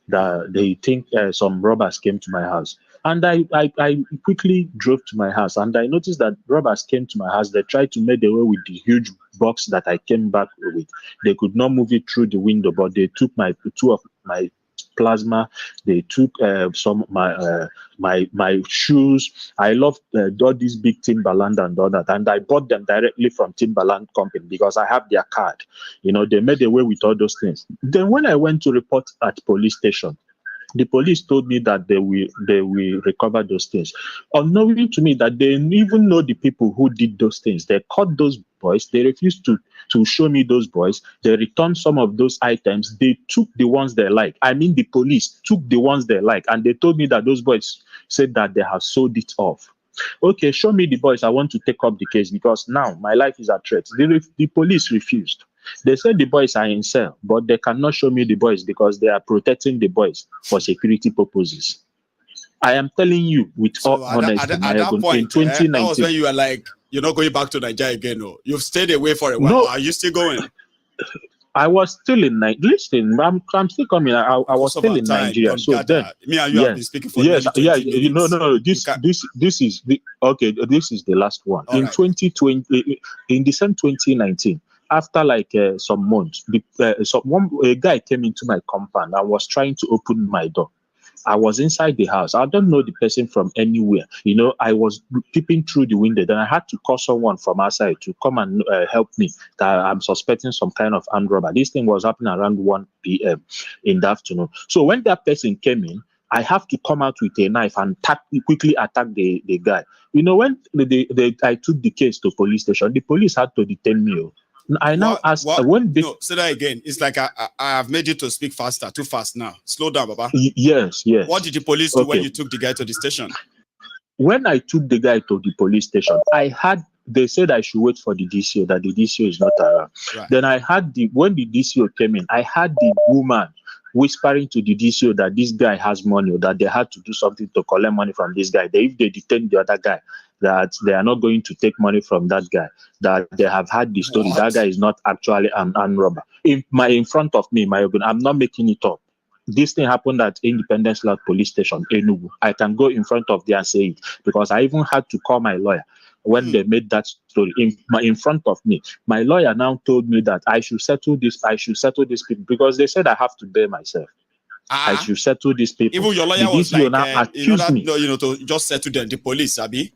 that they think some robbers came to my house. And I quickly drove to my house, and I noticed that robbers came to my house. They tried to make away with the huge box that I came back with. They could not move it through the window, but they took two of my plasma. They took some my shoes. I love all these big Timberland and all that, and I bought them directly from Timberland company because I have their card. They made away with all those things. Then when I went to report at police station, the police told me that they will recover those things, unknowing to me that they even know the people who did those things. They caught those boys. They refused to show me those boys. They returned some of those items. They took the ones they like. I mean, the police took the ones they like, and they told me that those boys said that they have sold it off. Okay, show me the boys. I want to take up the case because now my life is at threat. The police refused. They said the boys are in cell, but they cannot show me the boys because they are protecting the boys for security purposes. I am telling you with all honesty, at that point, in 2019, that was when you were like, you're not going back to Nigeria again. No, you've stayed away for a while. No, are you still going? I was still in Nigeria. Listen, I'm still coming. I was still in Nigeria. So then, me and you have been speaking for yes, nearly 20 minutes. No. This is the okay. This is the last one. All in right. 2020, in December 2019. After like some months, a guy came into my compound and was trying to open my door. I was inside the house. I don't know the person from anywhere. I was peeping through the window. Then I had to call someone from outside to come and help me. That I'm suspecting some kind of armed robber. This thing was happening around 1 p.m. in the afternoon. So when that person came in, I have to come out with a knife and quickly attack the guy. When I took the case to police station, the police had to detain me. I now ask when they... No, say that again. It's like I have made you to speak faster, too fast now. Slow down, Baba. Yes. What did the police do when you took the guy to the station? When I took the guy to the police station, they said I should wait for the DCO, that the DCO is not around. Right. Then when the DCO came in, I had the woman whispering to the DCO that this guy has money, or that they had to do something to collect money from this guy. If they detain the other guy, that they are not going to take money from that guy, that they have had the story. That guy is not actually an armed robber. In front of me, I'm not making it up. This thing happened at Independence Law Police Station, Enugu. I can go in front of there and say it because I even had to call my lawyer when they made that story in front of me. My lawyer now told me that I should settle this people because they said I have to bear myself. I should settle these people. Even your lawyer was like, now accused me. To just settle them, the police, Abi.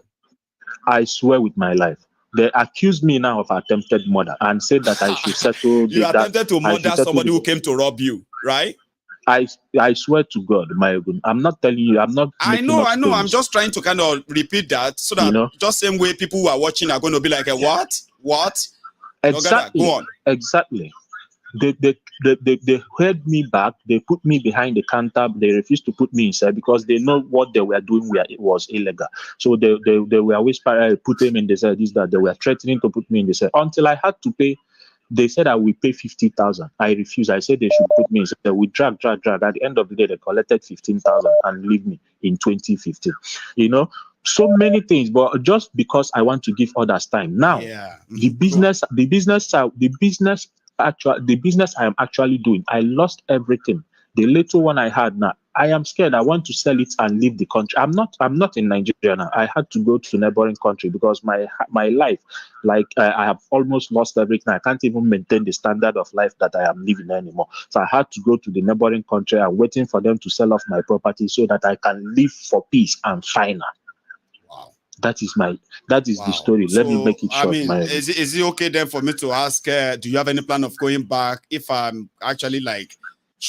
I swear with my life. They accused me now of attempted murder and said that I should settle. You attempted to murder somebody who came to rob you, right? I swear to God, I'm not telling you. I'm not. I know. I'm just trying to kind of repeat that so that just same way people who are watching are going to be like, what? Exactly. Go on. Exactly. They held me back. They put me behind the counter. They refused to put me inside because they know what they were doing it was illegal. So they were always put them in the cell. This that they were threatening to put me in the cell until I had to pay. They said I will pay 50,000. I refused. I said they should put me in. So we drag. At the end of the day, they collected 15,000 and leave me in 2015. So many things, but just because I want to give others time. Now, the business I am actually doing, I lost everything. The little one I had now, I am scared. I want to sell it and leave the country. I'm not in Nigeria now. I had to go to neighboring country because my life, I have almost lost everything. I can't even maintain the standard of life that I am living anymore. So I had to go to the neighboring country and waiting for them to sell off my property so that I can live for peace and final. Wow. That is the story. Let me make it short. Is it okay then for me to ask, do you have any plan of going back if I'm actually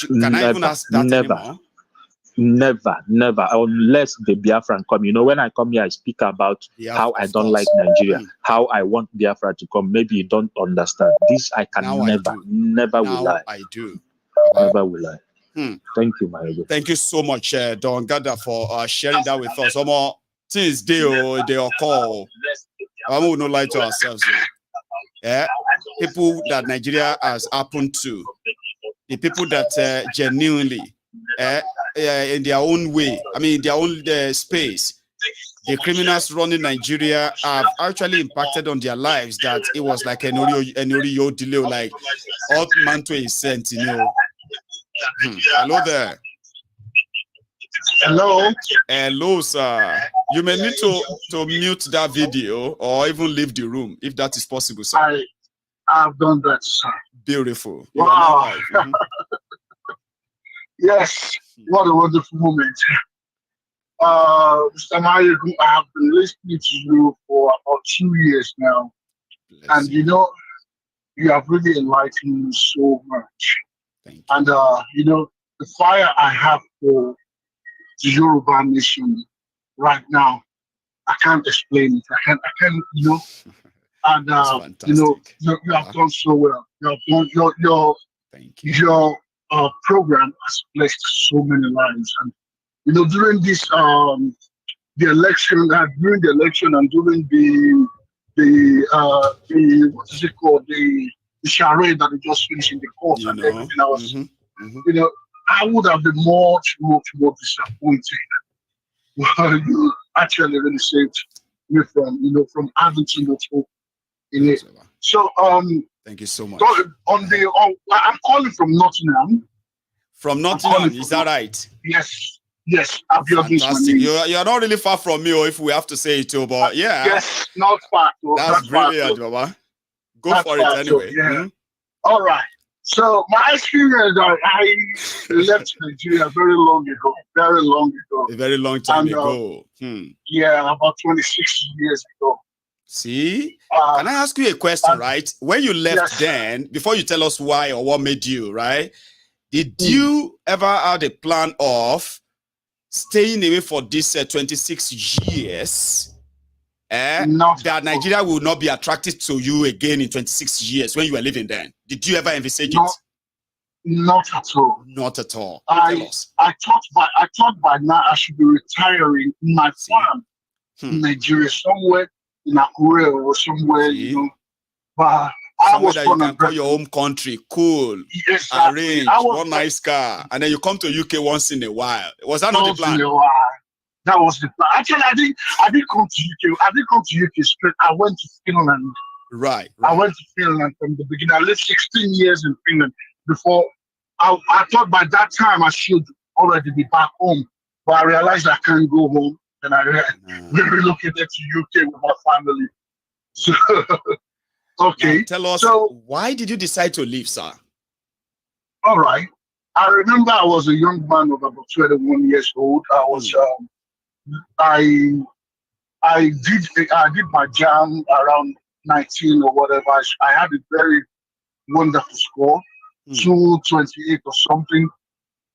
can I even ask that anymore? Never, unless the Biafran come. When I come here, I speak about how I don't like Nigeria, how I want Biafra to come. Maybe you don't understand. This I can never will lie. I do. Never will lie. Thank you, my ego. Thank you so much, Don Gada, for sharing that with us. Some more things they call. I will not lie to ourselves. People that Nigeria has happened to, the people that genuinely, in their own way, in their own space, the criminals running Nigeria have actually impacted on their lives. That it was like an Oriyo delay, like all man to a cent, Hello there. Hello, sir. You may need to mute that video or even leave the room if that is possible, sir. I've done that, sir. Beautiful. Wow. Yes, what a wonderful moment. Mr. Mayegun, I have been listening to you for about 2 years now. And you have really enlightened me so much. Thank you. And the fire I have for the Yoruba nation right now, I can't explain it. I can't, And you have done so well. Your program has blessed so many lives. And during this the election, during the election, and during the what is it called, the charade that we just finished in the court and everything else. I would have been much disappointed. Well, you actually really saved me from having too much hope in it. So thank you so much. I'm calling from Nottingham. From Nottingham, is that right? Yes. Fantastic. You're not really far from me, or if we have to say it too, but yeah. Yes, not far. That's brilliant, Baba. Go for it anyway. Yeah. All right. So my experience, I left Nigeria very long ago. A very long time ago. Yeah, about 26 years ago. See? Can I ask you a question, right? When you left then, before you tell us why or what made you, right? Did you ever have a plan of staying away for this 26 years? That Nigeria will not be attracted to you again in 26 years when you were living then? Did you ever envisage it? Not at all. Not at all. I thought by now I should be retiring in my farm in Nigeria, somewhere in Akure or somewhere, But somewhere that you can call your home country, cool, arrange one nice car, and then you come to UK once in a while. Was that not the plan? That was the plan. Actually, I didn't come to UK. I didn't come to UK straight. I went to Finland. Right. I went to Finland from the beginning. I lived 16 years in Finland before. I thought by that time I should already be back home, but I realized I can't go home, and I relocated to UK with my family. So, okay. Now tell us, why did you decide to leave, sir? All right. I remember I was a young man of about 21 years old. I was I did my jam around 19 or whatever. I had a very wonderful score, 228 or something.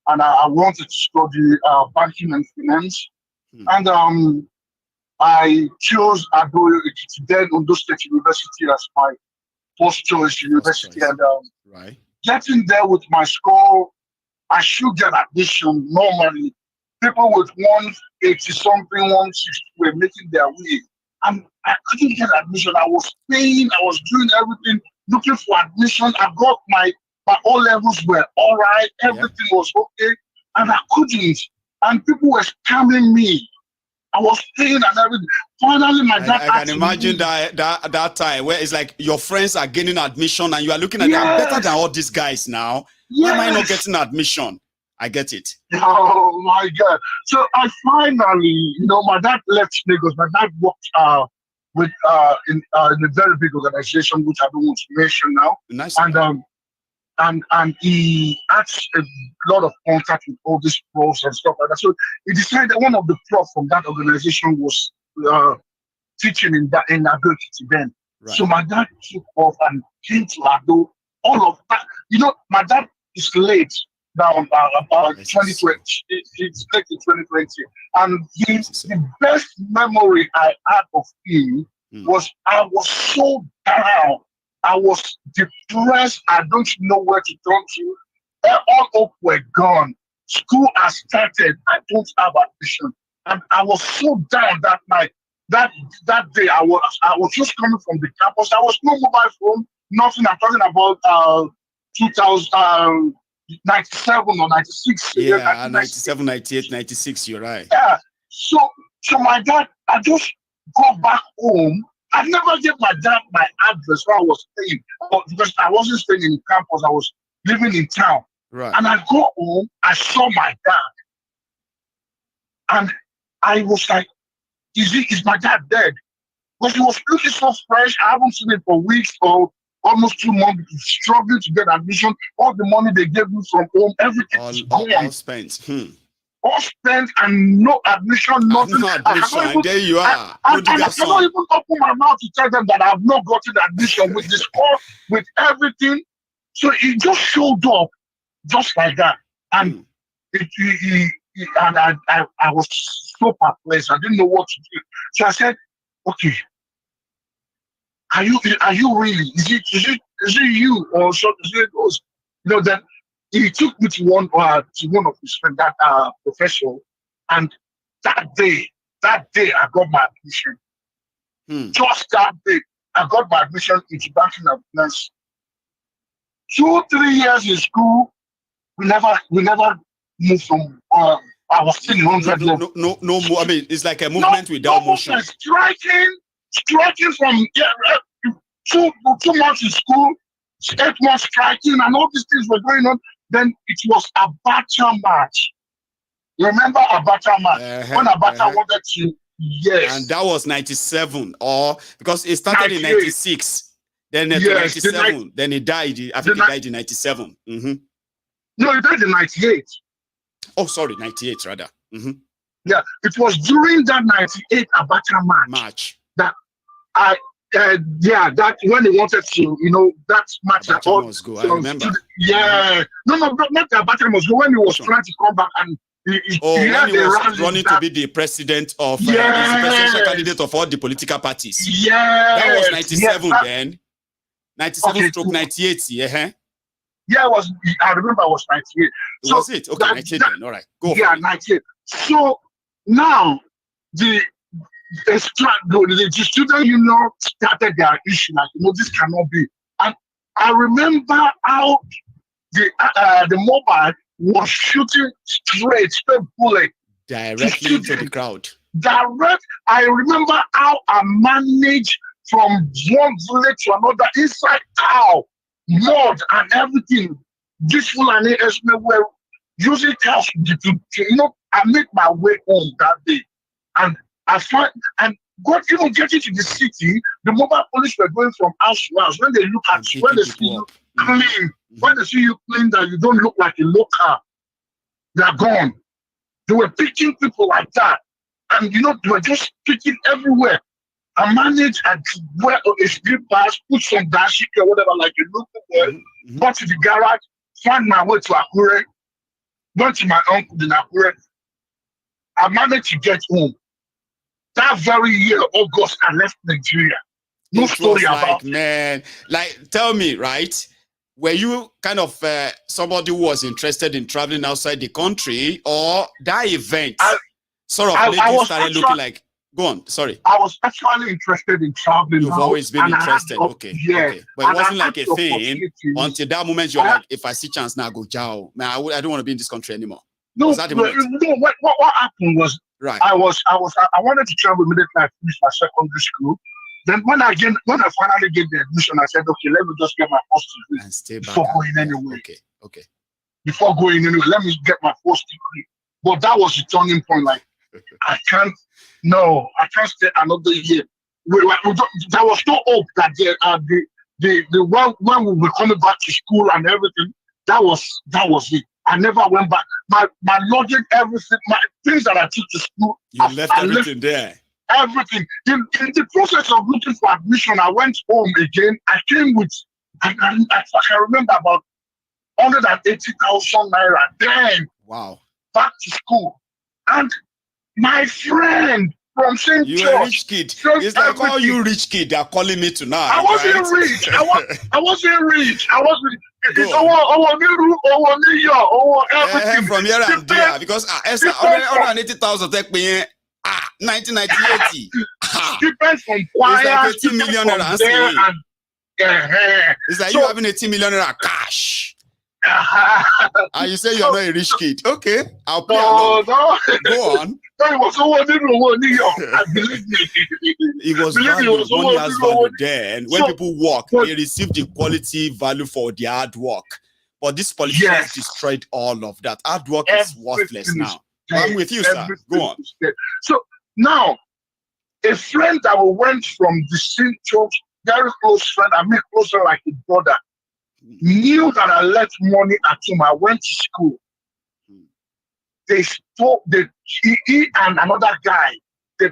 and I wanted to study banking and finance. And I chose Ado Ekiti, then Ondo State University as my first choice university. And getting there with my score, I should get admission normally. People with 180 something, 160 were making their way. And I couldn't get admission. I was paying, I was doing everything, looking for admission. I got my O levels were all right, everything was okay, and I couldn't. And people were scamming me. I was paying and everything. Finally, my dad. I can imagine that time where it's like your friends are gaining admission and you are looking at them better than all these guys now. Why am I not getting admission? I get it. Oh my God! So I finally, my dad left Lagos. My dad worked with in a very big organization which I don't want to mention now. Nice. And he had a lot of contact with all these profs and stuff like that. So he decided that one of the profs from that organization was teaching in Ado Ekiti then. Right. So my dad took off and came to Ado. All of that, my dad is late now about 2020. It's late in 2020, and the best memory I had of him was I was so down. I was depressed. I don't know where to turn to. All hope were gone. School has started. I don't have admission. And I was so down that night. That day, I was just coming from the campus. There was no mobile phone, nothing. I'm talking about 2097 or 96. Yeah, 97, 98, 96, you're right. Yeah. So my dad, I just go back home. I never gave my dad my address where I was staying because I wasn't staying in campus. I was living in town. Right. And I go home, I saw my dad. And I was like, is my dad dead? Because he was looking so fresh. I haven't seen it for weeks or almost 2 months. Struggling to get admission. All the money they gave me from home, everything is gone. All spent. All spent and no admission, nothing. No admission. There you are. I cannot even open my mouth to tell them that I have not gotten admission with the score, with everything. So he just showed up just like that. And I was so perplexed. I didn't know what to do. So I said, okay, are you really? Is it you or so? Then he took me to one of his friends, that professor, and that day I got my admission. Just that day, I got my admission into banking and finance. 2-3 years in school, we never moved from. I was still in 100 level. No more. I mean, it's like a movement without motion. Striking from 2 months in school, 8 months striking, and all these things were going on. Then it was Abacha March. Remember Abacha March? When Abacha wanted to, yes. And that was 97, or because it started in 96. Then 97, then he died. I think he died in 97. No, he died in 98. Oh, sorry, 98 rather. Yeah, it was during that 98 Abacha March that that when he wanted to, that match that all must go. I remember. No, not Abacha must go. When he was trying to come back and when he was running to be the president of the presidential candidate of all the political parties. That was 97 then. 97 stroke 98, Yeah, I remember it was 98. So was it? Okay, 98 then. All right. Go. Yeah, 98. So now the student started their issue, like, this cannot be. And I remember how the mobile was shooting straight bullet directly into the crowd. I remember how I managed from one village to another, inside out, mud and everything. This Fulani Esme were using cars to I made my way home that day. And I find, and God, getting to the city, the mobile police were going from house to house. When they look at you, when they see you clean, when they see you clean, that you don't look like a local, they are gone. They were picking people like that. And they were just picking everywhere. I managed and wear a street pass, put some dashiki or whatever, like a local boy, got to the garage, find my way to Akure. went to my uncle in Akure. I managed to get home. That very year, August, I left Nigeria. No story about it. Man, like, tell me, right? Were you kind of somebody who was interested in traveling outside the country, or that event sort of made you started looking like? Go on, sorry. I was actually interested in traveling. You've always been interested, okay. But it wasn't like a thing until that moment you're like, if I see chance now, go Jao. Man, I don't want to be in this country anymore. No, was that the moment? No. What happened was, right. I wanted to travel immediately I finished my secondary school. Then when I finally get the admission, I said, okay, let me just get my first degree and stay back before going anywhere. Okay. Before going anywhere, let me get my first degree. But that was the turning point. Like, I can't stay another year. There was no hope that when we were coming back to school and everything, that was it. I never went back. My logic, everything, my things that I took to school. You left everything there. Everything. In the process of looking for admission, I went home again. I came with, I remember about 180,000 naira. Then, wow, back to school. And my friend from St. George. You're a rich kid. It's like all you rich kid are calling me tonight. I wasn't rich. I wasn't rich. It's everything. From here and there. Because 180,000 take me 1990. Depends from choir. It's like 18 million naira. It's like you having 18 million naira cash. And you say you're not a rich kid. Okay, I'll play along. No. Go on. It was believe me. It was value. Money has value then. When people work, they receive the quality value for their hard work. But this politicians destroyed all of that. Hard work is worthless now. I'm with you, sir. Go on. So now, a friend that went from the St. George, very close friend, I mean closer like a brother, knew that I left money at home. I went to school. They he and another guy, they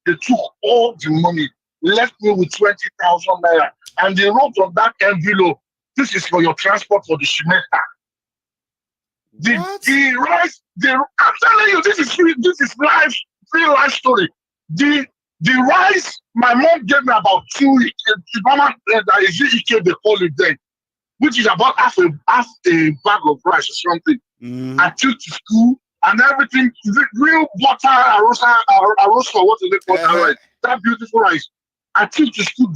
took all the money, left me with 20,000 naira, and they wrote on that envelope, "This is for your transport for the semester." I'm telling you, this is free life story. The rice my mom gave me about 2 mama that is they call it then, which is about half a bag of rice or something. I took to school and everything, real butter, arosa, what is it called? That beautiful rice. I took to school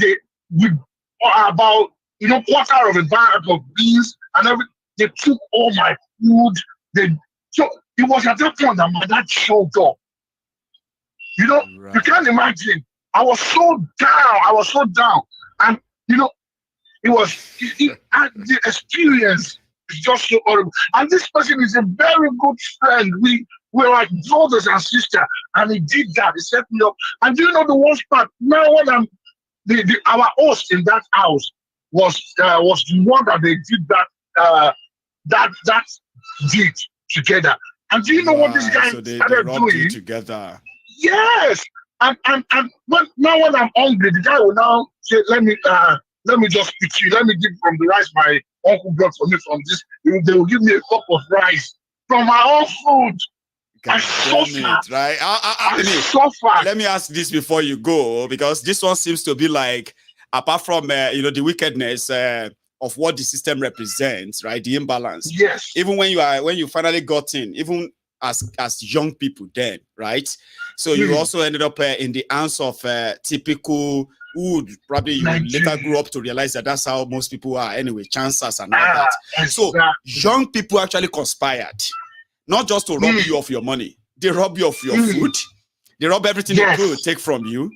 with about quarter of a bag of beans and everything. They took all my food. So it was at that point that my dad showed up. You can't imagine. I was so down. And the experience is just so horrible. And this person is a very good friend. We're like brothers and sisters. And he did that. He set me up. And do you know the worst part? Now when our host in that house was the one that they did that deed together. And do you know what this guy started doing? Together. Yes. And when I'm hungry, the guy will now say, let me just pick you. Let me give from the rice my uncle brought for me from this. They will give me a cup of rice from my own food. I suffered. Right? I suffered. Let me ask this before you go, because this one seems to be like, apart from the wickedness of what the system represents, right? The imbalance. Yes. Even when you finally got in, even as young people then, right? So you also ended up in the hands of typical who probably you later grew up to realize that that's how most people are anyway, chancers and all that. So young people actually conspired, not just to rob you of your money. They rob you of your food. They rob everything they could take from you.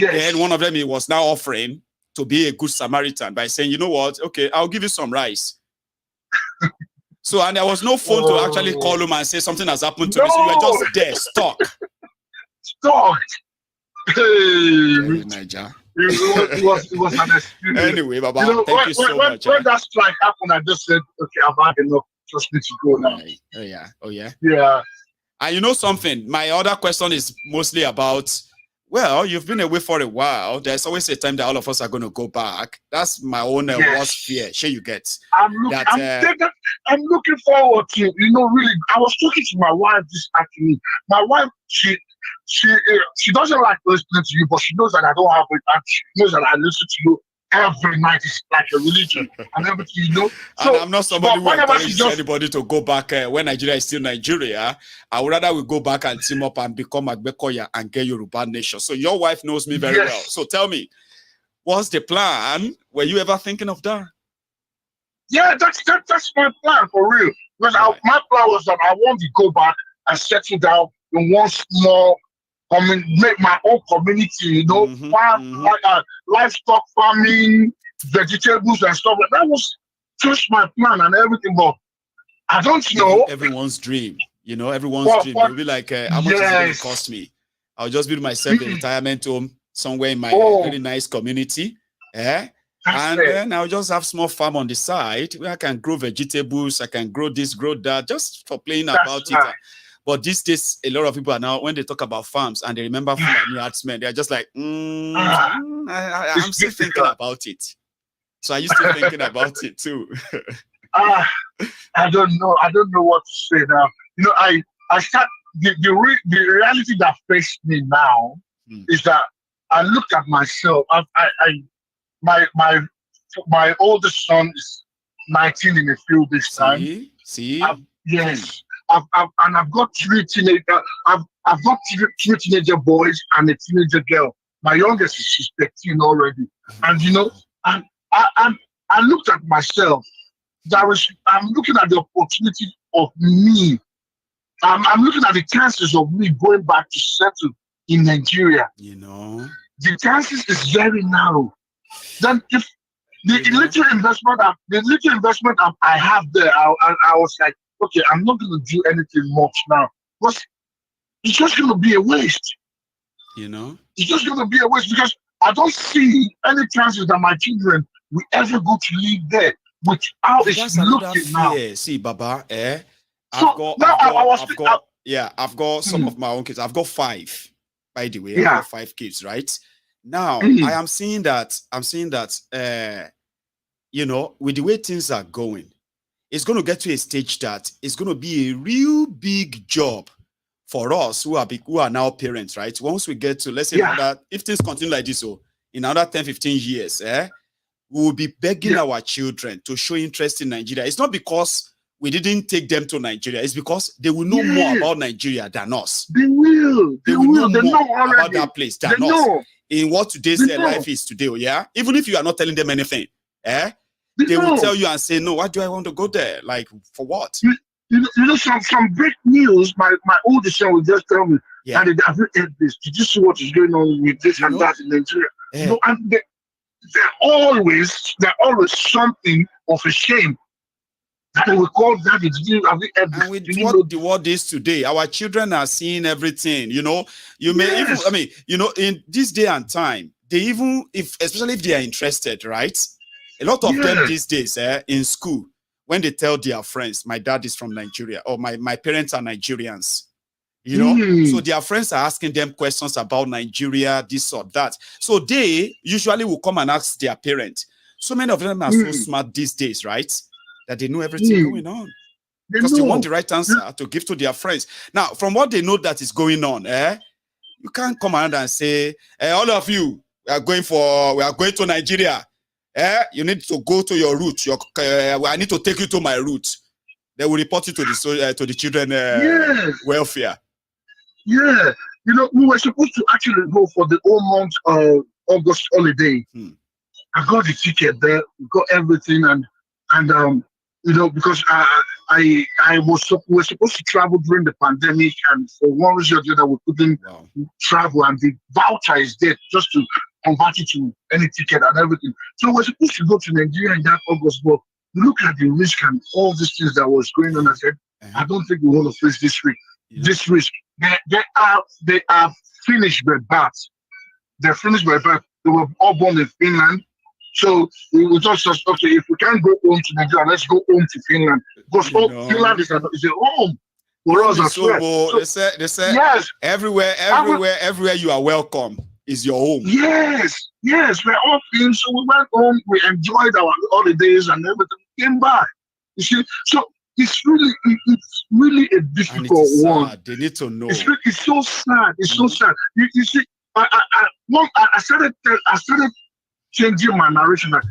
Then one of them, he was now offering to be a good Samaritan by saying, you know what? Okay, I'll give you some rice. So, and there was no phone to actually call him and say something has happened to me. So you were just there, stuck. Hey, Naija. It was an experience. Anyway, Baba, thank you so much. When that strike happened, I just said, okay, I've had enough. Just need to go now. Oh yeah. Yeah. And you know something? My other question is mostly about, well, you've been away for a while. There's always a time that all of us are going to go back. That's my own worst fear. Sure, you get. I'm looking forward to, really. I was talking to my wife this afternoon. My wife, she doesn't like listening to you, but she knows that I don't have it, and she knows that I listen to you every night. It's like a religion and everything, So, and I'm not somebody who encourages anybody to go back when Nigeria is still Nigeria. I would rather we go back and team up and become Agbekoya and get Yoruba nation. So your wife knows me very well. So tell me, what's the plan? Were you ever thinking of that? Yeah, that's my plan for real. Because my plan was that I want to go back and settle down in one small, make my own community, farm, livestock farming, vegetables and stuff. That was just my plan and everything. But I don't know. Everyone's dream, everyone's dream. They'll be like, how much is it going to cost me? I'll just build myself a retirement home somewhere in my very nice community. And then I'll just have small farm on the side where I can grow vegetables, I can grow this, grow that, just for playing about it. But these days, a lot of people are now, when they talk about farms and they remember Fulani herdsmen, they're just like, I'm still thinking about it. So are you still thinking about it too? I don't know. I don't know what to say now. I start the reality that faced me now is that I looked at myself. My oldest son is 19 in a few this time. See? Yes. I've got three teenager. I've got three teenager boys and a teenager girl. My youngest is 13 already. And I looked at myself. I'm looking at the opportunity of me. I'm looking at the chances of me going back to settle in Nigeria. The chances is very narrow. Then if the little investment I have there, I was like, okay, I'm not going to do anything much now because it's just going to be a waste. It's just going to be a waste because I don't see any chances that my children will ever go to live there with how it's looking now. See, Baba, I've got some of my own kids. I've got 5, by the way. I've got 5 kids, right? Now, I'm seeing that, with the way things are going, it's going to get to a stage that it's going to be a real big job for us who are now parents, right? Once we get to, let's say, if things continue like this, in another 10, 15 years, we will be begging our children to show interest in Nigeria. It's not because we didn't take them to Nigeria. It's because they will know more about Nigeria than us. They will. They will know more about that place than us. In what today's life is today, even if you are not telling them anything, they will tell you and say, no, why do I want to go there? Like, for what? Some great news. My oldest son will just tell me, Daddy, have you heard this? Did you see what is going on with this and that in Nigeria? And they're always something of a shame. That we call that and with what the world is today, our children are seeing everything. You may even, in this day and time, they even, especially if they are interested, right? A lot of them these days, in school, when they tell their friends, my dad is from Nigeria, or my parents are Nigerians, so their friends are asking them questions about Nigeria, this or that. So they usually will come and ask their parents. So many of them are so smart these days, right? That they know everything going on. Because they want the right answer to give to their friends. Now, from what they know that is going on, you can't come around and say, all of you, we are going to Nigeria. You need to go to your route. I need to take you to my route. They will report you to the children welfare. Yeah. We were supposed to actually go for the whole month of August holiday. I got the ticket there, we got everything, and because we were supposed to travel during the pandemic, and for one reason or the other we couldn't travel, and the voucher is there just to convert it to any ticket and everything. So we're supposed to go to Nigeria in that August, but look at the risk and all these things that was going on. I said, I don't think we want to face this risk. This risk. They are finished by birth. They're finished by birth. They were all born in Finland. So we will just okay, if we can't go home to Nigeria, let's go home to Finland. Because Finland is a home for us as well. So, they say yes, everywhere you are welcome is your home. Yes, we're all Finns. So we went home, we enjoyed our holidays and everything, came back. You see, so it's really a difficult one. They need to know. It's so sad. It's so sad. You see, I started changing my narration. That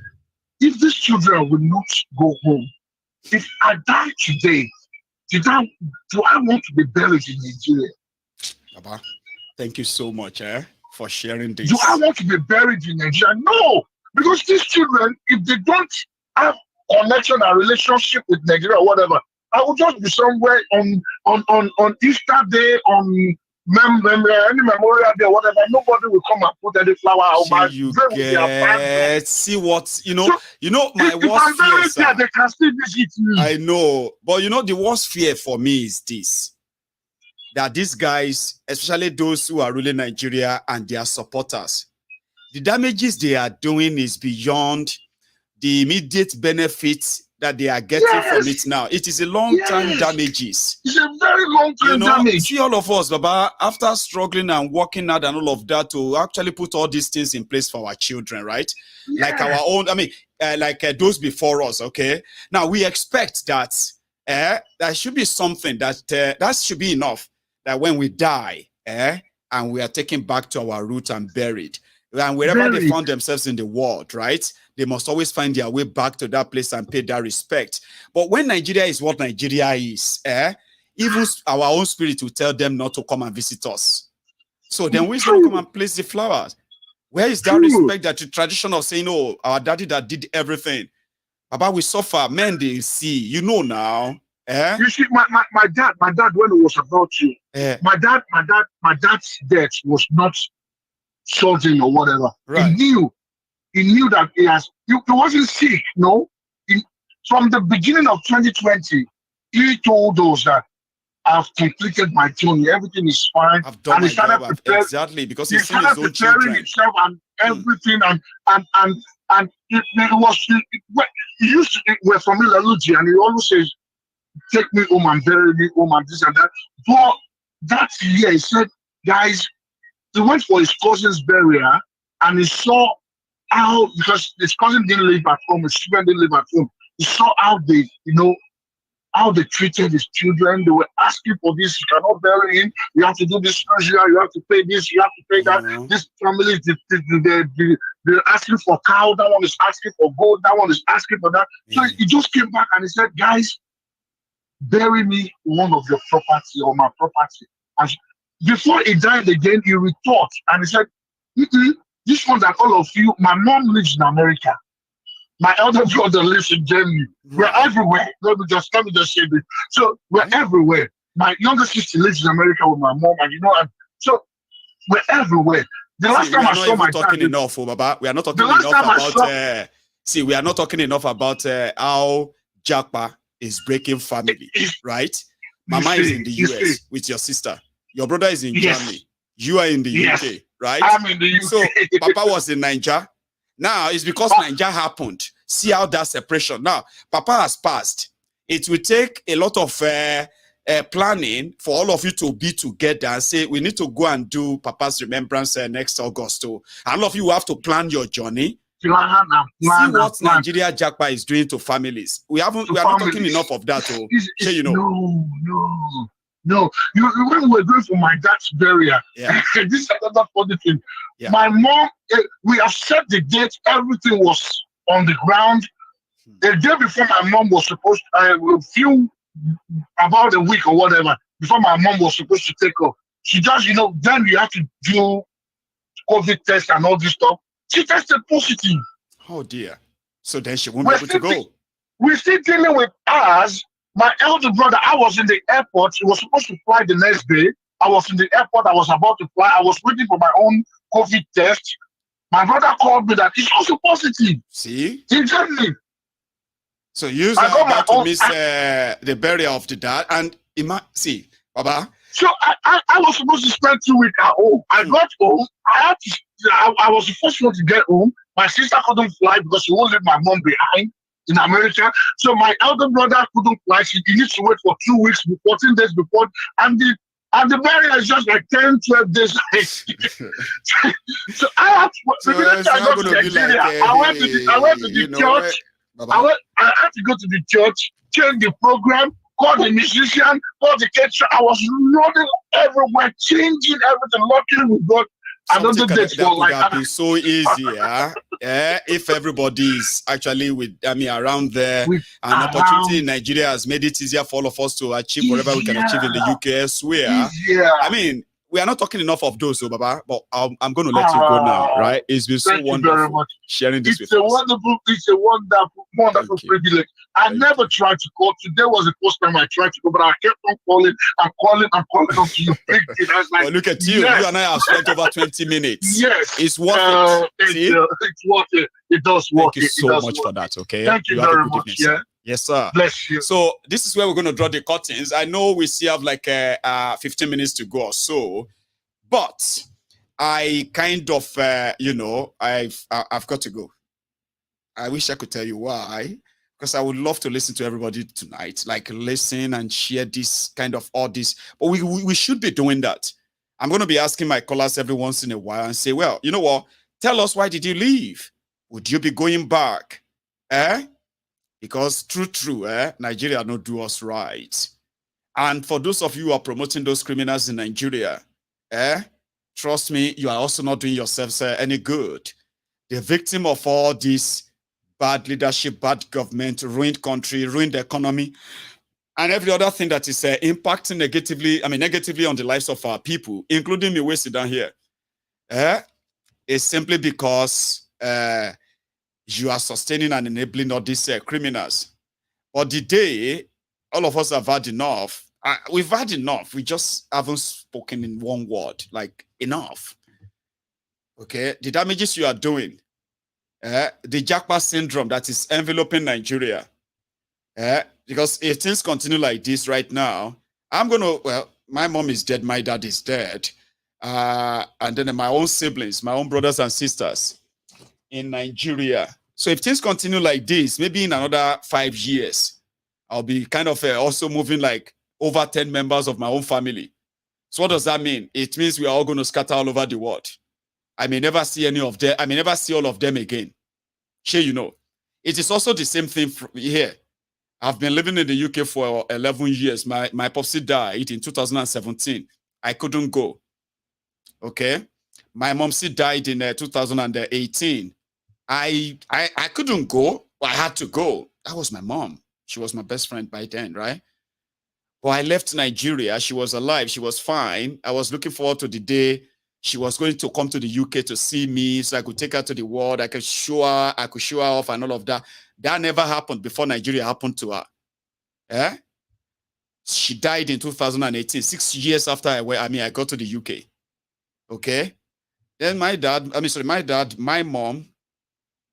if these children will not go home, if I die today, do I want to be buried in Nigeria? Baba, thank you so much for sharing this. Do I want to be buried in Nigeria? No, because these children, if they don't have connection and relationship with Nigeria or whatever, I will just be somewhere on Easter Day, on any memorial day or whatever. Nobody will come and put any flower on my grave. See what my worst fear, sir. They can still visit me. I know, but the worst fear for me is this: that these guys, especially those who are ruling Nigeria and their supporters, the damages they are doing is beyond the immediate benefits that they are getting from it now. It is a long-term damages. It's a very long-term damage. See, all of us, Baba, after struggling and working hard and all of that to actually put all these things in place for our children, right? Like our own, those before us, okay? Now, we expect that there should be something that should be enough that when we die, and we are taken back to our roots and buried, and wherever they found themselves in the world, right? They must always find their way back to that place and pay that respect. But when Nigeria is what Nigeria is, even our own spirit will tell them not to come and visit us. So then we should come and place the flowers. Where is that respect, that the tradition of saying, oh, our daddy that did everything? About we suffer, men they see, now. You see, my dad, when he was about to, my dad's death was not sudden or whatever. Right. He knew that he wasn't sick, no? From the beginning of 2020, he told us that I've completed my journey, everything is fine. I've done my job, exactly, because he started preparing himself and everything, and he used to, we're from Ilaluji, and he always says, take me home and bury me home and this and that. But that year, he said, guys, he went for his cousin's burial, and he saw how, because his cousin didn't live at home, his children didn't live at home. He saw how they, how they treated his children. They were asking for this, you cannot bury him, you have to do this, you have to pay this, you have to pay that. This family, they're asking for cow, that one is asking for gold, that one is asking for that. So he just came back and he said, guys, bury me one of your property or my property. And before he died again, he rethought and he said, this one that all of you, my mom lives in America. My elder brother lives in Germany. We're everywhere. Let me just say this. So we're everywhere. My younger sister lives in America with my mom, and so we're everywhere. The last time I saw my dad, enough, Baba. We are not talking enough about. We are not talking enough about how Japa is breaking family, right? Mama is in the US with your sister. Your brother is in Germany. You are in the UK, right? I'm in the UK. So Papa was in Naija. Now it's because Naija happened. See how that separation. Now Papa has passed. It will take a lot of planning for all of you to be together and say we need to go and do Papa's remembrance next August. So all of you have to plan your journey. See what Nigeria Japa is doing to families. We are not talking enough of that. No. When we were going for my dad's burial, this is another funny thing. My mom, we have set the date, everything was on the ground. The day before my mom was supposed to, about a week or whatever, before my mom was supposed to take off, she just, then you have to do COVID test and all this stuff. She tested positive. Oh dear. So then she won't be able to go. We're still dealing with us. My elder brother, I was in the airport. He was supposed to fly the next day. I was in the airport. I was about to fly. I was waiting for my own COVID test. My brother called me that it's also positive. See? In Germany. So you are about to miss the burial of the dad. And see, Baba. So I was supposed to spend 2 weeks at home. I got home. I was the first one to get home. My sister couldn't fly because she won't leave my mom behind in America. So my elder brother couldn't fly. He needs to wait for 2 weeks, 14 days before. And the burial is just like 10, 12 days. So I had to, I went to the church. I had to go to the church change the program, call the musician, call the caterer. I was running everywhere, changing everything. Luckily, we got another date that for would like have been so easy, if everybody is actually around there. An opportunity in Nigeria has made it easier for all of us to achieve whatever we can achieve in the UK elsewhere. I mean, we are not talking enough of those, Baba, but I'm going to let you go now, right? It's been so wonderful very much. sharing this It's with a us. It's a wonderful privilege. I never tried to call. Today was the first time I tried to go, but I kept on calling and calling until you picked it. I was like, well, look at you. Yes. You and I have spent over 20 minutes. Yes. It's worth it. It's worth it. It does work. Thank you so much for that, okay? Thank you very much. Evening, sir. Yes, sir. Bless you. So this is where we're going to draw the curtains. I know we still have like 15 minutes to go or so, but I kind of, I've got to go. I wish I could tell you why, because I would love to listen to everybody tonight, like listen and share this kind of all this. But we should be doing that. I'm going to be asking my callers every once in a while and say, well, you know what? Tell us, why did you leave? Would you be going back? Because true, Nigeria not do us right. And for those of you who are promoting those criminals in Nigeria, trust me, you are also not doing yourselves any good. The victim of all this bad leadership, bad government, ruined country, ruined economy, and every other thing that is impacting negatively on the lives of our people, including me wasted down here, is simply because you are sustaining and enabling all these criminals. But the day all of us have had enough, we've had enough. We just haven't spoken in one word, like enough. Okay, the damages you are doing, the Jackpot syndrome that is enveloping Nigeria. Because if things continue like this right now, my mom is dead, my dad is dead. And then my own siblings, my own brothers and sisters in Nigeria. So if things continue like this, maybe in another 5 years, I'll be kind of also moving like over 10 members of my own family. So what does that mean? It means we are all going to scatter all over the world. I may never see any of them. I may never see all of them again. Sure, you know. It is also the same thing here. I've been living in the UK for 11 years. My popsy died in 2017. I couldn't go. Okay. My momsy died in 2018. I couldn't go. I had to go. That was my mom. She was my best friend by then, right? But I left Nigeria. She was alive. She was fine. I was looking forward to the day she was going to come to the UK to see me so I could take her to the world. I could show her off and all of that. That never happened before Nigeria happened to her. She died in 2018, 6 years after I got to the UK. Okay. Then my dad, my mom,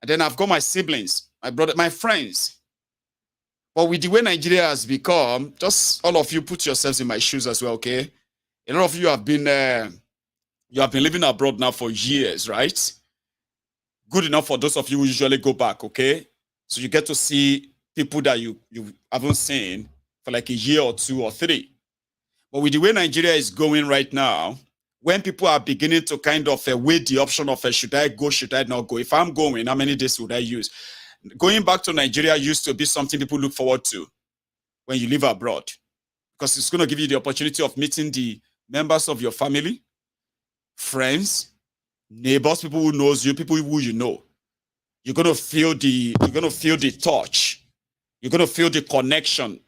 and then I've got my siblings, my brother, my friends. But with the way Nigeria has become, just all of you put yourselves in my shoes as well, okay? A lot of you have been living abroad now for years, right? Good enough for those of you who usually go back, okay? So you get to see people that you haven't seen for like a year or 2 or 3. But with the way Nigeria is going right now, when people are beginning to kind of weigh the option of should I go, should I not go? If I'm going, how many days would I use? Going back to Nigeria used to be something people look forward to when you live abroad, because it's going to give you the opportunity of meeting the members of your family, friends, neighbors, people who knows you, people who you know. You're going to feel the touch. You're going to feel the connection.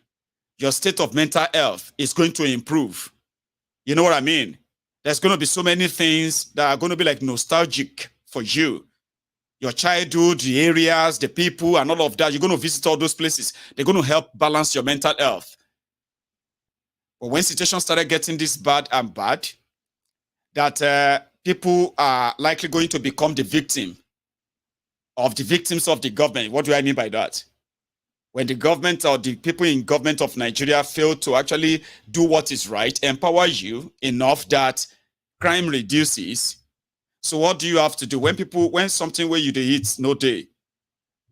Your state of mental health is going to improve. You know what I mean? There's going to be so many things that are going to be like nostalgic for you. Your childhood, the areas, the people, and all of that. You're going to visit all those places. They're going to help balance your mental health. But when situations started getting this bad, that people are likely going to become the victims of the government. What do I mean by that? When the government or the people in government of Nigeria fail to actually do what is right, empower you enough that crime reduces. So what do you have to do? When something where you eat no day,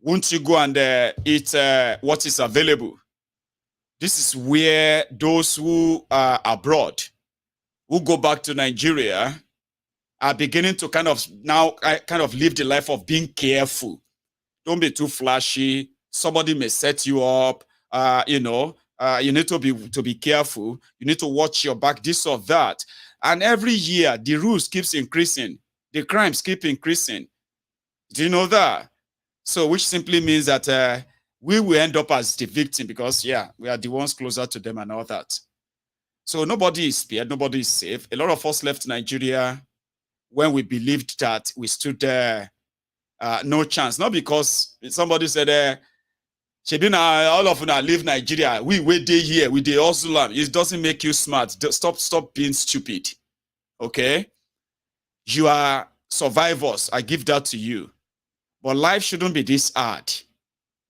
won't you go and eat what is available? This is where those who are abroad, who go back to Nigeria, are beginning to kind of live the life of being careful. Don't be too flashy. Somebody may set you up. you know, you need to be careful. You need to watch your back, this or that. And every year, the rules keeps increasing. The crimes keep increasing. Do you know that? So, which simply means that we will end up as the victim because, yeah, we are the ones closer to them and all that. So nobody is spared. Nobody is safe. A lot of us left Nigeria when we believed that we stood there, no chance. Not because somebody said, all of us leave Nigeria. We wait here. We dey hustle. It doesn't make you smart. Stop being stupid. Okay? You are survivors. I give that to you. But life shouldn't be this hard.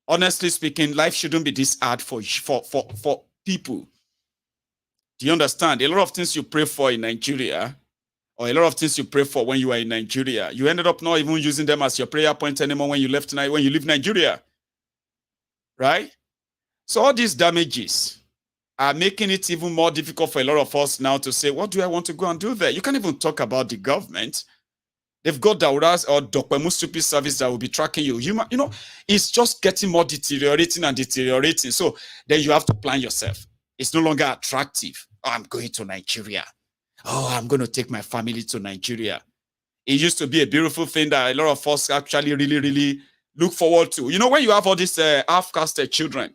Honestly speaking, life shouldn't be this hard for people. Do you understand? A lot of things you pray for in Nigeria, or a lot of things you pray for when you are in Nigeria, you ended up not even using them as your prayer point anymore when you leave Nigeria. Right? So all these damages are making it even more difficult for a lot of us now to say, what do I want to go and do there? You can't even talk about the government. They've got Dauras or Dokpemu stupid service that will be tracking you. You know, it's just getting more deteriorating and deteriorating. So then you have to plan yourself. It's no longer attractive. Oh, I'm going to Nigeria. Oh, I'm going to take my family to Nigeria. It used to be a beautiful thing that a lot of us actually really look forward to. You know, when you have all these half-caste children,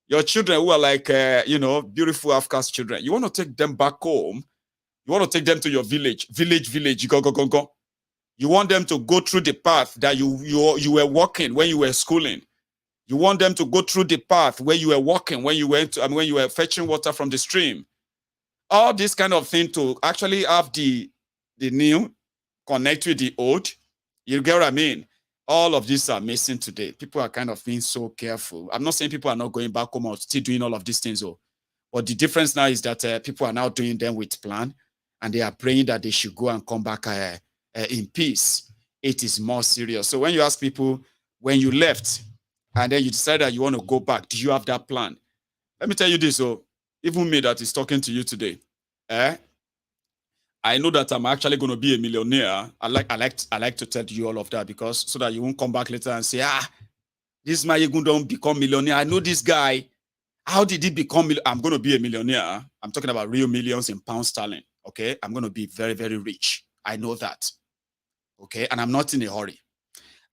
your children who are like, you know, beautiful half-caste children, you want to take them back home. You want to take them to your village, go. You want them to go through the path that you were walking when you were schooling. You want them to go through the path where you were walking when you went to, when you were fetching water from the stream. All this kind of thing to actually have the new connect with the old. You get what I mean? All of these are missing today. People are kind of being so careful. I'm not saying people are not going back home or still doing all of these things, though. But the difference now is that people are now doing them with plan, and they are praying that they should go and come back in peace. It is more serious. So when you ask people, when you left, and then you decide that you want to go back, do you have that plan? Let me tell you this, even me that is talking to you today, I know that I'm actually going to be a millionaire. I like to tell you all of that because so that you won't come back later and say, this Mayegun don't become millionaire. I know this guy. How did he become? I'm going to be a millionaire. I'm talking about real millions in pound sterling. Okay, I'm going to be very, very rich. I know that. Okay, and I'm not in a hurry.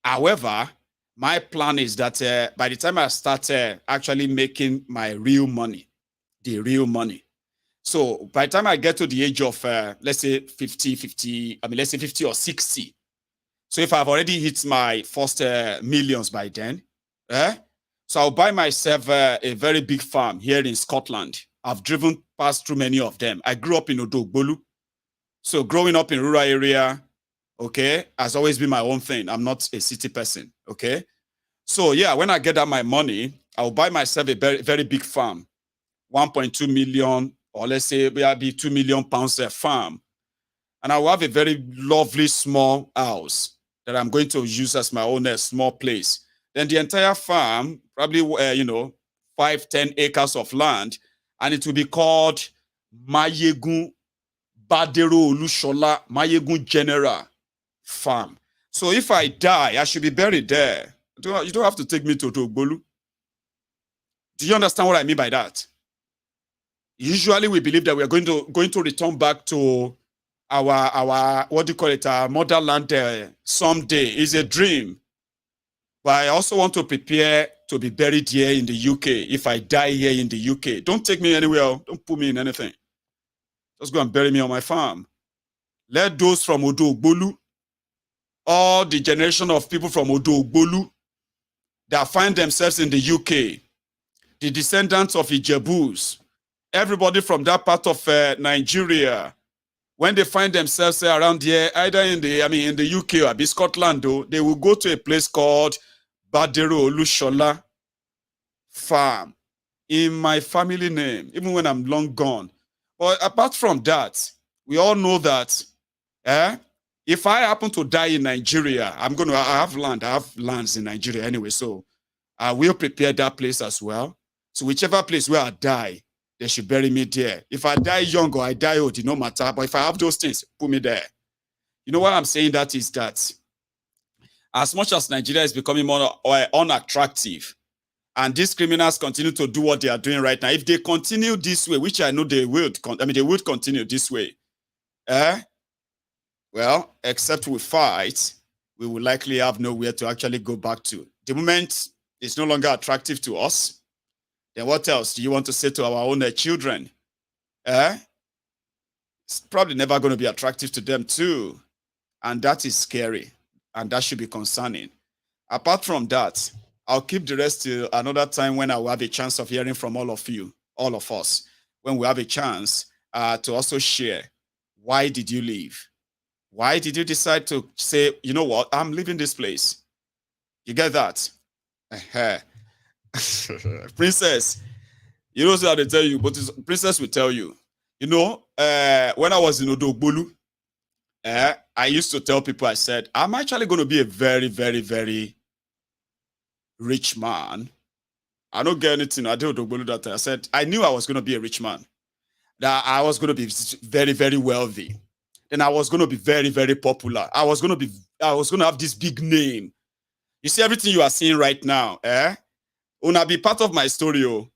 However, my plan is that by the time I start actually making my real money, the real money. So by the time I get to the age of, let's say 50 or 60. So if I've already hit my first millions by then, so I'll buy myself a very big farm here in Scotland. I've driven past through many of them. I grew up in Odogbolu. So growing up in rural area, okay, has always been my own thing. I'm not a city person, okay? So yeah, when I get out my money, I'll buy myself a very, very big farm, 1.2 million, or let's say maybe 2 million pounds a farm. And I will have a very lovely small house that I'm going to use as my own small place. Then the entire farm, probably, 5-10 acres of land, and it will be called Mayegun Badero Olushola Mayegun General Farm. So if I die, I should be buried there. You don't have to take me to Ogbolu. Do you understand what I mean by that? Usually we believe that we are going to return back to our what do you call it, our motherland someday. It's a dream. But I also want to prepare to be buried here in the UK if I die here in the UK. Don't take me anywhere. Don't put me in anything. Just go and bury me on my farm. Let those from Odogbolu, all the generation of people from Odogbolu that find themselves in the UK, the descendants of Ijebus, everybody from that part of Nigeria, when they find themselves around here, either in the UK or Scotland, though, they will go to a place called Badero Olushola Farm in my family name, even when I'm long gone. But apart from that, we all know that if I happen to die in Nigeria, I have lands in Nigeria anyway, so I will prepare that place as well. So whichever place where I die, they should bury me there. If I die young or I die old, it no matter. But if I have those things, put me there. You know what I'm saying? That is that as much as Nigeria is becoming more unattractive, and these criminals continue to do what they are doing right now, if they continue this way, which I know they will, they would continue this way, well, except we fight, we will likely have nowhere to actually go back to. The moment it's no longer attractive to us, then what else do you want to say to our own children? It's probably never going to be attractive to them too. And that is scary. And that should be concerning. Apart from that, I'll keep the rest till another time when I will have a chance of hearing from all of you, all of us, when we have a chance to also share. Why did you leave? Why did you decide to say, you know what, I'm leaving this place? You get that? Princess, you know how they tell you, but Princess will tell you. You know, when I was in Odogbolu, I used to tell people, I said, I'm actually going to be a very, very, very rich man. I don't get anything. I did Odogbolu that time. I said, I knew I was going to be a rich man. That I was going to be very, very wealthy. Then I was going to be very, very popular. I was going to have this big name. You see everything you are seeing right now, Una be part of my story, oh.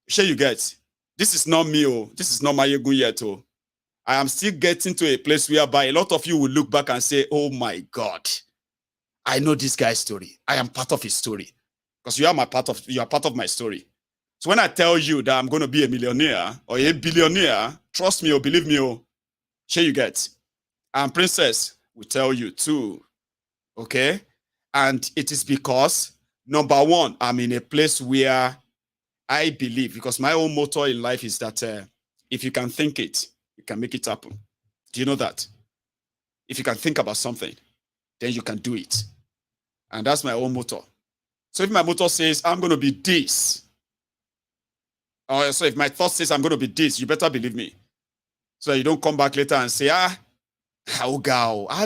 Sure you get. This is not me, oh. This is not my ego yet, oh. I am still getting to a place whereby a lot of you will look back and say, oh my God, I know this guy's story. I am part of his story. Because you are part of my story. So when I tell you that I'm going to be a millionaire or a billionaire, trust me or believe me, oh, sure you get. And Princess will tell you too. Okay? And it is because, number one, I'm in a place where I believe, because my own motto in life is that if you can think it, you can make it happen. Do you know that? If you can think about something, then you can do it. And that's my own motto. So if my motto says, I'm going to be this, or so if my thought says I'm going to be this, you better believe me. So you don't come back later and say, how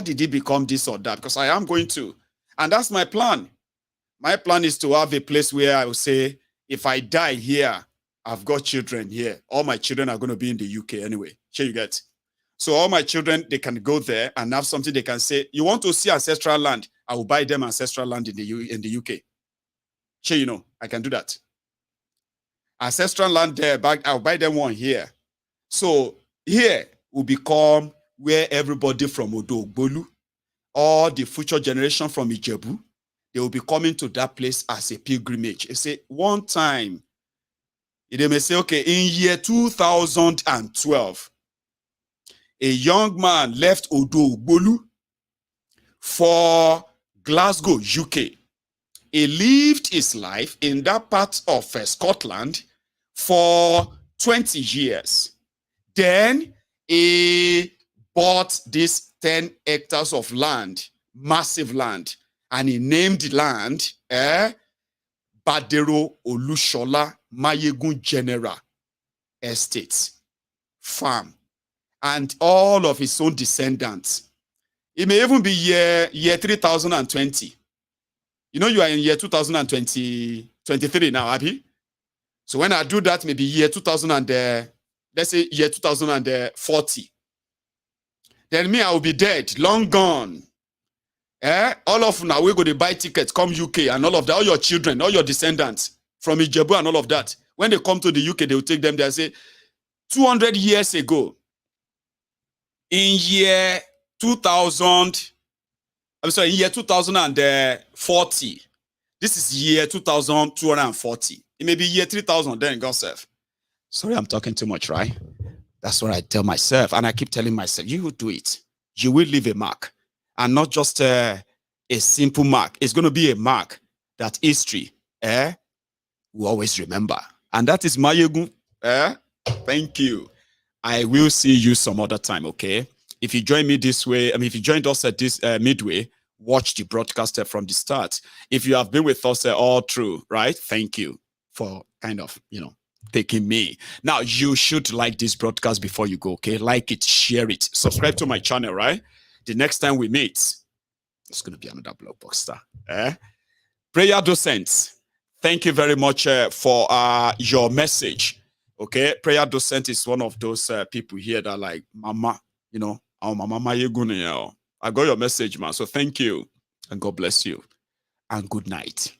did he become this or that? Because I am going to. And that's my plan. My plan is to have a place where I will say, if I die here, I've got children here. All my children are going to be in the UK anyway. Sure you get. So all my children, they can go there and have something they can say, you want to see ancestral land? I will buy them ancestral land in the UK. Sure, you know, I can do that. Ancestral land there, I'll buy them one here. So here will become where everybody from Odogbolu, or the future generation from Ijebu, they will be coming to that place as a pilgrimage. They say, one time, they may say, okay, in year 2012, a young man left Odogbolu for Glasgow, UK. He lived his life in that part of Scotland for 20 years. Then he bought this 10 hectares of land, massive land, and he named the land Badero Olushola Mayegun General Estate Farm, and all of his own descendants. It may even be year 3020. You know, you are in year 2023 now, Abby. So when I do that, maybe year 2000 and let's say year 2040. Then me, I will be dead, long gone. All of now we're going to buy tickets, come UK, and all of that, all your children, all your descendants from Ijebu and all of that. When they come to the UK, they will take them there and say, 200 years ago, in year 2000, I'm sorry, in year 2040, this is year 2240. It may be year 3000 then, God self. Sorry, I'm talking too much, right? That's what I tell myself. And I keep telling myself, you will do it. You will leave a mark. And not just a simple mark. It's going to be a mark that history will always remember. And that is Mayegun. Thank you. I will see you some other time, okay? If you join me this way, if you joined us at this midway, watch the broadcast from the start. If you have been with us all through, right? Thank you for kind of, taking me. Now, you should like this broadcast before you go, okay? Like it, share it, subscribe to my channel, right? The next time we meet, it's going to be another blockbuster. Prayer docents, thank you very much for your message, okay? Prayer docent is one of those people here that are like, Mama, Mama, I got your message, man. So thank you, and God bless you, and good night.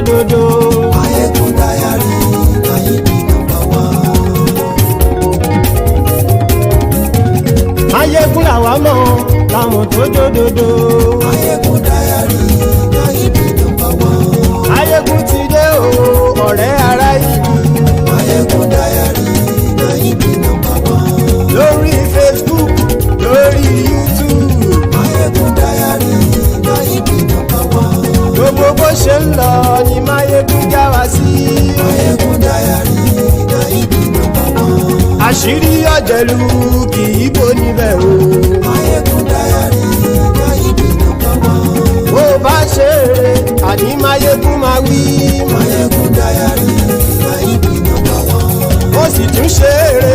dòdòdò. Mayegun diary, na him be number one. Mayegun làwa mọ̀ làwọn tó dòdòdò. Mayegun diary, na him be number one. Mayegun ti dé o ọ̀rẹ́ ara ìlú. Mayegun diary, na him be number one. Lórí Facebook, lórí YouTube. Mayegun diary, na him be number one. Gbogbo bó ṣe ń lọ ni Mayegun já wa sí. Mayegun diary, na him be number one. Àṣírí ọ̀jẹ̀lú kì í bò níbẹ̀ o. Mayegun diary, na him be number one. Bó bá ṣe eré àní Mayegun máa wí. Mayegun diary, na him be number one. Ó sì tún ṣe eré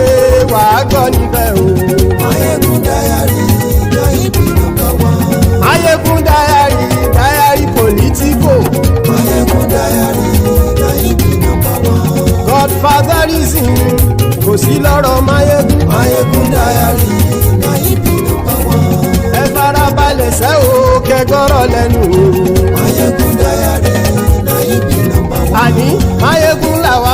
wàá gbọ́ níbẹ̀ o. Mayegun diary, na him be number one. Mayegun diary, diary politico. Mayegun diary, na him be number one. Godfatherism kò sí lọ́rọ̀ Mayegun. Mayegun diary, na him be number one. Ẹ farabalẹ̀ sẹ́ o kẹgọ́rọ̀ lẹ́nu o. Mayegun diary, na him be number one. Àní Mayegun làwa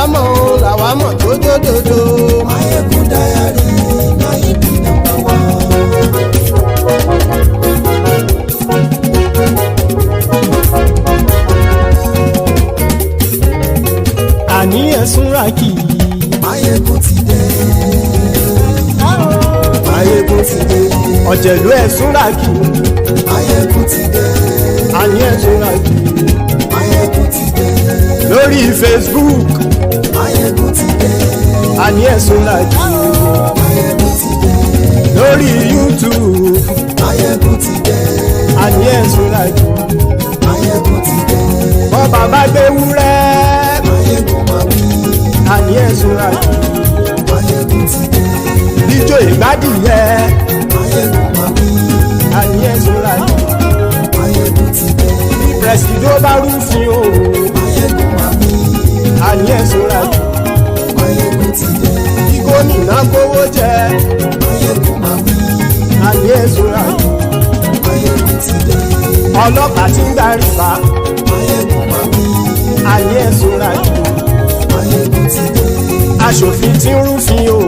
mọ̀ tó dòdòdò. Mayegun diary, na him be number one. Àní ẹ̀sùn ràkì. Mayegun ti dé. Mayegun ti dé. Ọ̀jẹ̀lú ẹ̀sùn ràkì. Mayegun ti dé. Àní ẹ̀sùn ràkì. Mayegun ti dé. Lórí Facebook. Mayegun ti dé. Àní ẹ̀sùn ràkì. Mayegun ti dé. Lórí YouTube. Mayegun ti dé. Àní ẹ̀sùn ràkì. Mayegun ti dé. Bọ́ bàbá gbé wúrẹ́. Mayegun máa wí. Àní ẹ̀sùn ràkì. Mayegun ti dé. Ijó ìgbádìyẹ. Mayegun máa wí. Àní ẹ̀sùn ràkì. Mayegun ti dé. Presido bá rúfin o. Mayegun máa wí. Àní ẹ̀sùn ràkì. Mayegun ti dé. Kí gómìnà kówó jẹ. Mayegun máa wí. Àní ẹ̀sùn ràkì. Mayegun ti dé. Ọlọ́pàá ti ń gba rìbá. Mayegun máa wí. Àní ẹ̀sùn ràkì. Mayegun ti dé. Aṣòfin ti ń rúfin o.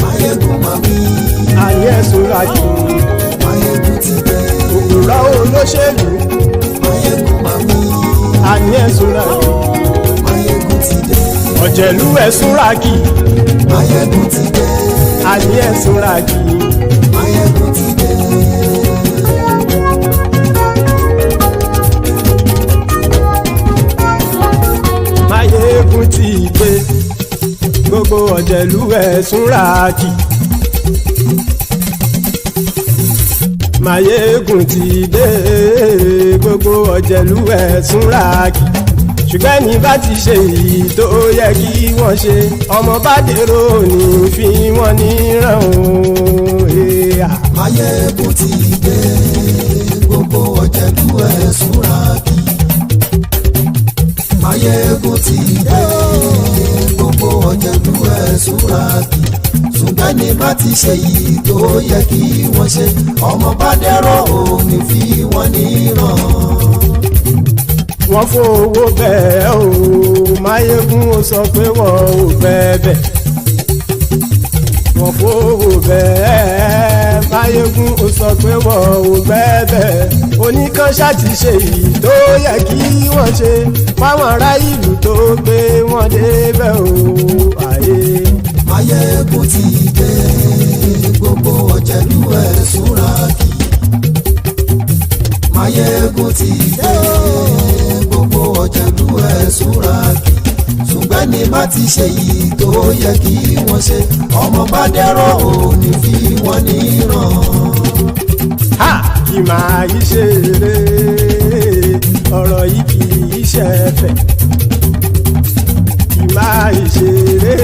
Mayegun máa wí. Àní ẹ̀sùn ràkì. Mayegun ti dé. Òpùrọ́ olóṣèlú. Mayegun máa wí. Àní ẹ̀sùn ràkì. Mayegun ti dé. Ọ̀jẹ̀lú ẹ̀sùn ràkì. Mayegun ti dé. Àní ẹ̀sùn ràkì. Mayegun ti dé. Mayegun ti dé. Gbogbo ọ̀jẹ̀lú ẹ̀sùn ràkì. Mayegun ti dé. Gbogbo ọ̀jẹ̀lú ẹ̀sùn ràkì. Ṣùgbọ́n ní bá ti ṣe èyí tó yẹ kí wọ́n ṣe, ọmọ bá dèrò ní fi wọ́n níran o. Mayegun ti dé. Gbogbo ọ̀jẹ̀lú ẹ̀sùn ràkì. Mayegun ti dé. Gbogbo ọ̀jẹ̀lú ẹ̀sùn ràkì. Ṣùgbọ́n ní bá ti ṣe èyí tó yẹ kí wọ́n ṣe, ọmọ bá dèrò ní fi wọ́n níran. Wọ́n fowó bẹ́ẹ̀ o, Mayegun ó sọ pé wọ́n ò bẹ́ẹ̀. Wọ́n fowó bẹ́ẹ̀, Mayegun ó sọ pé wọ́n ò bẹ́ẹ̀. Oníkan ṣáàtì ṣe èyí tó yẹ kí wọ́n ṣe, fáwọn ará ìlú tó gbé wọn débẹ̀ o. Mayegun ti dé. Gbogbo ọ̀jẹ̀lú ẹ̀sùn ràkì. Mayegun ti dé. Gbogbo ọ̀jẹ̀lú ẹ̀sùn ràkì. Ṣùgbọ́n ní má ti ṣe yìí tó yẹ kí wọ́n ṣe, ọmọ bá dẹ́rọ̀ òní fi wọ́n níran. Kì máa yí ṣeré, ọ̀rọ̀ yìí kì í ṣẹ̀fẹ̀. Kì máa yí ṣeré,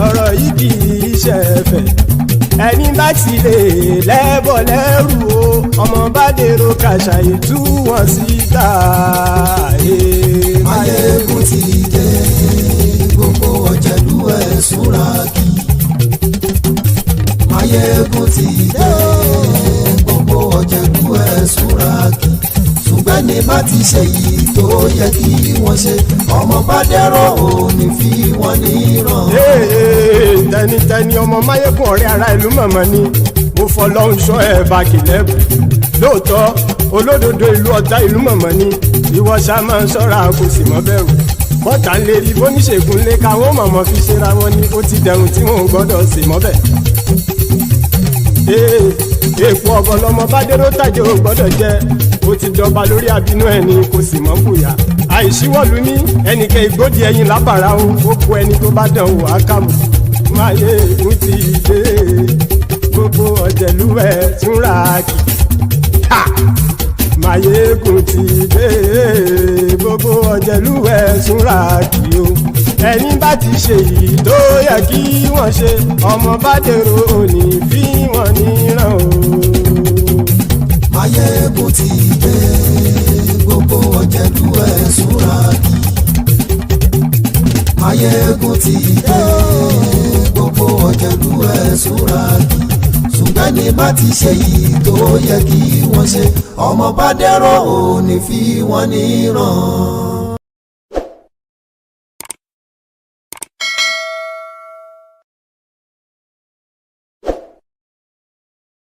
ọ̀rọ̀ yìí kì í ṣẹ̀fẹ̀. Ẹni bá ti lè lẹ́bọ̀ lẹ́rù o, ọmọ bá dèrò kàṣàyè tú wọn síta. Mayegun ti dé. Gbogbo ọ̀jẹ̀lú ẹ̀sùn ràkì. Mayegun ti dé. Gbogbo ọ̀jẹ̀lú ẹ̀sùn ràkì. Ṣùgbọ́n ní ní má ti ṣe yìí tó yẹ kí wọ́n ṣe ọmọ bá dẹ́rọ̀ ò ní fi wọ́n níran. tẹnitẹni ọmọ máyégún ọ̀rẹ́ ara ìlú mọ̀mọ́ ni mo fọlọ́hún sọ ẹ̀ bá kìlẹ́bù lóòótọ́ olódodo ìlú ọ̀tá ìlú mọ̀mọ́ ni ìwọ ṣá máa ń ṣọ́ra kò sì mọ́ bẹ̀rù bọ́tà ń lè rí bóníṣègùn lé káwọn mọ̀mọ́ fi ṣera wọn ni ó ti dẹrùn tí wọn ò gbọ́dọ̀ sì mọ́ bẹ̀. èèpo ọ̀bọ̀lọmọ bá dérò tàjẹ́ ò gbọ́dọ̀ jẹ́ ó ti jọba lórí àbínú ẹni kò sì mọ́ bùyà àìsíwọ́lu ní ẹnìkẹ́ ìgbódì ẹyin lábàrá o ó kó ẹni tó bá dán o àkàmù máyé ègún ti dé gbogbo ọ̀jẹ̀lúwẹ̀ túnra kì máyé ègún ti dé gbogbo ọ̀jẹ̀lúwẹ̀ túnra kì o ẹni bá ti ṣe yìí tó yẹ kí wọ́n ṣe ọmọ bá dèrò òní fi wọ́n níran o. máyé ègún ti dé gbogbo ọ̀jẹ̀lúwẹ̀ túnra kì máyé ègún ti dé gbogbo ọ̀jẹ̀lúwẹ̀ túnra kì ṣùgbọ́n ní bá ti ṣe yìí tó yẹ kí wọ́n ṣe ọmọ bá dẹ́rọ̀ ò ní fi wọ́n níran.